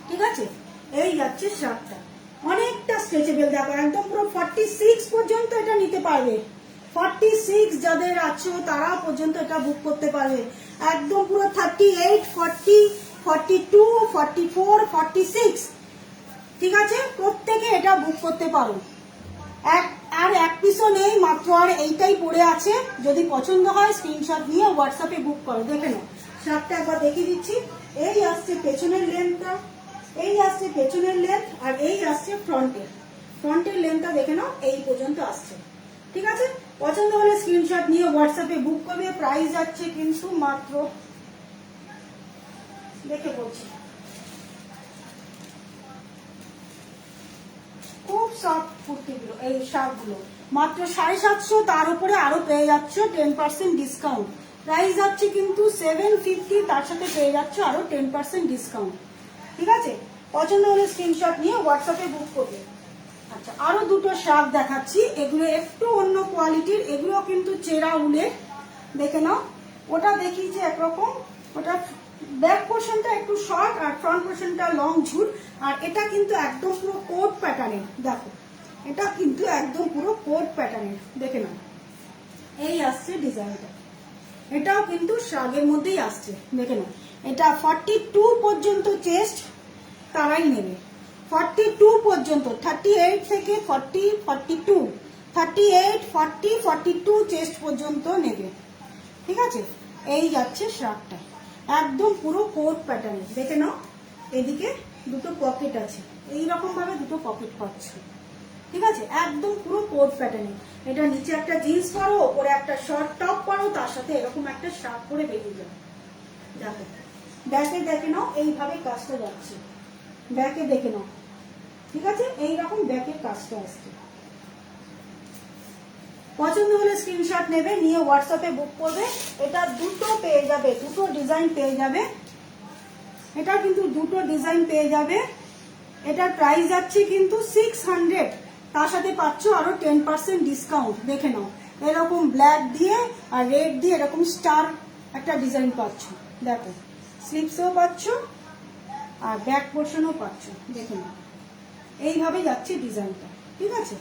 ঠিক আছে, এই যাচ্ছে শার্টটা, অনেকটা স্ট্রেচেবল। দেখো একদম পুরো 46 পর্যন্ত এটা নিতে পারবে। 46 যাদের আছো তারা পর্যন্ত এটা বুক করতে পারবে। একদম পুরো 38, 40, 42, 44, 46, ঠিক আছে, প্রত্যেকে এটা বুক করতে পারো। আর এক পিসও নেই, মাত্র আর এইটাই পড়ে আছে। যদি পছন্দ হয় স্ক্রিনশট নিয়ে হোয়াটসঅ্যাপে বুক করো। দেখে নাও, শার্টটা একবার দেখিয়ে দিচ্ছি। এই আসছে পেছনের লেন্থটা, এই আসছে পেছনের লেন্থ, আর এই আসছে ফ্রন্টের লেন্থটা দেখে নাও, এই পর্যন্ত আসছে। ঠিক আছে, পছন্দ হলে স্ক্রিনশট নিয়ে হোয়াটসঅ্যাপে বুক করবে। প্রাইস যাচ্ছে কিন্তু মাত্র, দেখে বলছি, খুব সফট কুর্তিগুলো, এই শার্টগুলো মাত্র 750। তার উপরে আরো পেয়ে যাচ্ছ 10% ডিসকাউন্ট। প্রাইস যাচ্ছে কিন্তু 750, তার সাথে পেয়ে যাচ্ছ আরো 10% ডিসকাউন্ট। ঠিক আছে, পছন্দ হলে স্ক্রিনশট নিয়ে হোয়াটসঅ্যাপে বুক করবে। আচ্ছা, আরো দুটো শার্ট দেখাচ্ছি, এগুলো একটু অন্য কোয়ালিটির, এগুলো কিন্তু চেরা উলের। দেখে নাও, ওটা দেখিয়েছি একরকম, ওটা ব্যাক পোর্শনটা একটু শর্ট আর ফ্রন্ট পোর্শনটা লং ঝুট। আর এটা কিন্তু একদম পুরো কোট প্যাটার্নের। দেখো, এটা কিন্তু একদম পুরো কোট প্যাটার্নের। দেখে নাও, এই আসছে ডিজাইনটা, এটাও কিন্তু শার্টের মধ্যেই আসছে। দেখে নাও, এটা 42 পর্যন্ত চেস্ট, তারাই নেবে। 42 পর্যন্ত, 38 থেকে 40, 42, 38, 40, 42 চেস্ট পর্যন্ত নেবে। ঠিক আছে, এই যাচ্ছে শার্টটা, একদম পুরো কোট প্যাটার্নের। দেখে নাও, এদিকে দুটো পকেট আছে, এইরকম ভাবে দুটো পকেট পাচ্ছ। ঠিক আছে, একদম পুরো কোট প্যাটার্নের। এটা নিচে একটা জিন্স পরো, ওপরে একটা শর্ট টপ পরো, তার সাথে এরকম একটা শার্ট পরে বেরিয়ে যাও। দেখো, ব্যাকে দেখে নাও, এইভাবে কাজটা যাচ্ছে, ব্যাকে দেখে নাও। ঠিক আছে, এইরকম ব্যাকের কাজটা আসছে। পছন্দ হলে স্ক্রিনশট নেবে, নিয়ে হোয়াটসঅ্যাপে বুক করবে। এটা দুটো পেয়ে যাবে, দুটো ডিজাইন পেয়ে যাবে। এটা কিন্তু দুটো ডিজাইন পেয়ে যাবে। এটার প্রাইস যাচ্ছে কিন্তু 600, তার সাথে পাচ্ছ আরো 10% ডিসকাউন্ট। দেখে নাও, এরকম ব্ল্যাক দিয়ে আর রেড দিয়ে এরকম স্টার একটা ডিজাইন পাচ্ছ। দেখো, স্লিপসও পাচ্ছ আর ব্যাক পোর্শনও পাচ্ছ। দেখে নাও, এইভাবে যাচ্ছে ডিজাইনটা। ঠিক আছে,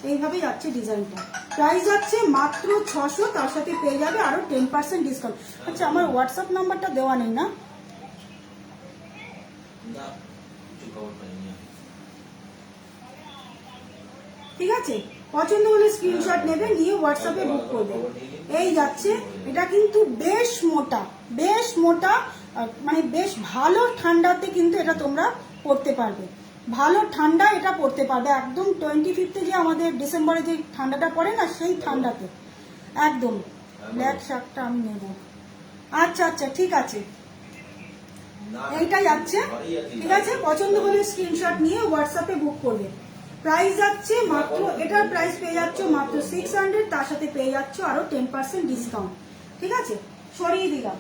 এইভাবে যাচ্ছে ডিজাইনটা। প্রাইস যাচ্ছে মাত্র 600, তার সাথে পেয়ে যাবে আরো 10% ডিসকাউন্ট। আচ্ছা, আমার হোয়াটসঅ্যাপ নাম্বারটা দেওয়া নেই না? ঠিক আছে, পছন্দ হলে স্ক্রিনশট নেবে, নিয়ে হোয়াটসঅ্যাপে বুক করবে। এই যাচ্ছে, এটা কিন্তু বেশ মোটা, বেশ মোটা, মানে বেশ ভালো ঠান্ডাতে কিন্তু এটা তোমরা পরতে পারবে। ভালো ঠান্ডা এটা পরতে পারবে, একদম 25 যে আমাদের ডিসেম্বরে যে ঠান্ডাটা পড়ে না, সেই ঠান্ডাতে একদম। ব্ল্যাক শার্টটা আমি নেব। আচ্ছা আচ্ছা, ঠিক আছে, এইটা যাচ্ছে। ঠিক আছে, পছন্দ হলে স্ক্রিনশট নিয়ে হোয়াটসঅ্যাপে বুক করবে। প্রাইস যাচ্ছে মাত্র, এটার প্রাইস পেয়ে যাচ্ছ মাত্র 600, তার সাথে পেয়ে যাচ্ছ আরো 10% ডিসকাউন্ট। ঠিক আছে, সরিয়ে দিলাম।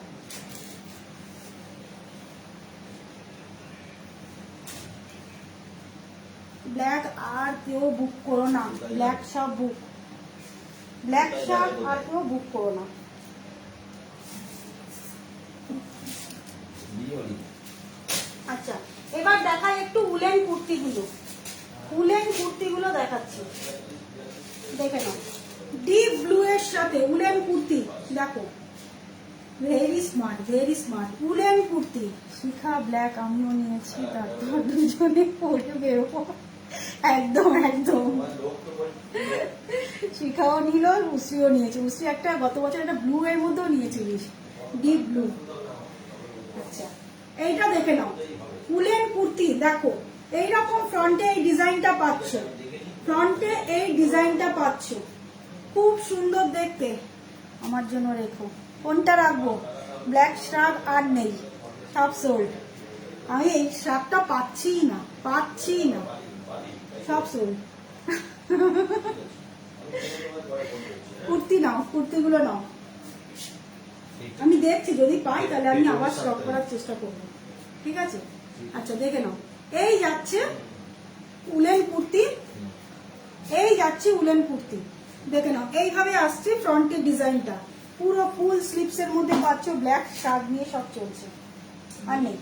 ব্ল্যাক আর কেউ বুক করো না, ব্ল্যাক সব বুক, ব্ল্যাক শার্ট আর কেউ বুক করো না। আচ্ছা, এবার দেখাই একটু উলেন কুর্তিগুলো, উলেন কুর্তিগুলো দেখাচ্ছি, দেখে নাও। ডিপ ব্লু এর সাথে উলেন কুর্তি, দেখো very smart, very smart woollen kurti. Shikha black আমিও নিয়েছি, তারপর দুজনে পরে বেরোবো। একদম একদম, শিখাও নিল, উশ্রিও নিয়েছে। উশ্রি একটা গত বছর একটা ব্লু এর মধ্যেও নিয়েছিলিস, ডিপ ব্লু। আচ্ছা, এইটা দেখে নাও উলেন কুর্তি, দেখো এইরকম ফ্রন্টে এই ডিজাইনটা পাচ্ছ, ফ্রন্টে এই ডিজাইনটা পাচ্ছ, খুব সুন্দর দেখতে। আমার জন্য রেখো, কোনটা রাখবো? ব্ল্যাক শার্ট আর নেই, সব সোল্ড। আমি এই শার্টটা পাচ্ছি না, পাচ্ছি না, সব সোল্ড। কুর্তি নাও, কুর্তিগুলো নাও, আমি দেখছি যদি পাই তাহলে আমি আবার স্টক করার চেষ্টা করবো, ঠিক আছে? আচ্ছা, দেখে নাও, এই যাচ্ছে উলেন কুর্তি, এই যাচ্ছে উলেন কুর্তি, দেখে নাও এইভাবে আসছে ফ্রন্টের ডিজাইনটা, পুরো ফুল স্লিপস এর মধ্যে পাচ্ছ, ব্ল্যাক শার্ট নিয়ে সব চলছে। আর নেই,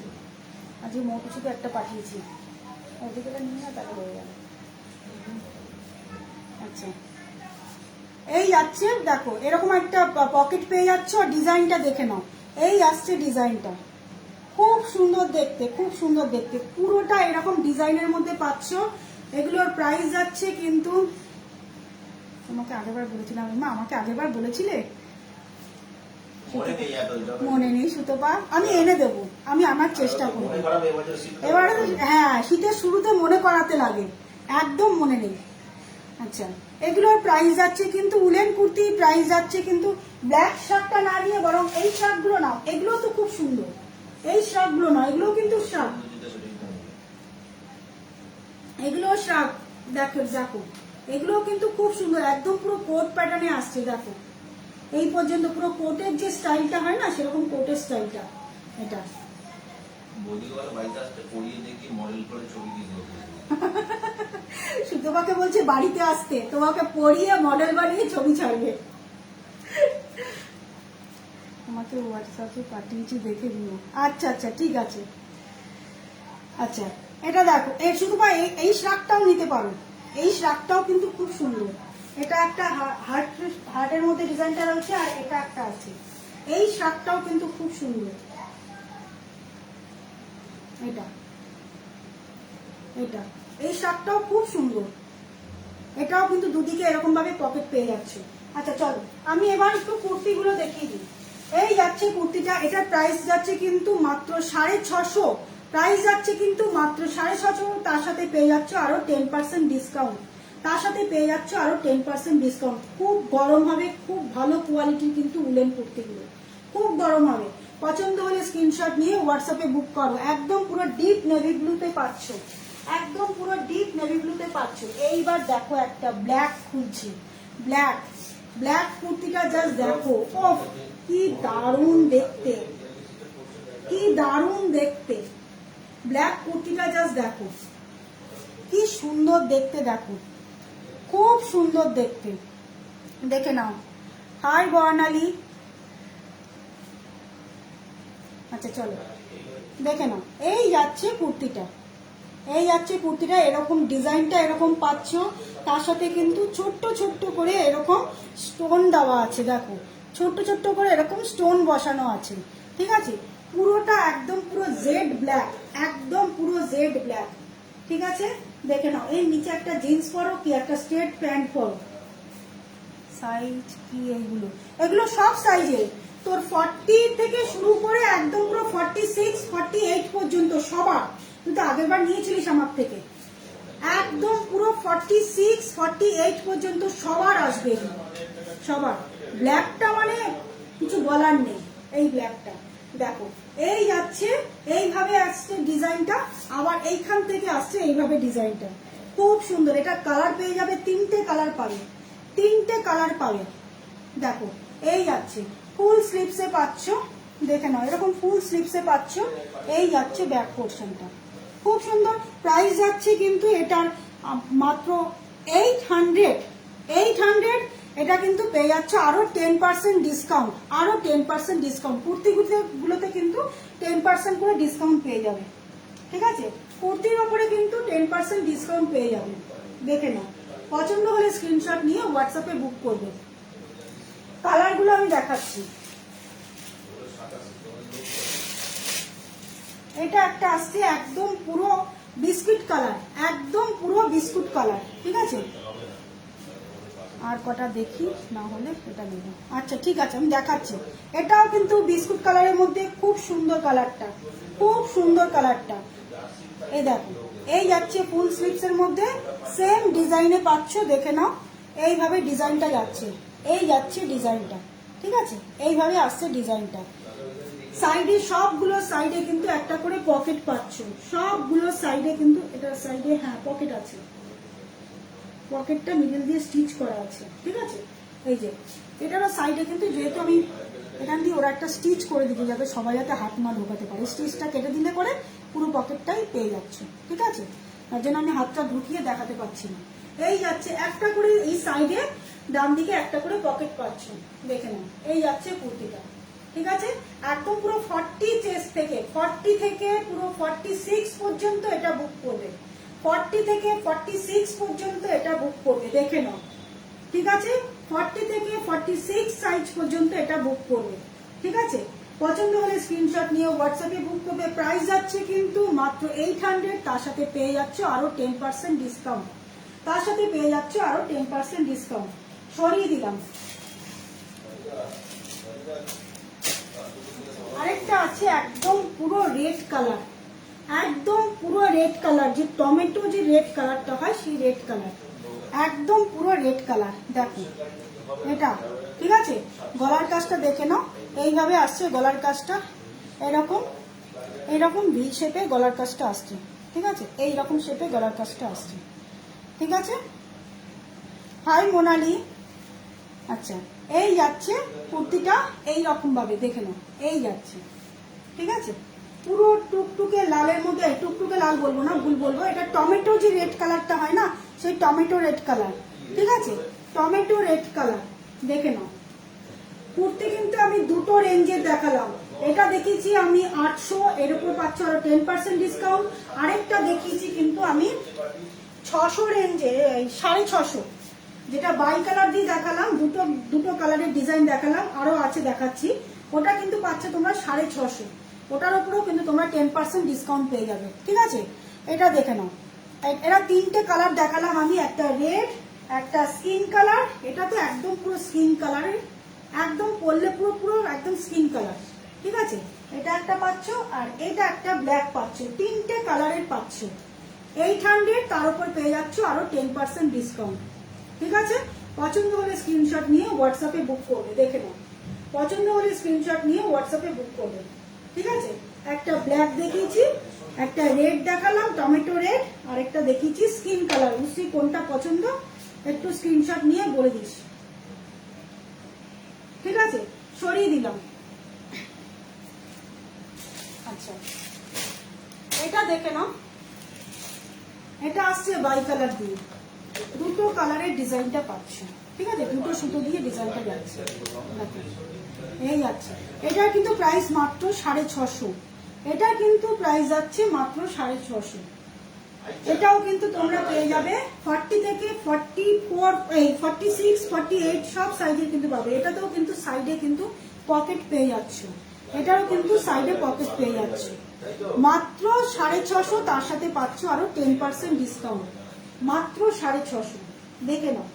আজকে মোটো শুধু একটা পাঠিয়েছি, ওদিকে নিয়ে না তাহলে হয়ে গেল। আচ্ছা, এই যাচ্ছে, দেখো এরকম একটা পকেট পেয়ে যাচ্ছ, ডিজাইনটা দেখে নাও, এই আসছে ডিজাইনটা, খুব সুন্দর দেখতে, খুব সুন্দর দেখতে, পুরোটা এরকম ডিজাইনের মধ্যে পাচ্ছ। এগুলোর প্রাইস যাচ্ছে কিন্তু, তোমাকে আগেরবার বলেছিলাম মা, আমাকে আগেরবার বলেছিলে, মনে নেই সুতপা, আমি এনে দেবো, আমি আমার চেষ্টা করবো এবারে। হ্যাঁ, শীতের শুরুতে মনে করাতে লাগে, একদম মনে নেই। আচ্ছা, এগুলোর প্রাইস যাচ্ছে কিন্তু, উলেন কুর্তি প্রাইস যাচ্ছে কিন্তু, ব্ল্যাক শার্টটা না নিয়ে বরং এই শার্টগুলো নাও, এগুলো তো খুব সুন্দর, এই শার্টগুলো নাও, এগুলো কিন্তু শার্ট, এগুলো শার্ট, দেখো দেখো এগুলো কিন্তু খুব সুন্দর, একদম পুরো কোট প্যাটার্নে আসছে, দেখো এই পর্যন্ত পুরো কোটের যে স্টাইলটা হয় না, সেরকম কোটের স্টাইলটা এটা। সুতপাকে বলছে বাড়িতে আসতে, তোমাকে পরিয়ে মডেল বানিয়ে ছবি ছাড়বে। তোমাকে হোয়াটসঅ্যাপে পাঠিয়েছি, দেখে নিও। আচ্ছা আচ্ছা, ঠিক আছে। আচ্ছা, এটা দেখো, এই শুধু এই শার্টটাও নিতে পারো, এই শার্টটাও কিন্তু খুব সুন্দর, এটা একটা হার্টের মধ্যে ডিজাইনটা রয়েছে, আর এটা একটা আছে, এই শার্টটাও কিন্তু খুব সুন্দর, এটা এটা এই শার্টটাও খুব সুন্দর, এটাও কিন্তু দুদিকে এরকম ভাবে পকেট পেয়ে যাচ্ছে। আচ্ছা চলো, আমি এবার একটু কুর্তিগুলো দেখিয়ে দিই। এই যাচ্ছে কুর্তিটা, এটার প্রাইস যাচ্ছে কিন্তু মাত্র 650, প্রাইস যাচ্ছে কিন্তু মাত্র 650, তার সাথে পেয়ে যাচ্ছ আরো 10% ডিসকাউন্ট, তার সাথে পেয়ে যাচ্ছ আরো 10% ডিসকাউন্ট। খুব গরম হবে, খুব ভালো কোয়ালিটির কিন্তু উলেন কুর্তিগুলো, খুব গরম হবে। পছন্দ হলে স্ক্রিনশট নিয়ে হোয়াটসঅ্যাপে বুক করো। একদম পুরো ডিপ নেভি ব্লুতে পাচ্ছ, একদম পুরো ডিপ নেভি ব্লুতে পাচ্ছ। এইবার দেখো একটা ব্ল্যাক খুলছি, ব্ল্যাক ব্ল্যাক কুর্তিটা জাস্ট দেখো, ওফ কি দারুণ দেখতে, কি দারুণ দেখতে, ব্ল্যাক কুর্তিটা জাস্ট দেখো কি সুন্দর দেখতে, দেখো খুব সুন্দর দেখতে, দেখে নাও। হাই বর্ণালী, আচ্ছা চলো দেখে নাও, এই যাচ্ছে কুর্তিটা, এই যাচ্ছে কুর্তিটা, এরকম ডিজাইনটা এরকম পাচ্ছ, তার সাথে কিন্তু ছোট্ট ছোট্ট করে এরকম স্টোন দেওয়া আছে, দেখো ছোট্ট ছোট্ট করে এরকম স্টোন বসানো আছে, ঠিক আছে? পুরোটা একদম পুরো জেড ব্ল্যাক, একদম পুরো জেড ব্ল্যাক, ঠিক আছে? দেখে নাও, এই নিচে একটা জিন্স পরো কি একটা স্ট্রেট প্যান্ট পরো, সাইজ কি এইগুলো, এগুলো সব সাইজের, তোর 40 থেকে শুরু করে একদম পুরো 46 48 পর্যন্ত সবার, তুই তো আগেরবার নিয়েছিলিস আমার থেকে, একদম পুরো 46 48 পর্যন্ত সবার আসবে, সবার। ব্ল্যাকটা মানে কিছু বলার নেই, এই ব্ল্যাকটা দেখো, এই যাচ্ছে এইভাবে আসছে ডিজাইনটা, আবার এইখান থেকে আসছে এইভাবে ডিজাইনটা, খুব সুন্দর। এটা কালার পেয়ে যাবে, 3টে কালার পাবে, 3টে কালার পাবে, দেখো এই যাচ্ছে ফুল স্লিপসে পাচ্ছ, দেখে নাও এরকম ফুল স্লিপসে পাচ্ছ, এই যাচ্ছে ব্যাক পোর্শনটা, খুব সুন্দর। প্রাইস যাচ্ছে কিন্তু এটার মাত্র 800 এটা কিন্তু পেয়ে যাচ্ছ আরো 10% ডিসকাউন্ট, আরো 10% ডিসকাউন্ট। কুর্তিগুলোতে কিন্তু 10% করে ডিসকাউন্ট পেয়ে যাবে, ঠিক আছে? কুর্তির ওপরে কিন্তু 10% ডিসকাউন্ট পেয়ে যাবে, দেখে নাও। পছন্দ হলে স্ক্রিনশট নিয়ে হোয়াটসঅ্যাপে বুক করবে। কালারগুলো আমি দেখাচ্ছি। এটা একটা আসছে একদম পুরো বিস্কুট কালার, একদম পুরো বিস্কুট কালার, ঠিক আছে? আর কটা দেখি, না হলে এটা নেব। আচ্ছা ঠিক আছে, আমি দেখাচ্ছি। এটাও কিন্তু বিস্কুট কালারের মধ্যে খুব সুন্দর কালারটা, খুব সুন্দর কালারটা। এই দেখো, এই যাচ্ছে ফুল স্লিভস এর মধ্যে, সেম ডিজাইনে পাচ্ছ, দেখে নাও। এইভাবে ডিজাইনটা যাচ্ছে, এই যাচ্ছে ডিজাইনটা, ঠিক আছে? এইভাবে আসছে ডিজাইনটা। সাইডে সবগুলো সাইডে কিন্তু একটা করে পকেট পাচ্ছ, সবগুলো সাইডে কিন্তু, এটা সাইডে হ্যাঁ পকেট আছে, পকেটটা মিডল দিয়ে স্টিচ করা আছে, ঠিক আছে? এই যে এটারও সাইডে কিন্তু, যেহেতু আমি এখান দিয়ে ওরা একটা স্টিচ করে দিতে যাবে, সবাই যাতে হাত না ঢোকাতে পারে, স্টিচটা কেটে দিলে করে পুরো পকেটটাই পেয়ে যাচ্ছে, ঠিক আছে? তার জন্য আমি হাতটা ঢুকিয়ে দেখাতে পারছি না। এই যাচ্ছে একটা করে, এই সাইডে ডান দিকে একটা করে পকেট পাচ্ছ, দেখে নাও। এই যাচ্ছে কুর্তিটা, ঠিক আছে? একদম পুরো 40 চেস্ট থেকে, 40 থেকে পুরো 46 পর্যন্ত এটা বুক করবে, 40 থেকে 46 পর্যন্ত এটা বুক করবে, দেখে নাও, ঠিক আছে? 40 থেকে 46 সাইজ পর্যন্ত এটা বুক করবে, ঠিক আছে? পছন্দ হলে স্ক্রিনশট নিয়ে হোয়াটসঅ্যাপে বুক করবে। প্রাইস যাচ্ছে কিন্তু মাত্র 800, তার সাথে পেয়ে যাচ্ছ আরো 10% ডিসকাউন্ট, তার সাথে পেয়ে যাচ্ছ আরো 10% ডিসকাউন্ট। সরিয়ে দিলাম। আরেকটা আছে একদম পুরো রেড কালার, একদম পুরো রেড কালার, যে টমেটো যে রেড কালারটা হয় সেই রেড কালার, একদম পুরো রেড কালার। দেখো এটা, ঠিক আছে? গলার কাজটা দেখে নাও, এইভাবে আসছে গলার কাজটা, এরকম এরকম ভি শেপে গলার কাজটা আসছে, ঠিক আছে? এইরকম শেপে গলার কাজটা আসছে, ঠিক আছে? হাই মোনালি। আচ্ছা, এই যাচ্ছে কুর্তিটা এইরকম ভাবে, দেখে নাও, এই যাচ্ছে, ঠিক আছে? পুরো টুকটুকে লালের মধ্যে, টুকটুকে লাল বলবো না, ভুল বলবো, এটা টমেটো যে রেড কালারটা হয় না, সেই টমেটো রেড কালার, ঠিক আছে? টমেটো রেড কালার, দেখে নাও। কুর্তি কিন্তু আমি দুটো রেঞ্জের দেখালাম, এটা দেখিয়েছি আমি 800, এর উপর পাচ্ছ আরো 10% ডিসকাউন্ট। আরেকটা দেখিয়েছি কিন্তু আমি 600 রেঞ্জে, 650, যেটা বাই কালার দিয়ে দেখালাম, দুটো কালারের ডিজাইন দেখালাম, আরো আছে দেখাচ্ছি। ওটা কিন্তু পাচ্ছে তোমরা 650, ওটার উপরেও কিন্তু তোমরা 10% ডিসকাউন্ট পেয়ে যাবে, ঠিক আছে? এটা দেখে নাও। এরা 3টে কালার দেখালাম আমি, একটা রেড, একটা স্কিন কালার, এটা তো একদম পুরো স্কিন কালারের, একদম পরলে পুরো পুরো একদম স্কিন কালার, ঠিক আছে? এটা একটা পাচ্ছ, আর এটা একটা ব্ল্যাক পাচ্ছ, 3টে কালারের পাচ্ছ। 800, তার উপর পেয়ে যাচ্ছ আরো 10% ডিসকাউন্ট, ঠিক আছে? পছন্দ হলে স্ক্রিনশট নিয়ে হোয়াটসঅ্যাপে বুক করবে, দেখে নাও। পছন্দ হলে স্ক্রিনশট নিয়ে হোয়াটসঅ্যাপে বুক করবে, ঠিক আছে? একটা ব্ল্যাক দেখিয়েছি, একটা রেড দেখালাম, টমেটো রেড, আর একটা দেখিয়েছি স্কিন কালার। বুঝছি কোনটা পছন্দ, একটু স্ক্রিনশট নিয়ে বলে দিস, ঠিক আছে? সরিয়ে দিলাম। আচ্ছা, এটা দেখে নাও, এটা আসছে বাই কালার দিয়ে, দুটো কালারের ডিজাইনটা পাচ্ছ, ঠিক আছে? দুটো সুতো দিয়ে ডিজাইনটা যাচ্ছে, এই যাচ্ছে। এটা কিন্তু প্রাইস মাত্র 650, এটা কিন্তু প্রাইস যাচ্ছে মাত্র 650। এটাও কিন্তু তোমরা পেয়ে যাবে 40 থেকে 44, 46, 48 সব সাইজের কিন্তু পাবে। এটাতেও কিন্তু সাইডে কিন্তু পকেট পেয়ে যাচ্ছ, এটাও কিন্তু সাইডে পকেট পেয়ে যাচ্ছে, মাত্র 650, তার সাথে পাচ্ছ আরো 10% ডিসকাউন্ট, মাত্র 650, দেখে নাও,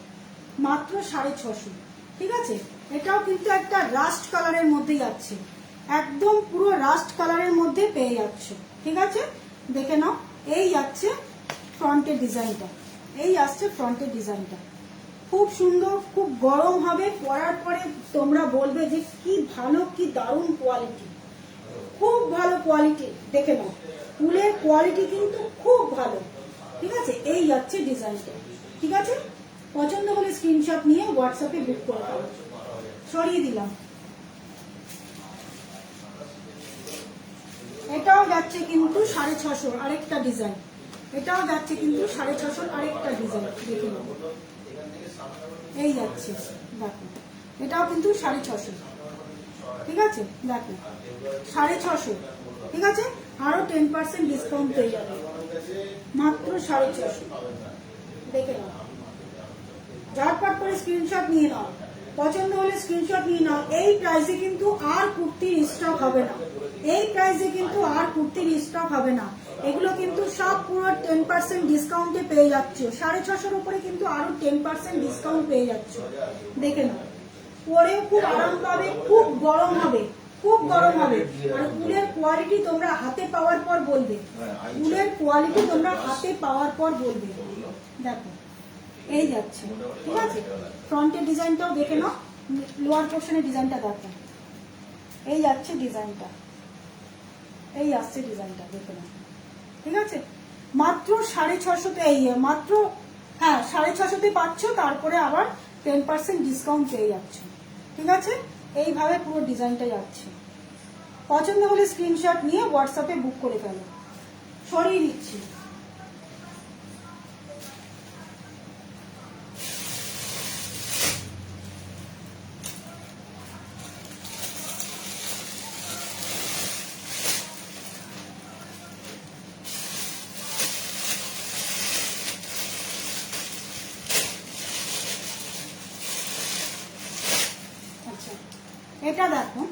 মাত্র 650, ঠিক আছে? এটাও কিন্তু একটা রাস্ট কালারের মধ্যে যাচ্ছে, একদম পুরো রাস্ট কালারের মধ্যে পেয়ে যাচ্ছ, ঠিক আছে? দেখে নাও। এই যাচ্ছে ফ্রন্টের ডিজাইনটা, এই আসছে ফ্রন্টের ডিজাইনটা, খুব সুন্দর, খুব গরম হবে, পরার পরে তোমরা বলবে যে কি ভালো, কি দারুণ কোয়ালিটি, খুব ভালো কোয়ালিটি, দেখে নাও। ফুলের কোয়ালিটি কিন্তু খুব ভালো, ঠিক আছে? এই যাচ্ছে ডিজাইনটা, ঠিক আছে? পছন্দ হলে স্ক্রিনশট নিয়ে হোয়াটসঅ্যাপে বুক করে দাও। সরিয়ে দিলাম। এটাও যাচ্ছে কিন্তু 650, আরেকটা ডিজাইন, এটাও যাচ্ছে কিন্তু 650 আরেকটা ডিজাইন দেখে নেবো। এই যাচ্ছে দেখো, এটাও কিন্তু 650, ঠিক আছে, দেখো 650, ঠিক আছে। আরো 10% ডিসকাউন্ট পেয়ে যাবে, মাত্র 650। দেখে নাও, ঝটপট করে স্ক্রিনশট নিয়ে নাও, পছন্দ হলে স্ক্রিনশট নিয়ে নাও। এই প্রাইসে কিন্তু আর কুর্তির স্টক হবে না, এই প্রাইসে কিন্তু আর কুর্তির স্টক হবে না। এগুলো কিন্তু সব পুরো 10% ডিসকাউন্টে পেয়ে যাচ্ছ, 650 উপরে কিন্তু আরো 10% ডিসকাউন্ট পেয়ে যাচ্ছ। দেখে নাও, পরেও খুব আরাম পাবে, খুব গরম হবে, খুব গরম হবে। আর উলের কোয়ালিটি তোমরা হাতে পাওয়ার পর বলবে, উলের কোয়ালিটি তোমরা হাতে পাওয়ার পর বলবে। দেখো এই যাচ্ছে, ঠিক আছে। ফ্রন্টের ডিজাইনটাও দেখে নাও, লোয়ার পোর্শনের ডিজাইনটা দেখো, এই যাচ্ছে ডিজাইনটা, এই আসছে ডিজাইনটা, দেখে নাও, ঠিক আছে। মাত্র 650-তে, এই মাত্র, হ্যাঁ 650-তে পাচ্ছ, তারপরে আবার 10% ডিসকাউন্ট পেয়ে যাচ্ছ, ঠিক আছে। এইভাবে পুরো ডিজাইনটা যাচ্ছে। পছন্দ হলে স্ক্রিনশট নিয়ে হোয়াটসঅ্যাপে বুক করে ফেলো। সরিয়ে দিচ্ছি। এটা দেখো,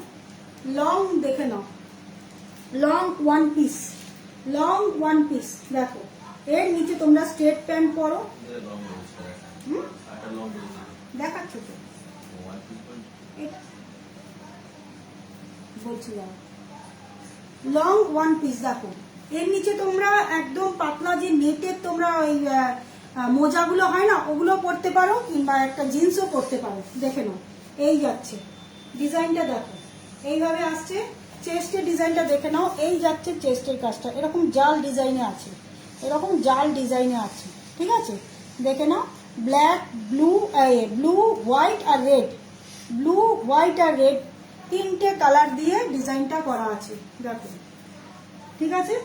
লং দেখে নাও, long one piece, long one piece দেখো। এর নিচে তোমরা স্ট্রেট প্যান্ট পরো, দেখাচ্ছ তো বলছি, লং ওয়ান পিস দেখো। এর নিচে তোমরা একদম পাতলা যে নেটের তোমরা ওই মোজাগুলো হয় না, ওগুলো পরতে পারো, কিংবা একটা জিন্সও পরতে পারো। দেখে নাও, এই যাচ্ছে ডিজাইনটা, দেখো এইভাবে আসছে। চেস্টের ডিজাইনটা দেখে নাও, এই যাচ্ছে চেস্টের কাজটা, এরকম জাল ডিজাইনে আছে, এরকম জাল ডিজাইনে আছে, ঠিক আছে। দেখে নাও, ব্ল্যাক, ব্লু, ব্লু, হোয়াইট আর রেড, ব্লু, হোয়াইট আর রেড, তিনটে কালার দিয়ে ডিজাইনটা করা আছে, দেখো, ঠিক আছে।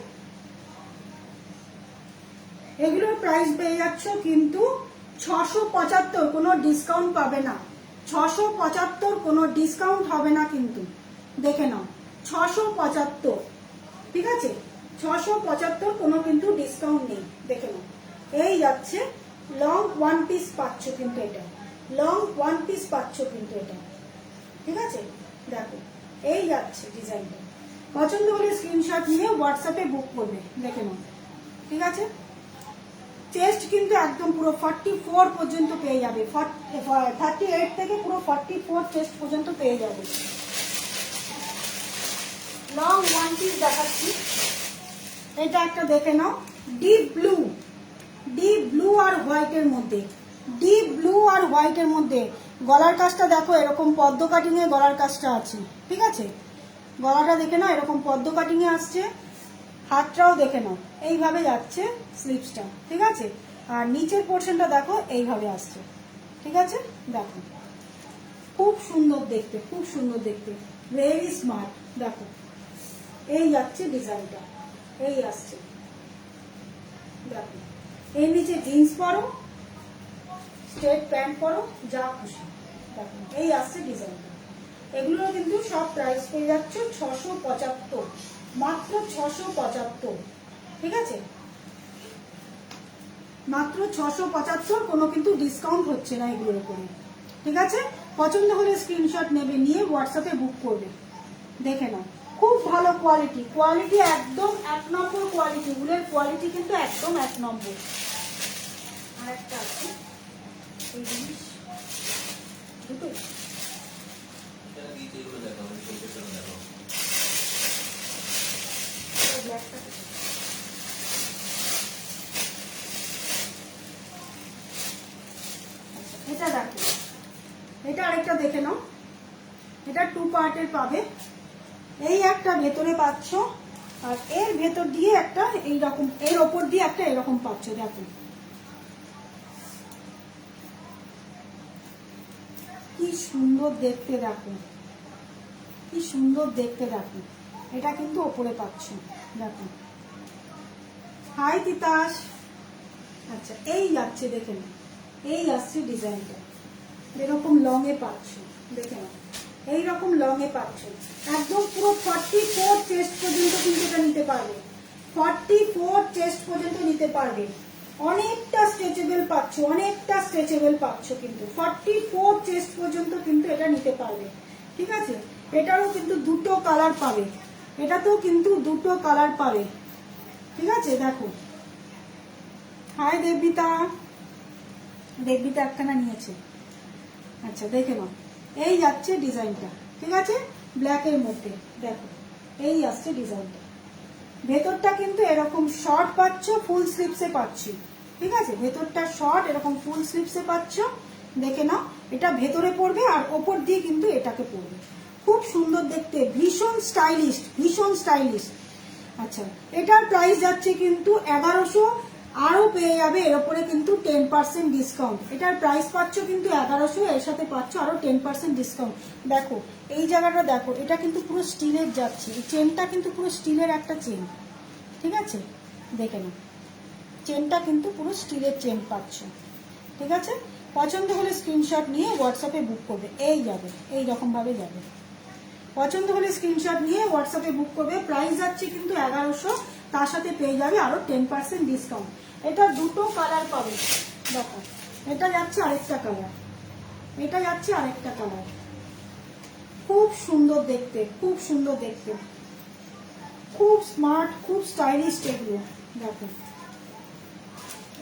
এগুলোর প্রাইস পেয়ে যাচ্ছ কিন্তু 675, কোনো ডিসকাউন্ট পাবে না, 675 কোনো ডিসকাউন্ট হবে না কিন্তু। দেখে নাও, 675, ঠিক আছে, 675 কোনো কিন্তু ডিসকাউন্ট নেই। দেখে নাও, এই যাচ্ছে লং ওয়ান পিস পাচ্ছ কিন্তু, এটা লং ওয়ান পিস পাচ্ছ কিন্তু এটা, ঠিক আছে। দেখো এই যাচ্ছে ডিজাইনটা। পছন্দ হলে স্ক্রিনশট নিয়ে হোয়াটসঅ্যাপে বুক করবে। দেখে নাও, ঠিক আছে। চেস্ট কিন্তু একদম পুরো 44 পর্যন্ত পেয়ে যাবে, 38 থেকে পুরো 44 চেস্ট পর্যন্ত পেয়ে যাবে। লং ওয়ান পিস দেখাচ্ছি, এটা একটা দেখে নাও, ডিপ ব্লু, ডিপ ব্লু আর হোয়াইটের মধ্যে, ডিপ ব্লু আর হোয়াইটের মধ্যে। গলার কাজটা দেখো, এরকম পদ্ম কাটিং এ গলার কাজটা আছে, ঠিক আছে। গলাটা দেখে নাও, এরকম পদ্ম কাটিং এ আসছে। হাতটাও দেখে নাও, এইভাবে যাচ্ছে স্লিভসটা, ঠিক আছে। আর নিচের পোর্শনটা দেখো, এইভাবে আসছে, ঠিক আছে। দেখো খুব সুন্দর দেখতে, খুব সুন্দর দেখতে, ভেরি স্মার্ট। দেখো এই যাচ্ছে ডিজাইনটা, এই আসছে, দেখো। এর নিচে জিন্স পরো, স্ট্রেট প্যান্ট পরো, যা খুশি, দেখো এই আসছে ডিজাইনটা। এগুলো কিন্তু সব প্রাইস পেয়ে যাচ্ছে 675, মাত্র 675, ঠিক আছে, মাত্র 675, কোনো কিন্তু ডিসকাউন্ট হচ্ছে না এগুলোর উপরে, ঠিক আছে। পছন্দ হলে স্ক্রিনশট নেবে, নিয়ে হোয়াটসঅ্যাপে বুক করবে। দেখে নাও, খুব ভালো কোয়ালিটি, কোয়ালিটি একদম 1 নম্বর কোয়ালিটি, উলের কোয়ালিটি কিন্তু একদম 1 নম্বর। আর একটা আছে এই জিনিস দুটো, এটা দেখো, এটা আরেকটা দেখে নাও, এটা 2 পার্টের পাবে। এই একটা ভেতরে পাচ্ছ, আর এর ভেতর দিয়ে একটা এইরকম, এর ওপর দিয়ে একটা এরকম পাচ্ছ। দেখো কি সুন্দর দেখতে, দেখো কি সুন্দর দেখতে, দেখো এটা কিন্তু ওপরে পাচ্ছ, দেখো হাই তিতাস। আচ্ছা এই যাচ্ছে, দেখে নাও, এই আসছে ডিজাইনটা, এরকম লং এ পাচ্ছ, দেখে নাও এইরকম লং এ পাচ্ছ, একদম পুরো 44 চেস্ট পর্যন্ত কিন্তু এটা নিতে পারবে, 44 চেস্ট পর্যন্ত নিতে পারবে, অনেকটা স্ট্রেচেবল পাচ্ছ, অনেকটা স্ট্রেচেবল পাচ্ছ, কিন্তু 44 চেস্ট পর্যন্ত কিন্তু এটা নিতে পারবে। ঠিক আছে, এটারও কিন্তু দুটো কালার পাবে, এটাতেও কিন্তু দুটো কালার পাবে। ঠিক আছে, দেখো। হাই দেববিতা, দেববিতা একখানা নিয়েছে। আচ্ছা দেখে নাও, এই যাচ্ছে ডিজাইনটা। ঠিক আছে, ব্ল্যাকের মধ্যে দেখো এই আসছে ডিজাইনটা, ভেতরটা কিন্তু এরকম শর্ট পাচ্ছ, ফুল স্লিভসে পাচ্ছ। ঠিক আছে, ভেতরটা শর্ট, এরকম ফুল স্লিভসে পাচ্ছ, দেখে নাও। এটা ভেতরে পড়বে আর ওপর দিয়ে কিন্তু এটাকে পড়বে, খুব সুন্দর দেখতে, ভীষণ স্টাইলিশ, ভীষণ স্টাইলিশ। আচ্ছা, এটার প্রাইস যাচ্ছে কিন্তু 1100, আরো পেয়ে যাবে এর উপরে কিন্তু 10% ডিসকাউন্ট। এটার প্রাইস পাচ্ছ কিন্তু 1100, এর সাথে পাচ্ছ আরো 10% ডিসকাউন্ট। দেখো এই জায়গাটা দেখো, এটা কিন্তু পুরো স্টিলের যাচ্ছে, এই চেনটা কিন্তু পুরো স্টিলের একটা চেন। ঠিক আছে, দেখে নাও, চেনটা কিন্তু পুরো স্টিলের চেন পাচ্ছ। ঠিক আছে, পছন্দ হলে স্ক্রিনশট নিয়ে হোয়াটসঅ্যাপে বুক করবে, এই যাবে, এই রকম ভাবে যাবে। পছন্দ হলে স্ক্রিনশট নিয়ে হোয়াটসঅ্যাপে বুক করবে। প্রাইস যাচ্ছে কিন্তু 1100, তার সাথে পেয়ে যাবে আরো 10% ডিসকাউন্ট। এটা দুটো কালার পাবে, দেখো এটা যাচ্ছে আরেকটা কালার, এটা যাচ্ছে আরেকটা কালার, খুব সুন্দর দেখতে, খুব সুন্দর দেখতে, খুব স্মার্ট, খুব স্টাইলিশ এগুলো। দেখো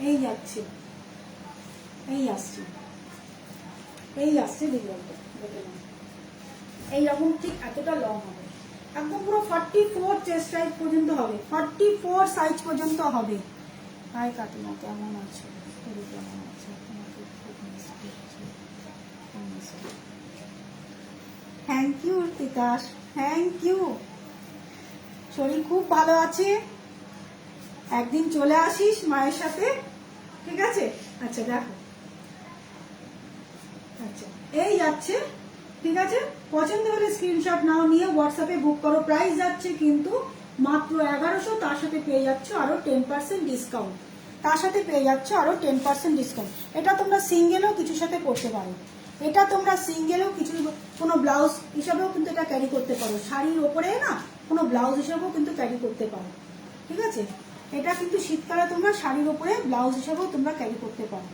এই যাচ্ছে, এই আসছে, এই আসছে ডিজাইনটা, দেখে নাও এইরকম, ঠিক এতটা লং হবে, একদম পুরো 44 চেস্ট সাইজ পর্যন্ত হবে, 44 সাইজ পর্যন্ত হবে। হাই কাকিমা, কেমন আছে? কেমন আছে? Thank you Titas, thank you. শরীর খুব ভালো আছে, একদিন চলে আসিস মায়ের সাথে। ঠিক আছে, আচ্ছা দেখো, আচ্ছা এই যাচ্ছে। ঠিক আছে, পছন্দ হলে স্ক্রিনশট নাও, নিয়ে হোয়াটসঅ্যাপে বুক করো। প্রাইস যাচ্ছে কিন্তু মাত্র 1100, তার সাথে পেয়ে যাচ্ছ আরো 10% ডিসকাউন্ট, তার সাথে পেয়ে যাচ্ছ আরো 10% ডিসকাউন্ট। এটা তোমরা সিঙ্গেলও কিছুর সাথে করতে পারো, এটা তোমরা সিঙ্গেলও কিছু, কোনো ব্লাউজ হিসাবেও কিন্তু এটা ক্যারি করতে পারো, শাড়ির ওপরে না কোনো ব্লাউজ হিসাবেও কিন্তু ক্যারি করতে পারো। ঠিক আছে, এটা কিন্তু শীতকালে তোমরা শাড়ির ওপরে ব্লাউজ হিসাবেও তোমরা ক্যারি করতে পারো।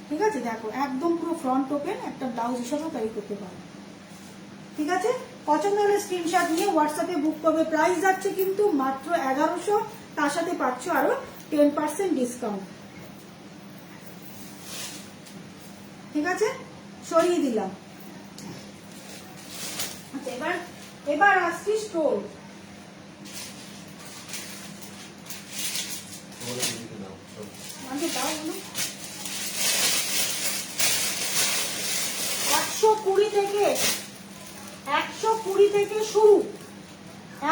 ঠিক আছে, দেখো একদম পুরো ফ্রন্ট ওপেন একটা ব্লাউজ হিসাবেও ক্যারি করতে পারো। ঠিক আছে, পছন্দ হলে স্ক্রিনশট নিয়ে হোয়াটসঅ্যাপে বুক করবে। প্রাইস যাচ্ছে কিন্তু মাত্র 1100, তার সাথে পাচ্ছ আরো 10% ডিসকাউন্ট। ঠিক আছে, সরিয়ে দিলাম। আচ্ছা, এবার এবার আসছি স্টোল। দাও 120 থেকে, 120 থেকে শুরু,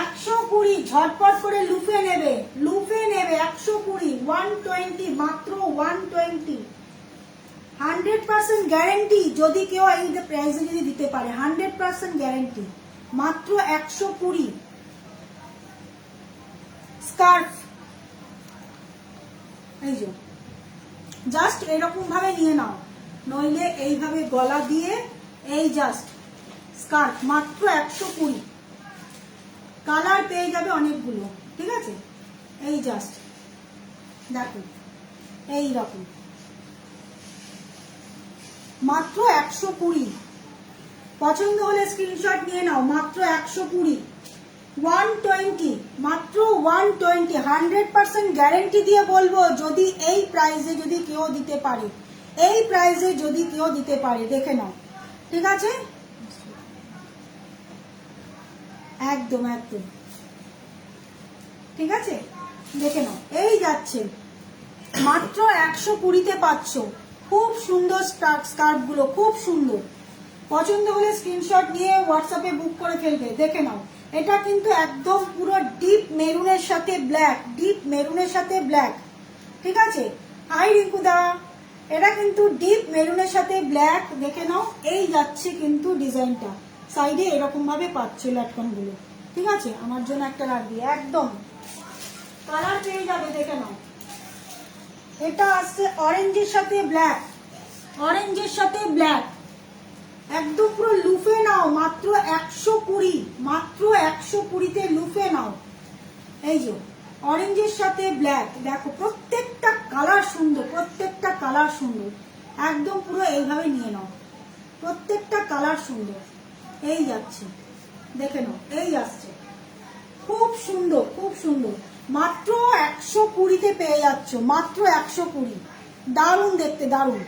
120, ঝটপট করে লুফে নেবে, লুফে নেবে। 120, 120, মাত্র 120, 100% গ্যারেন্টি। যদি কেউ এই প্রাইসে যদি দিতে পারে, 100% গ্যারেন্টি, মাত্র 120। স্কার্ফ, এই যে জাস্ট এরকম ভাবে নিয়ে নাও, নইলে এইভাবে গলা দিয়ে, এই জাস্ট স্কার্ফ, মাত্র 120। কালার পেয়ে যাবে অনেকগুলো। ঠিক আছে, এই জাস্ট দেখো এই রকম, মাত্র 120। পছন্দ হলে স্ক্রিনশট নিয়ে নাও, মাত্র 120, 120, মাত্র 120। 100% গ্যারেন্টি দিয়ে বলবো, যদি এই প্রাইসে যদি কেউ দিতে পারে, এই প্রাইসে যদি কেউ দিতে পারে, দেখে নাও। ঠিক আছে, একদম একদম ঠিক আছে, দেখে নাও, এই যাচ্ছে মাত্র 120-তে পাচ্ছ। খুব সুন্দর স্কার্ট গুলো, খুব সুন্দর। পছন্দ হলে স্ক্রিনশট নিয়ে হোয়াটসঅ্যাপে বুক করে ফেলবে। দেখে নাও, এটা কিন্তু একদম পুরো ডিপ মেরুনের সাথে ব্ল্যাক, ডিপ মেরুনের সাথে ব্ল্যাক। ঠিক আছে, হাই রিঙ্কুদা, এটা কিন্তু ডিপ মেরুনের সাথে ব্ল্যাক। দেখে নাও, এই যাচ্ছে কিন্তু ডিজাইনটা, সাইডে এরকম ভাবে পাচ্ছ লাটকন গুলো। ঠিক আছে, আমার জন্য একটা রাখবি, একদম কালার পেয়ে যাবে, দেখে নাও। এটা আসছে অরেঞ্জের সাথে ব্ল্যাক, অরেঞ্জের সাথে ব্ল্যাক, একদম পুরো লুফে নাও, মাত্র 120, মাত্র 120তে লুফে নাও। এই যে অরেঞ্জের সাথে ব্ল্যাক, দেখো প্রত্যেকটা কালার সুন্দর, প্রত্যেকটা কালার সুন্দর, একদম পুরো এইভাবে নিয়ে নাও, প্রত্যেকটা কালার সুন্দর। এই যাচ্ছে, দেখে নাও, এই আসছে, খুব সুন্দর, খুব সুন্দর, মাত্র 120তে পেয়ে যাচ্ছ, মাত্র 120। দারুণ দেখতে, দারুণ।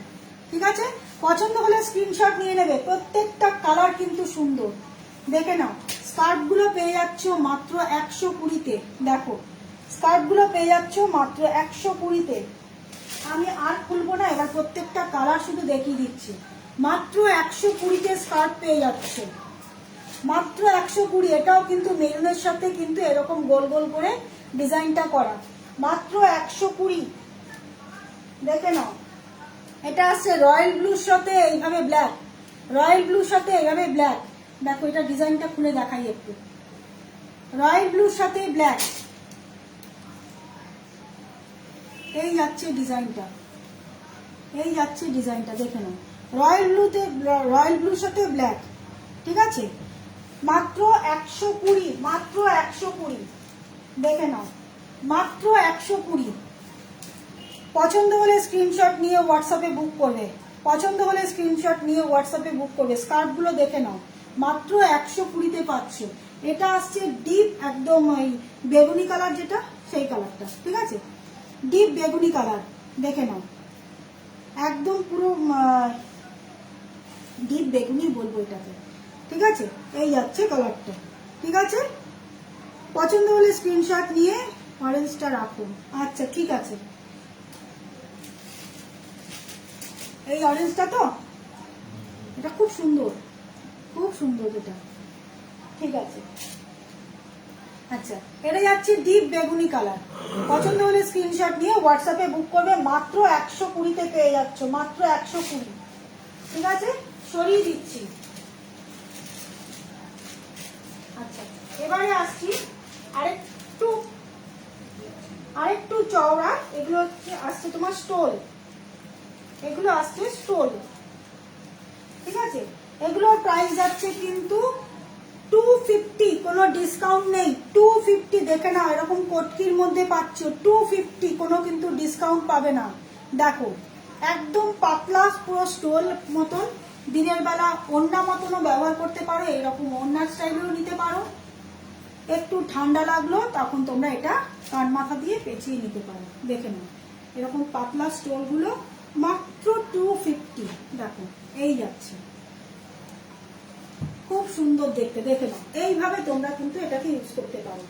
ঠিক আছে, পছন্দ হলে স্ক্রিনশট নিয়ে নেবে, প্রত্যেকটা কালার কিন্তু সুন্দর। দেখে নাও, স্কার্ট গুলো পেয়ে যাচ্ছ মাত্র 120তে। দেখো স্কার্ট গুলো পেয়ে যাচ্ছ মাত্র 120তে। আমি আর খুলবো না, এবার প্রত্যেকটা কালার শুধু দেখিয়ে দিচ্ছি। মাত্র 120তে স্কার্ট পেয়ে যাচ্ছে, মাত্র 120। এটাও কিন্তু মেরুনের সাথে কিন্তু এরকম গোল গোল করে ডিজাইনটা করা, মাত্র 120। দেখে নাও, এটা আছে রয়্যাল ব্লুর সাথে এইভাবে ব্ল্যাক, রয়্যাল ব্লুর সাথে এইভাবে ব্ল্যাক। দেখো এটা ডিজাইনটা খুলে দেখাই একটু, রয়্যাল ব্লুর সাথে ব্ল্যাক, এই যাচ্ছে ডিজাইনটা, এই যাচ্ছে ডিজাইনটা। দেখে নাও, রয়্যাল ব্লুতে, রয়্যাল ব্লুর সাথে ব্ল্যাক। ঠিক আছে, মাত্র 120, মাত্র 120। দেখে নাও, মাত্র 120। পছন্দ হলে স্ক্রিনশট নিয়ে হোয়াটসঅ্যাপে বুক করবে, পছন্দ হলে স্ক্রিনশট নিয়ে হোয়াটসঅ্যাপে বুক করবে। স্কার্ট গুলো দেখে নাও, মাত্র 120তে পাচ্ছ। এটা আসছে ডিপ একদম ওই বেগুনি কালার, যেটা সেই কালারটা। ঠিক আছে, ডিপ বেগুনি কালার, দেখে নাও, একদম পুরো ডিপ বেগুনি বলবো এটাকে। ঠিক আছে, এই যাচ্ছে কালারটা। ঠিক আছে, পছন্দ হলে স্ক্রিনশট নিয়ে অরেঞ্জটা রাখুন। আচ্ছা ঠিক আছে, এই অরেঞ্জটা তো, এটা খুব সুন্দর, খুব সুন্দর এটা। ঠিক আছে, আচ্ছা এটা যাচ্ছে ডিপ বেগুনি কালার। পছন্দ হলে স্ক্রিনশট নিয়ে হোয়াটসঅ্যাপে বুক করবে, মাত্র 120তে পেয়ে যাচ্ছ, মাত্র 120। ঠিক আছে, সরিয়ে দিচ্ছি। আচ্ছা এবারে আসছি আরেকটু, আরেকটু চওড়া। এগুলো আসছে তোমার স্টোল, এগুলো আসছে স্টোল। ঠিক আছে, এগুলোর প্রাইস যাচ্ছে কিন্তু 250, কোনো ডিসকাউন্ট নেই, 250। দেখে নাও, এরকম কটকির মধ্যে পাচ্ছ 250, কোনো কিন্তু ডিসকাউন্ট পাবে না। দেখো একদম পাতলা পুরো স্টোল মতন, দিনের বেলা ওড়না মতনও ব্যবহার করতে পারো, এরকম ওড়নার স্টাইলেও নিতে পারো। একটু ঠান্ডা লাগলো তখন তোমরা এটা কান মাথা দিয়ে পেঁচিয়ে নিতে পারো। দেখে নাও, এরকম পাতলা স্টোল গুলো মাত্র 250। দেখো এই যাচ্ছে, খুব সুন্দর দেখতে। দেখে নাও, এইভাবে তোমরা কিন্তু এটাকে ইউজ করতে পারো।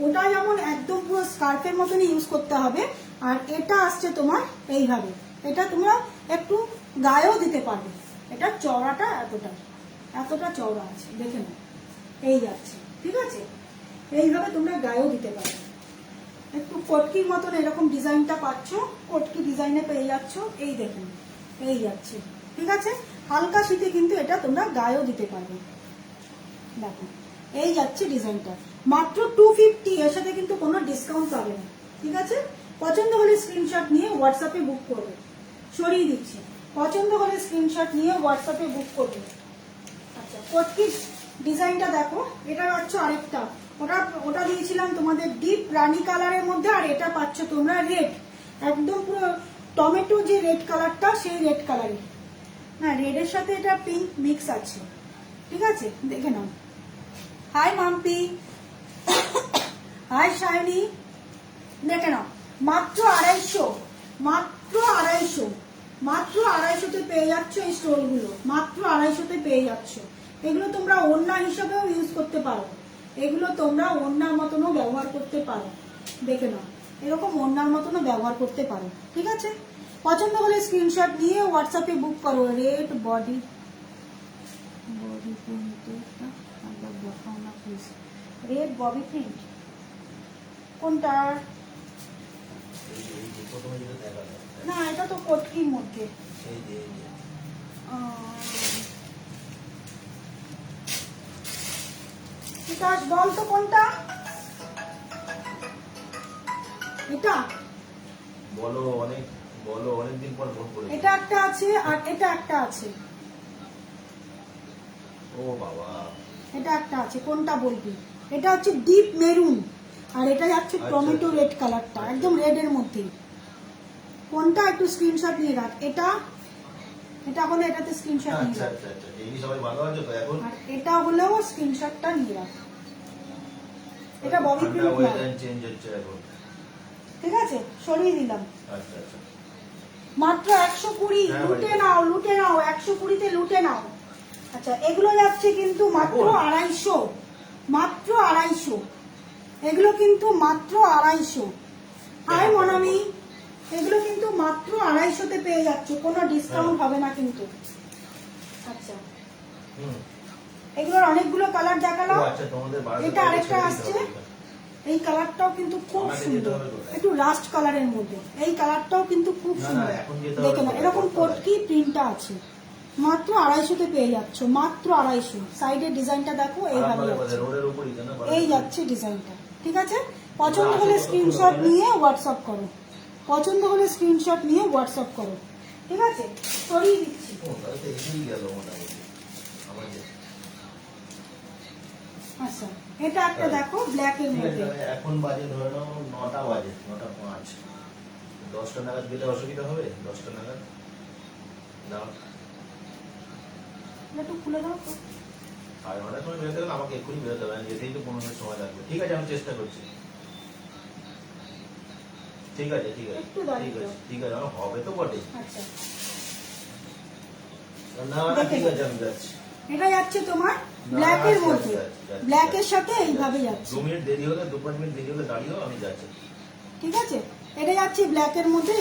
ওটা যেমন একদম পুরো স্কার্ফের মতনই ইউজ করতে হবে, আর এটা আসছে তোমার এইভাবে, এটা তোমরা একটু গায়েও দিতে পারবে। এটা চওড়াটা এতটা, এতটা চওড়া আছে। দেখে নাও, এই যাচ্ছে। ঠিক আছে, এইভাবে তোমরা গায়েও দিতে পারো। একটু কটকির মতন এরকম ডিজাইনটা পাচ্ছ, কটকি ডিজাইনে পেয়ে যাচ্ছ। এই দেখুন, এই যাচ্ছে। ঠিক আছে, হালকা শীতে কিন্তু এটা তোমরা গায়েও দিতে পারবে। দেখো এই যাচ্ছে ডিজাইনটা, মাত্র 250। এর সাথে কিন্তু কোনো ডিসকাউন্ট পাবে না। ঠিক আছে, পছন্দ হলে স্ক্রিনশট নিয়ে হোয়াটসঅ্যাপে বুক করবে। সরিয়ে দিচ্ছি, পছন্দ হলে স্ক্রিনশট নিয়ে হোয়াটসঅ্যাপে বুক করবে। আচ্ছা কটকি ডিজাইনটা দেখো, এটা পাচ্ছ আরেকটা, ওটা ওটা দিয়েছিলাম তোমাদের ডিপ রানী কালারের মধ্যে, আর এটা পাচ্ছ তোমরা রেড, একদম পুরো টমেটো যে রেড কালারটা, সেই রেড কালারে। না, রেডের সাথে এটা পিঙ্ক মিক্স আছে। ঠিক আছে, দেখে নাও। Hi Mampi, hi Shiny. দেখে নাও, মাত্র 250, মাত্র 250, মাত্র 250তে পেয়ে যাচ্ছ এই স্টোলগুলো, মাত্র 250তে পেয়ে যাচ্ছ। এগুলো তোমরা ওড়না হিসাবেও ইউজ করতে পারো, এগুলো তোমরা ওড়নার মতনও ব্যবহার করতে পারো। দেখে নাও, এরকম ওড়নার মতনও ব্যবহার করতে পারো। ঠিক আছে, পছন্দ হলে স্ক্রিনশট নিয়ে হোয়াটসঅ্যাপে বুক করো। রেড বডি, বডি প্রিন্টটা দেখাও না প্লিজ। রেড বডি প্রিন্ট কোনটা? না, এটা তো কটকির মধ্যে। বিকাশ বল তো কোনটা? এটা বলো অনেক, বলো অনেকদিন পর ফোন করে। এটা একটা আছে আর এটা একটা আছে। ও বাবা, এটা একটা আছে, কোনটা বলবি? এটা হচ্ছে ডিপ মেরুন আর এটা যাচ্ছে আচ্ছা, টমেটো আচ্ছা। রেড কালারটা, একদম রেড এর মধ্যে। কোনটা একটু স্ক্রিনশট নিয়ে রাখ। এটা এটা হলে এটাতে স্ক্রিনশট নিয়ে আচ্ছা রাখ। আচ্ছা আচ্ছা, এই সবাই ভালো আছে তো এখন? আর এটা হলেও স্ক্রিনশটটা নিয়ে রাখ। এটা বডি ঠান্ডা প্রিন্ট নয়, ওয়েদার চেঞ্জ হচ্ছে এখন। ঠিক আছে, সরিয়ে দিলাম। আচ্ছা আচ্ছা, মাত্র 120, হ্যাঁ, লুটে ভাই। নাও লুটে নাও, 120-তে লুটে নাও। আচ্ছা, এগুলো যাচ্ছে কিন্তু মাত্র এখন? 250, মাত্র 250। এগুলো কিন্তু মাত্র 250। হাই হ্যাঁ, মনামি, এগুলো কিন্তু মাত্র 250-তে পেয়ে যাচ্ছে, কোনো ডিসকাউন্ট হ্যাঁ। হবে না কিন্তু। আচ্ছা, হুম। এগুলোর অনেকগুলো কালার ও দেখালাম। আচ্ছা, তোমাদের বাড়িতে এটা আরেকটা ছেড়ে দিতে আসছে, হবে এটা। এই কালারটাও কিন্তু খুব আমাকে যেতে সুন্দর, হবে কোথায়? একটু রাস্ট কালারের মধ্যে। এই কালারটাও কিন্তু খুব না, না, সুন্দর। এখন যেতে হবে দেখে না, কোথায়? এরকম কোথায়? কোটকি প্রিন্টটা আছে, মাত্র 250-তে পেয়ে যাচ্ছ, মাত্র 250। সাইডের ডিজাইনটা দেখো, এইভাবে যাচ্ছে, রোডের উপরই তো না? এই যাচ্ছে ডিজাইনটা। ঠিক আছে, পছন্দ হলে স্ক্রিনশট নিয়ে হোয়াটসঅ্যাপ করো, পছন্দ হলে স্ক্রিনশট নিয়ে হোয়াটসঅ্যাপ করো। ঠিক আছে, সরিয়ে দিচ্ছি। ও, তাহলে তো এসেই গেল মোটামুটি আমার যে। আচ্ছা, এটা একটা দেখো ব্ল্যাক এর ঠিক আছে, মধ্যে। তাহলে এখন বাজে ধরে নাও 9টা বাজে, 9টা 5। 10টা নাগাদ গেলে অসুবিধা হবে? 10টা নাগাদ না? একটু খুলে দাও তো। আর 9টার সময় বেরোতে গেলে আমাকে এক্ষুনি বেরোতে হবে, যেতেই তো 15 মিনিট সময় লাগবে। ঠিক আছে, আমি চেষ্টা করছি। ঠিক আছে ঠিক আছে একটু দাঁড়িয়ে ঠিক আছে যাও। ঠিক আছে, আমার হবে তো বটে। আচ্ছা, না না, ঠিক আছে, আমি যাচ্ছি। এটা যাচ্ছে তোমার না, ব্ল্যাক এর আচ্ছা, মধ্যে, আচ্ছা, আচ্ছা, ব্ল্যাক এর আচ্ছা। সাথে এইভাবে যাচ্ছে। 2 মিনিট দেরি হলে, 2-5 মিনিট দেরি হলে দাঁড়িয়েও আমি যাচ্ছি। ঠিক আছে, এটা যাচ্ছে ব্ল্যাক এর মধ্যে।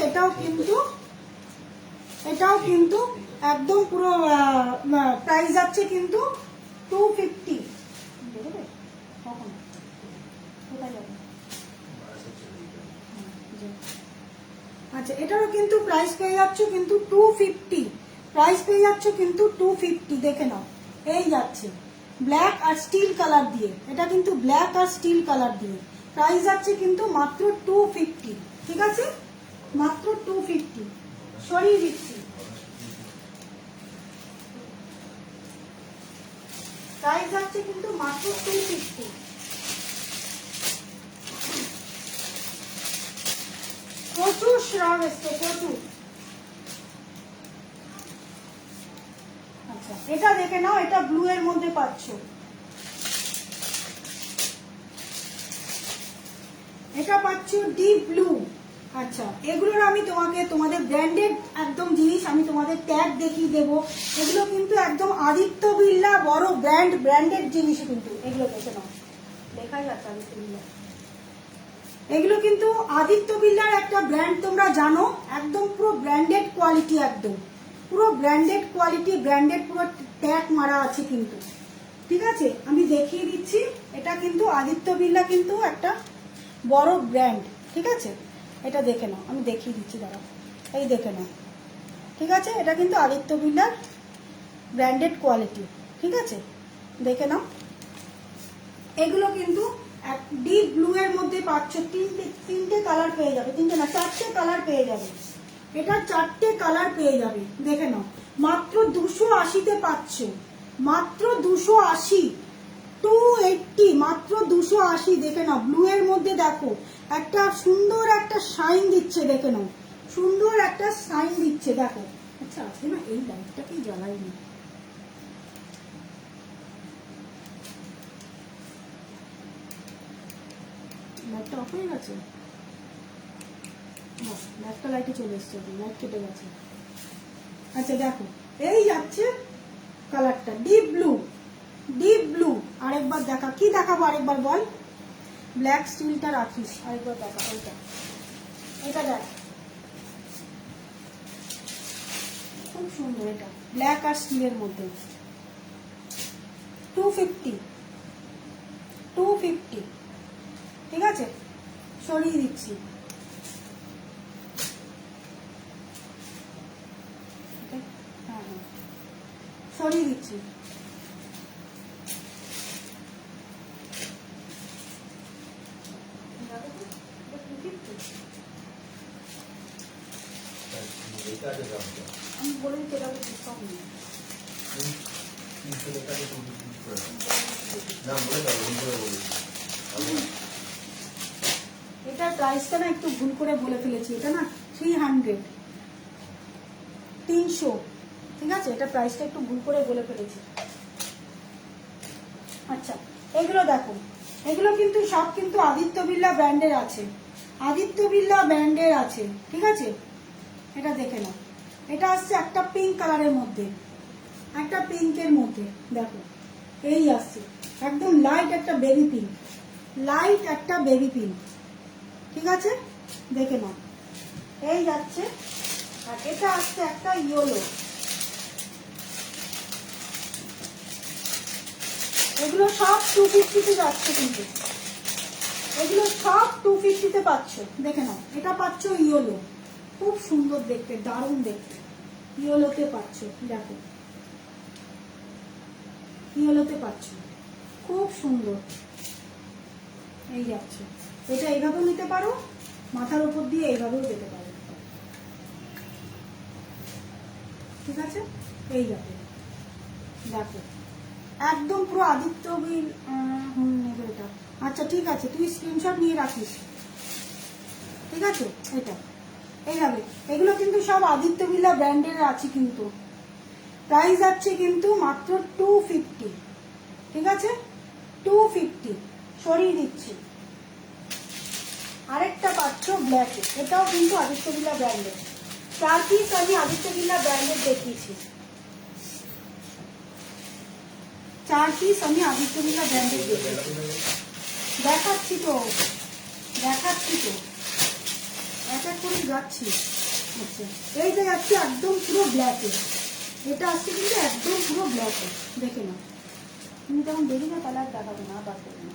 এটাও কিন্তু একদম পুরো প্রাইস যাচ্ছে কিন্তু 250। বেরোবে কখন? কোথায় যাবে? আচ্ছা, এটারও কিন্তু প্রাইস পেয়ে যাচ্ছ কিন্তু 250, প্রাইস পেয়ে যাচ্ছ কিন্তু 250। দেখে নাও, এই যাচ্ছে ব্ল্যাক আর স্টিল কালার দিয়ে, এটা কিন্তু ব্ল্যাক আর স্টিল কালার দিয়ে। প্রাইস যাচ্ছে কিন্তু মাত্র 250। ঠিক আছে, মাত্র 250। সরিয়ে দিচ্ছি, প্রাইস যাচ্ছে কিন্তু মাত্র 250। প্রচুর শ্রাব এসছে, প্রচুর। আচ্ছা, এটা দেখে নাও, এটা ব্লু এর মধ্যে পাচ্ছ, এটা পাচ্ছ ডিপ ব্লু। আচ্ছা, এগুলোর আমি তোমাদের ব্র্যান্ডেড একদম জিনিস আমি তোমাদের ট্যাগ দেখিয়ে দেবো। এগুলো কিন্তু একদম আদিত্য বিড়লা বড় ব্র্যান্ডেড জিনিস কিন্তু। এগুলো দেখে নাও, দেখাই যাচ্ছে আদিত্য বিড়লা। এগুলো কিন্তু আদিত্য বিড়লার একটা ব্র্যান্ড, তোমরা জানো, একদম পুরো ব্র্যান্ডেড কোয়ালিটি, একদম পুরো ব্র্যান্ডেড কোয়ালিটি, ব্র্যান্ডেড পুরো ট্যাগ মারা আছে কিন্তু। ঠিক আছে, আমি দেখিয়ে দিচ্ছি। এটা কিন্তু আদিত্য বিড়লা কিন্তু একটা বড় ব্র্যান্ড। ঠিক আছে, এটা দেখে নাও, আমি দেখিয়ে দিচ্ছি, দাঁড়াও, এই দেখে নাও। ঠিক আছে, এটা কিন্তু আদিত্য বিড়লার ব্র্যান্ডেড কোয়ালিটি। ঠিক আছে, দেখে নাও। এগুলো কিন্তু ডিপ ব্লু এর মধ্যে পাচ্ছ, তিনটে কালার পেয়ে যাবে, তিনটে না 4টে কালার পেয়ে যাবে। এটা 4টে কালার পেয়ে যাবে, দেখে নাও। মাত্র 280-তে পাচ্ছ, মাত্র 280, 280, মাত্র 280। দেখে নাও, ব্লু এর মধ্যে দেখো একটা সুন্দর একটা শাইন দিচ্ছে, দেখে নাও, সুন্দর একটা শাইন দিচ্ছে, দেখো। আচ্ছা, আজকে না এই লাইটটাকেই জ্বালাইনি। লাইটটা অফ হয়ে গেছে, একটা লাইটে চলে এসছে, লাইট কেটে গেছে। আচ্ছা, দেখো, এই যাচ্ছে কালারটা ডিপ ব্লু, ডিপ ব্লু। আরেকবার দেখা, কি দেখাবো আরেকবার বল? ব্ল্যাক স্টিলটা রাখিস, আরেকবার দেখা। ওইটা, এটা দেখ, খুব সুন্দর। এটা ব্ল্যাক আর স্টিলের মধ্যে 250, 250। ঠিক আছে, সরিয়ে দিচ্ছি। হ্যাঁ হ্যাঁ, সরিয়ে দিচ্ছি। আছে দামটা আমি বলে দিচ্ছি এটা ডিসকাউন্ট নেই। 300 টাকা দিয়ে 250 করে দাও। না বলে দাও ভুল করে বলেছি এটা প্রাইসটা না একটু ভুল করে বলে ফেলেছি, এটা না 300 300, ঠিক আছে, এটা প্রাইসটা একটু ভুল করে বলে ফেলেছি। আচ্ছা, এগুলো দেখো, এগুলো কিন্তু সব কিন্তু আদিত্য বিড়লা ব্র্যান্ডের আছে, আদিত্য বিড়লা ব্র্যান্ডের আছে, ঠিক আছে। এটা দেখে নাও, এটা আসছে একটা পিঙ্ক কালারের মধ্যে, একটা পিঙ্কের মধ্যে দেখো, এই আসছে একদম লাইট একটা বেবি পিঙ্ক, লাইট একটা বেবি পিঙ্ক, ঠিক আছে, দেখে নাও, এই যাচ্ছে। আর এটা আসছে একটা ইয়েলো, এগুলো সব 250-তে যাচ্ছে, কিন্তু এগুলো সব 250-তে পাচ্ছ, দেখে নাও। এটা পাচ্ছ ইয়েলো, খুব সুন্দর দেখতে, দারুণ দেখতে, ইয়েলোতে পাচ্ছ, দেখো ইয়েলোতে পাচ্ছ, খুব সুন্দর, এই যাচ্ছে। এটা এইভাবেও নিতে পারো, মাথার উপর দিয়ে এইভাবেও যেতে পারো, ঠিক আছে, এই যাবে, দেখো একদম পুরো আদিত্য নেবে এটা। আচ্ছা ঠিক আছে, তুই স্ক্রিনশট নিয়ে রাখিস, ঠিক আছে। এটা এইভাবে, এগুলো কিন্তু সব আদিত্য বিড়লা ব্র্যান্ডের আছে, কিন্তু প্রাইস আছে কিন্তু মাত্র 250, ঠিক আছে, 250 সরিয়ে দিচ্ছি। আরেকটা পাচ্ছ ব্ল্যাকে, এটাও কিন্তু আদিত্য বিড়লা ব্র্যান্ডের, 4 পিস আমি আদিত্য বিড়লা ব্র্যান্ডের দেখিয়েছি, 4 পিস আমি আদিত্য বিড়লা ব্র্যান্ডের দেখিয়েছি, দেখাচ্ছি তো এক এক করে যাচ্ছি। আচ্ছা, এইটা যাচ্ছে একদম পুরো ব্ল্যাকে, এটা আসছে কিন্তু একদম পুরো ব্ল্যাকে, দেখে নাও। তুমি যখন বেরিয়ে যাও তাহলে আর দেখাবে না, বার করবে না,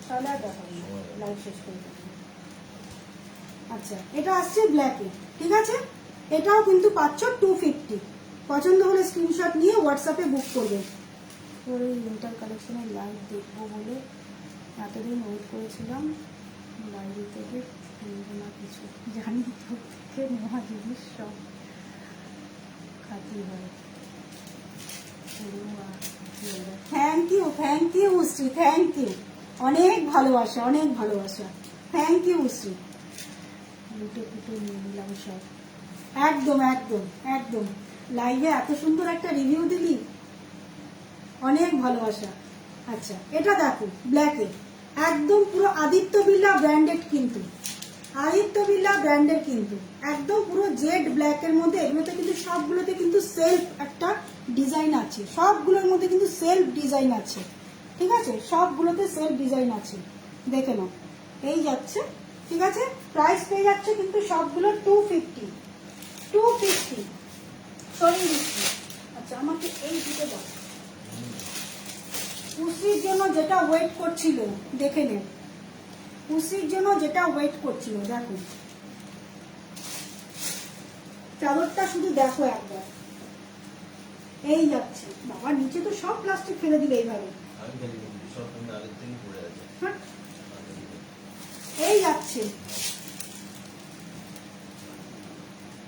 তাহলে আর দেখাবে না, লাইভ শেষ করে দেবে। আচ্ছা, এটা আসছে ব্ল্যাকে, ঠিক আছে, এটাও কিন্তু পাচ্ছ 250। পছন্দ হলে স্ক্রিনশট নিয়ে হোয়াটসঅ্যাপে বুক করবে। ওর এই উইন্টার কালেকশনের লাইভ দেখবো বলে এতদিন ওয়েট করেছিলাম, বাইরে থেকে কিনবো না কিছু, জানি তোর থেকে মহা জিনিস সব খাতি হয়। Thank you Shri, thank you, অনেক ভালোবাসা, অনেক ভালোবাসা, থ্যাংক ইউ শ্রী। লুটে ফুটে নিয়ে নিলাম সব, একদম একদম একদম, লাইভে এত সুন্দর একটা রিভিউ দিলি, অনেক ভালোবাসা। আচ্ছা, এটা দেখো ব্ল্যাকে, একদম পুরো আদিত্য বিড়লা ব্র্যান্ডেড, কিন্তু আদিত্য বিড়লা ব্র্যান্ডের, কিন্তু একদম পুরো জেড ব্ল্যাকের মধ্যে। এগুলোতে কিন্তু সবগুলোতে কিন্তু সেলফ একটা ডিজাইন আছে, সবগুলোর মধ্যে কিন্তু সেলফ ডিজাইন আছে, ঠিক আছে, সবগুলোতে সেলফ ডিজাইন আছে, দেখে নাও, এই যাচ্ছে, ঠিক আছে। প্রাইস পেয়ে যাচ্ছে কিন্তু সবগুলো 250 সরিয়ে দিচ্ছি। আচ্ছা, আমাকে এই দিকে দাও, উসির জন্য যেটা ওয়েট করছিল, দেখে নে, উসির জন্য যেটা ওয়েট করছিল, দেখো চাদরটা শুধু দেখো একবার, এই যাচ্ছে। বাবা, নিচে তো সব প্লাস্টিক ফেলে দিলে এইভাবে, হ্যাঁ, এই যাচ্ছে,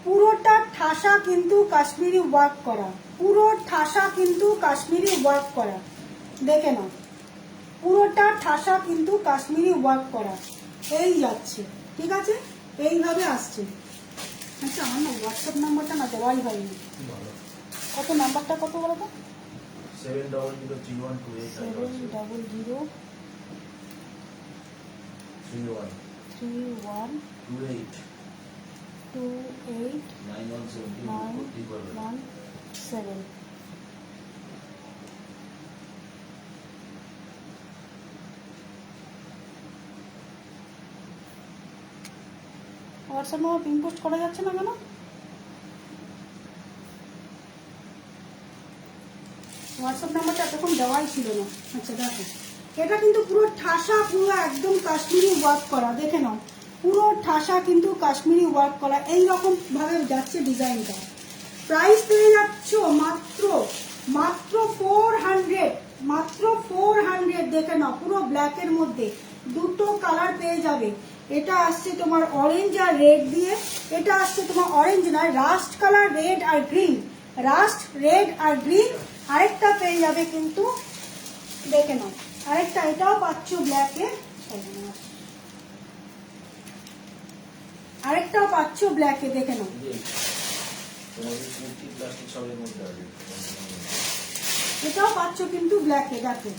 পুরোটা ঠাসা কিন্তু কাশ্মীরি ওয়ার্ক করা, পুরো ঠাসা কিন্তু কাশ্মীরি ওয়ার্ক করা, দেখে নাও, পুরোটা ঠাসা কিন্তু কাশ্মীরি ওয়ার্ক করা, এই যাচ্ছে, ঠিক আছে, এইভাবে আসছে। আচ্ছা, আমার না হোয়াটসঅ্যাপ নাম্বারটা না দেওয়াই হয়নি, কত নাম্বারটা কত বলো তো? 7003128289117। হোয়াটসঅ্যাপ নাম্বার পিন পোস্ট করা যাচ্ছে না কেন? হোয়াটসঅ্যাপ নাম্বারটা এতক্ষণ দেওয়াই ছিল না। আচ্ছা দেখো, এটা কিন্তু পুরো ঠাসা, পুরো একদম কাশ্মীরি ওয়ার্ক করা, দেখে নাও, পুরো ঠাসা কিন্তু কাশ্মীরি ওয়ার্ক করা, এইরকম ভাবে যাচ্ছে ডিজাইনটা। প্রাইস পেয়ে যাচ্ছ মাত্র 400, দেখে নাও, পুরো ব্ল্যাকের মধ্যে দুটো কালার পেয়ে যাবে। এটা আসছে তোমার অরেঞ্জ আর রেড দিয়ে, এটা আসছে তোমার অরেঞ্জ নয়, রাস্ট কালার রেড আর গ্রিন, রাস্ট রেড আর গ্রিন। আরেকটা পেয়ে যাবে কিন্তু, দেখে নাও আরেকটা, এটাও পাচ্ছ ব্ল্যাকে, আরেকটাও পাচ্ছ ব্ল্যাকে, দেখে নাও। এটাও পাচ্ছ কিন্তু ব্ল্যাকে, দেখো।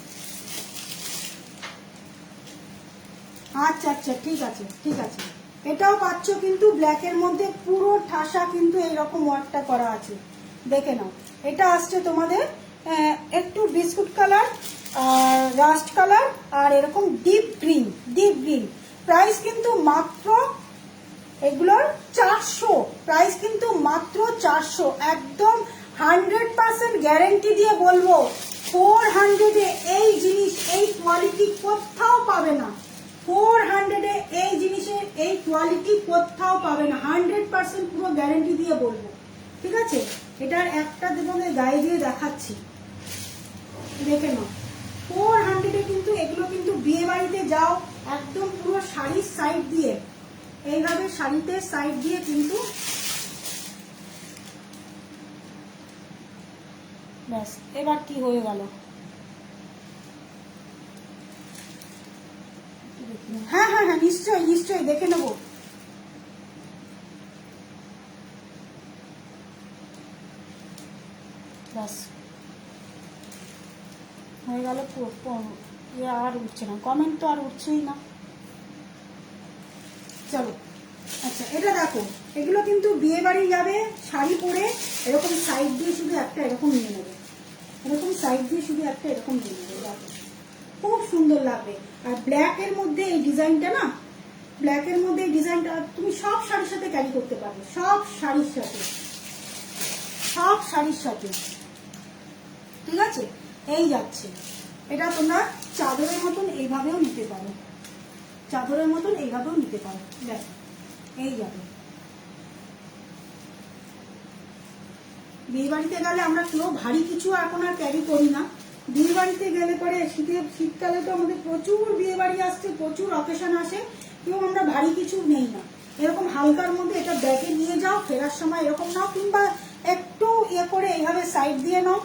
আচ্ছা আচ্ছা, ঠিক আছে ঠিক আছে, এটাও পাচ্ছ কিন্তু ব্ল্যাকের মধ্যে, পুরো ঠাসা কিন্তু এইরকম ওয়ার্কটা করা আছে, দেখে নাও। এটা আসছে তোমাদের একটু বিস্কুট কালার, রাস্ট কালার, আর এরকম deep green, deep green. Price কিন্তু মাত্র এগুলোর 400, প্রাইস কিন্তু মাত্র 400, একদম 100% গ্যারেন্টি দিয়ে বলবো 400-এ এই জিনিস, এই কোয়ালিটি কোথাও পাবে না। 400-এ এই জিনিসের এই কোয়ালিটি কোথাও পাবে না, 100% পুরো গ্যারেন্টি দিয়ে বলবো, ঠিক আছে। এটার একটা তোমাদের গায়ে দিয়ে দেখাচ্ছি, দেখে নাও। 400-এ কিন্তু এগুলো কিন্তু বিয়ে বাড়িতে যাও, একদম পুরো শাড়ির সাইড দিয়ে, এইভাবে শাড়িতে সাইড দিয়ে কিন্তু ব্যাস। এবার কি হয়ে গেল, হ্যাঁ হ্যাঁ হ্যাঁ, নিশ্চয়ই নিশ্চয়ই দেখে নেব। ব্যাস হয়ে গেল, আর উঠছে না কমেন্ট, তো আর উঠছেই না। চলো, আচ্ছা এটা দেখো, এগুলো কিন্তু বিয়ে বাড়ি যাবে শাড়ি পরে, এরকম সাইড দিয়ে শুধু একটা এরকম নিয়ে নেবে, এরকম সাইড দিয়ে শুধু একটা এরকম নিয়ে নেবে, দেখো খুব সুন্দর লাগবে। আর ব্ল্যাকের মধ্যে এই ডিজাইনটা না, ব্ল্যাকের মধ্যে এই ডিজাইনটা তুমি সব শাড়ির সাথে ক্যারি করতে পারবে, সব শাড়ির সাথে, সব শাড়ির সাথে, ঠিক আছে। এই যাচ্ছে, এটা তোমরা চাদরের মতন এইভাবেও নিতে পারো, চাদরের মতন এইভাবেও নিতে পারো, দেখো এই যাবে। বিয়ে বাড়িতে গেলে আমরা কেউ ভারী কিছু এখন আর ক্যারি করি না, বিয়ে বাড়িতে গেলে পরে শীতকালে তো আমাদের প্রচুর বিয়ে বাড়ি আসছে, প্রচুর অকেশন আসে, কেউ আমরা ভারী কিছু নেই না, এরকম হালকার মধ্যে এটা ব্যাগে নিয়ে যাও, ফেরার সময় এরকম নাও, কিংবা একটু ইয়ে করে এইভাবে সাইড দিয়ে নাও,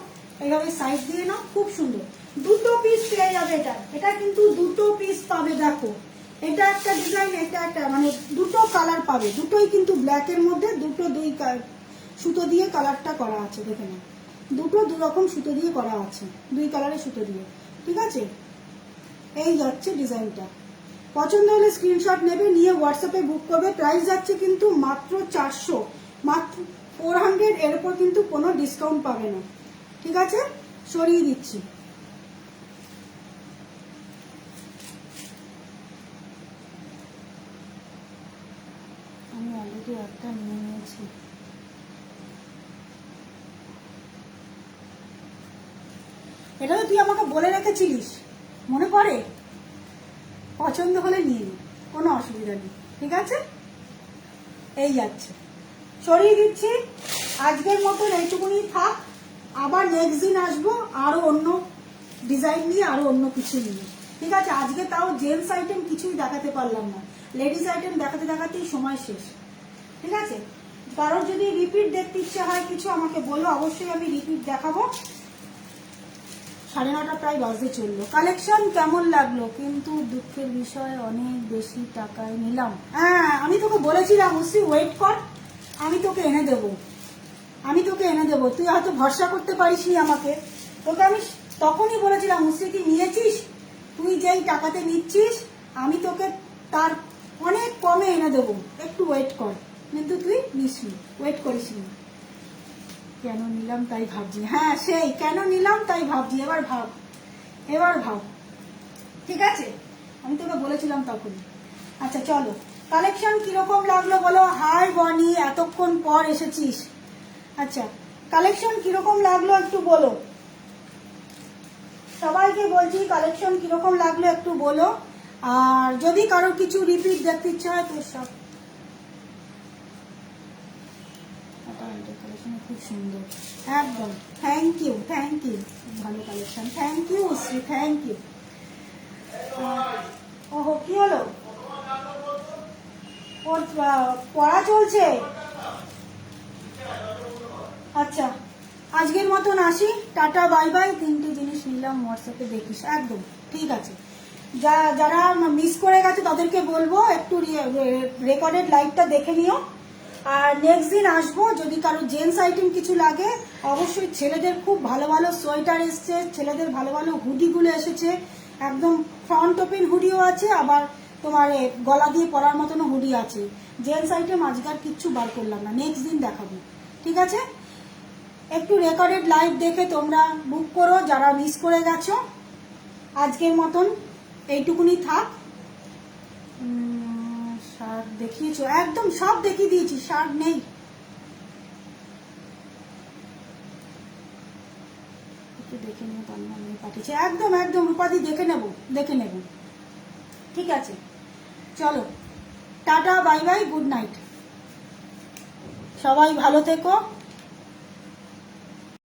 এইভাবে সাইড দিয়ে নাও, খুব সুন্দর। দুটো পিস পেয়ে যাবে, এটা কিন্তু দুটো পিস পাবে, দেখো এটা একটা ডিজাইন, এটা একটা, মানে দুটো কালার পাবে, দুটোই কিন্তু ব্ল্যাকের মধ্যে, দুটো দুই সুতো দিয়ে কালারটা করা আছে, দেখে নাও, দুটো দু রকম সুতো দিয়ে করা আছে, দুই কালারের সুতো দিয়ে, ঠিক আছে। এই যাচ্ছে ডিজাইনটা, পছন্দ হলে স্ক্রিনশট নেবে, নিয়ে হোয়াটসঅ্যাপে বুক করবে। প্রাইস যাচ্ছে কিন্তু মাত্র 400, মাত্র 400, এর উপর কিন্তু কোনো ডিসকাউন্ট পাবে না, ঠিক আছে। সরিয়ে দিচ্ছি, আমি অলরেডি একটা নিয়ে নিয়েছি। এটা তো তুই আমাকে বলে রেখেছিলিস, মনে পড়ে? পছন্দ হলে নিয়ে নি, কোনো অসুবিধা নেই, ঠিক আছে। এই যাচ্ছে, সরিয়ে দিচ্ছি, আজকের মতন এইটুকুনি থাক, আবার নেক্সট দিন আসবো আরো অন্য ডিজাইন নিয়ে, আরো অন্য কিছু নিয়ে, ঠিক আছে। আজকে তাও জেন্টস আইটেম কিছুই দেখাতে পারলাম না, লেডিস আইটেম দেখাতে দেখাতেই সময় শেষ, ঠিক আছে। কারোর যদি রিপিট দেখতে ইচ্ছে হয় কিছু আমাকে বলো, অবশ্যই আমি রিপিট দেখাবো। 9:30 প্রায় বাজতে চললো। কালেকশন কেমন লাগলো? কিন্তু দুঃখের বিষয় অনেক বেশি টাকায় নিলাম। হ্যাঁ, আমি তোকে বলেছিলাম মুসি ওয়েট কর, আমি তোকে এনে দেবো, আমি তোকে এনে দেবো, তুই হয়তো ভরসা করতে পারিসনি আমাকে, তোকে আমি তখনই বলেছিলাম মুসি তুই নিয়েছিস, তুই যেই টাকাতে নিচ্ছিস আমি তোকে তার অনেক কমে এনে দেবো, একটু ওয়েট কর, কিন্তু তুই নিসনি, ওয়েট করিসনি। কেন নিলাম তাই ভাবছি, হ্যাঁ সেই কেন নিলাম তাই ভাবছি, এবার ভাব, এবার ভাব, ঠিক আছে। আমি তোকে বলেছিলাম তখন। আচ্ছা চলো, কালেকশন কিরকম লাগলো বলো। হাই বনি, এতক্ষণ পর এসেছিস। আচ্ছা, কালেকশন কিরকম লাগলো একটু বলো, সবাইকে বলছি কালেকশন কিরকম লাগলো একটু বলো। আর যদি কারোর কিছু রিপিট দেখতে ইচ্ছা হয় তোর সব, খুব সুন্দর একদম, থ্যাংক ইউ, থ্যাংক ইউ, ভালো collection, thank you Shri, thank you. ওহো, কি হলো? ওর পড়া চলছে। আচ্ছা, আজকের মতন আসি, টাটা বাই বাই। 3টে জিনিস নিলাম, হোয়াটসঅ্যাপে দেখিস একদম ঠিক আছে। যারা মিস করে গেছে তাদেরকে বলবো একটু রেকর্ডেড লাইভটা দেখে নিও। আর নেক্সট দিন আসবো, যদি কারো জেন্টস আইটেম কিছু লাগে অবশ্যই। ছেলেদের খুব ভালো ভালো সোয়েটার এসছে, ছেলেদের ভালো ভালো হুডিগুলো এসেছে, একদম ফ্রন্ট ওপেন হুডিও আছে, আবার তোমার গলা দিয়ে পরার মতনও হুডি আছে। জেন্টস আইটেম আজকাল কিচ্ছু বার করলাম না, নেক্সট দিন দেখাবো, ঠিক আছে? একটু রেকর্ডেড লাইভ দেখে তোমরা বুক করো যারা মিস করে গেছো। আজকের মতন এইটুকুনি থাক। শার্ট দেখিয়েছো, একদম সব দেখিয়ে দিয়েছি, শার্ট নেই। একটু দেখে নেব, পাঠিয়েছি একদম একদম উপাধি দেখে নেব, ঠিক আছে? চলো, tata bye bye, good night, সবাই ভালো থেকো।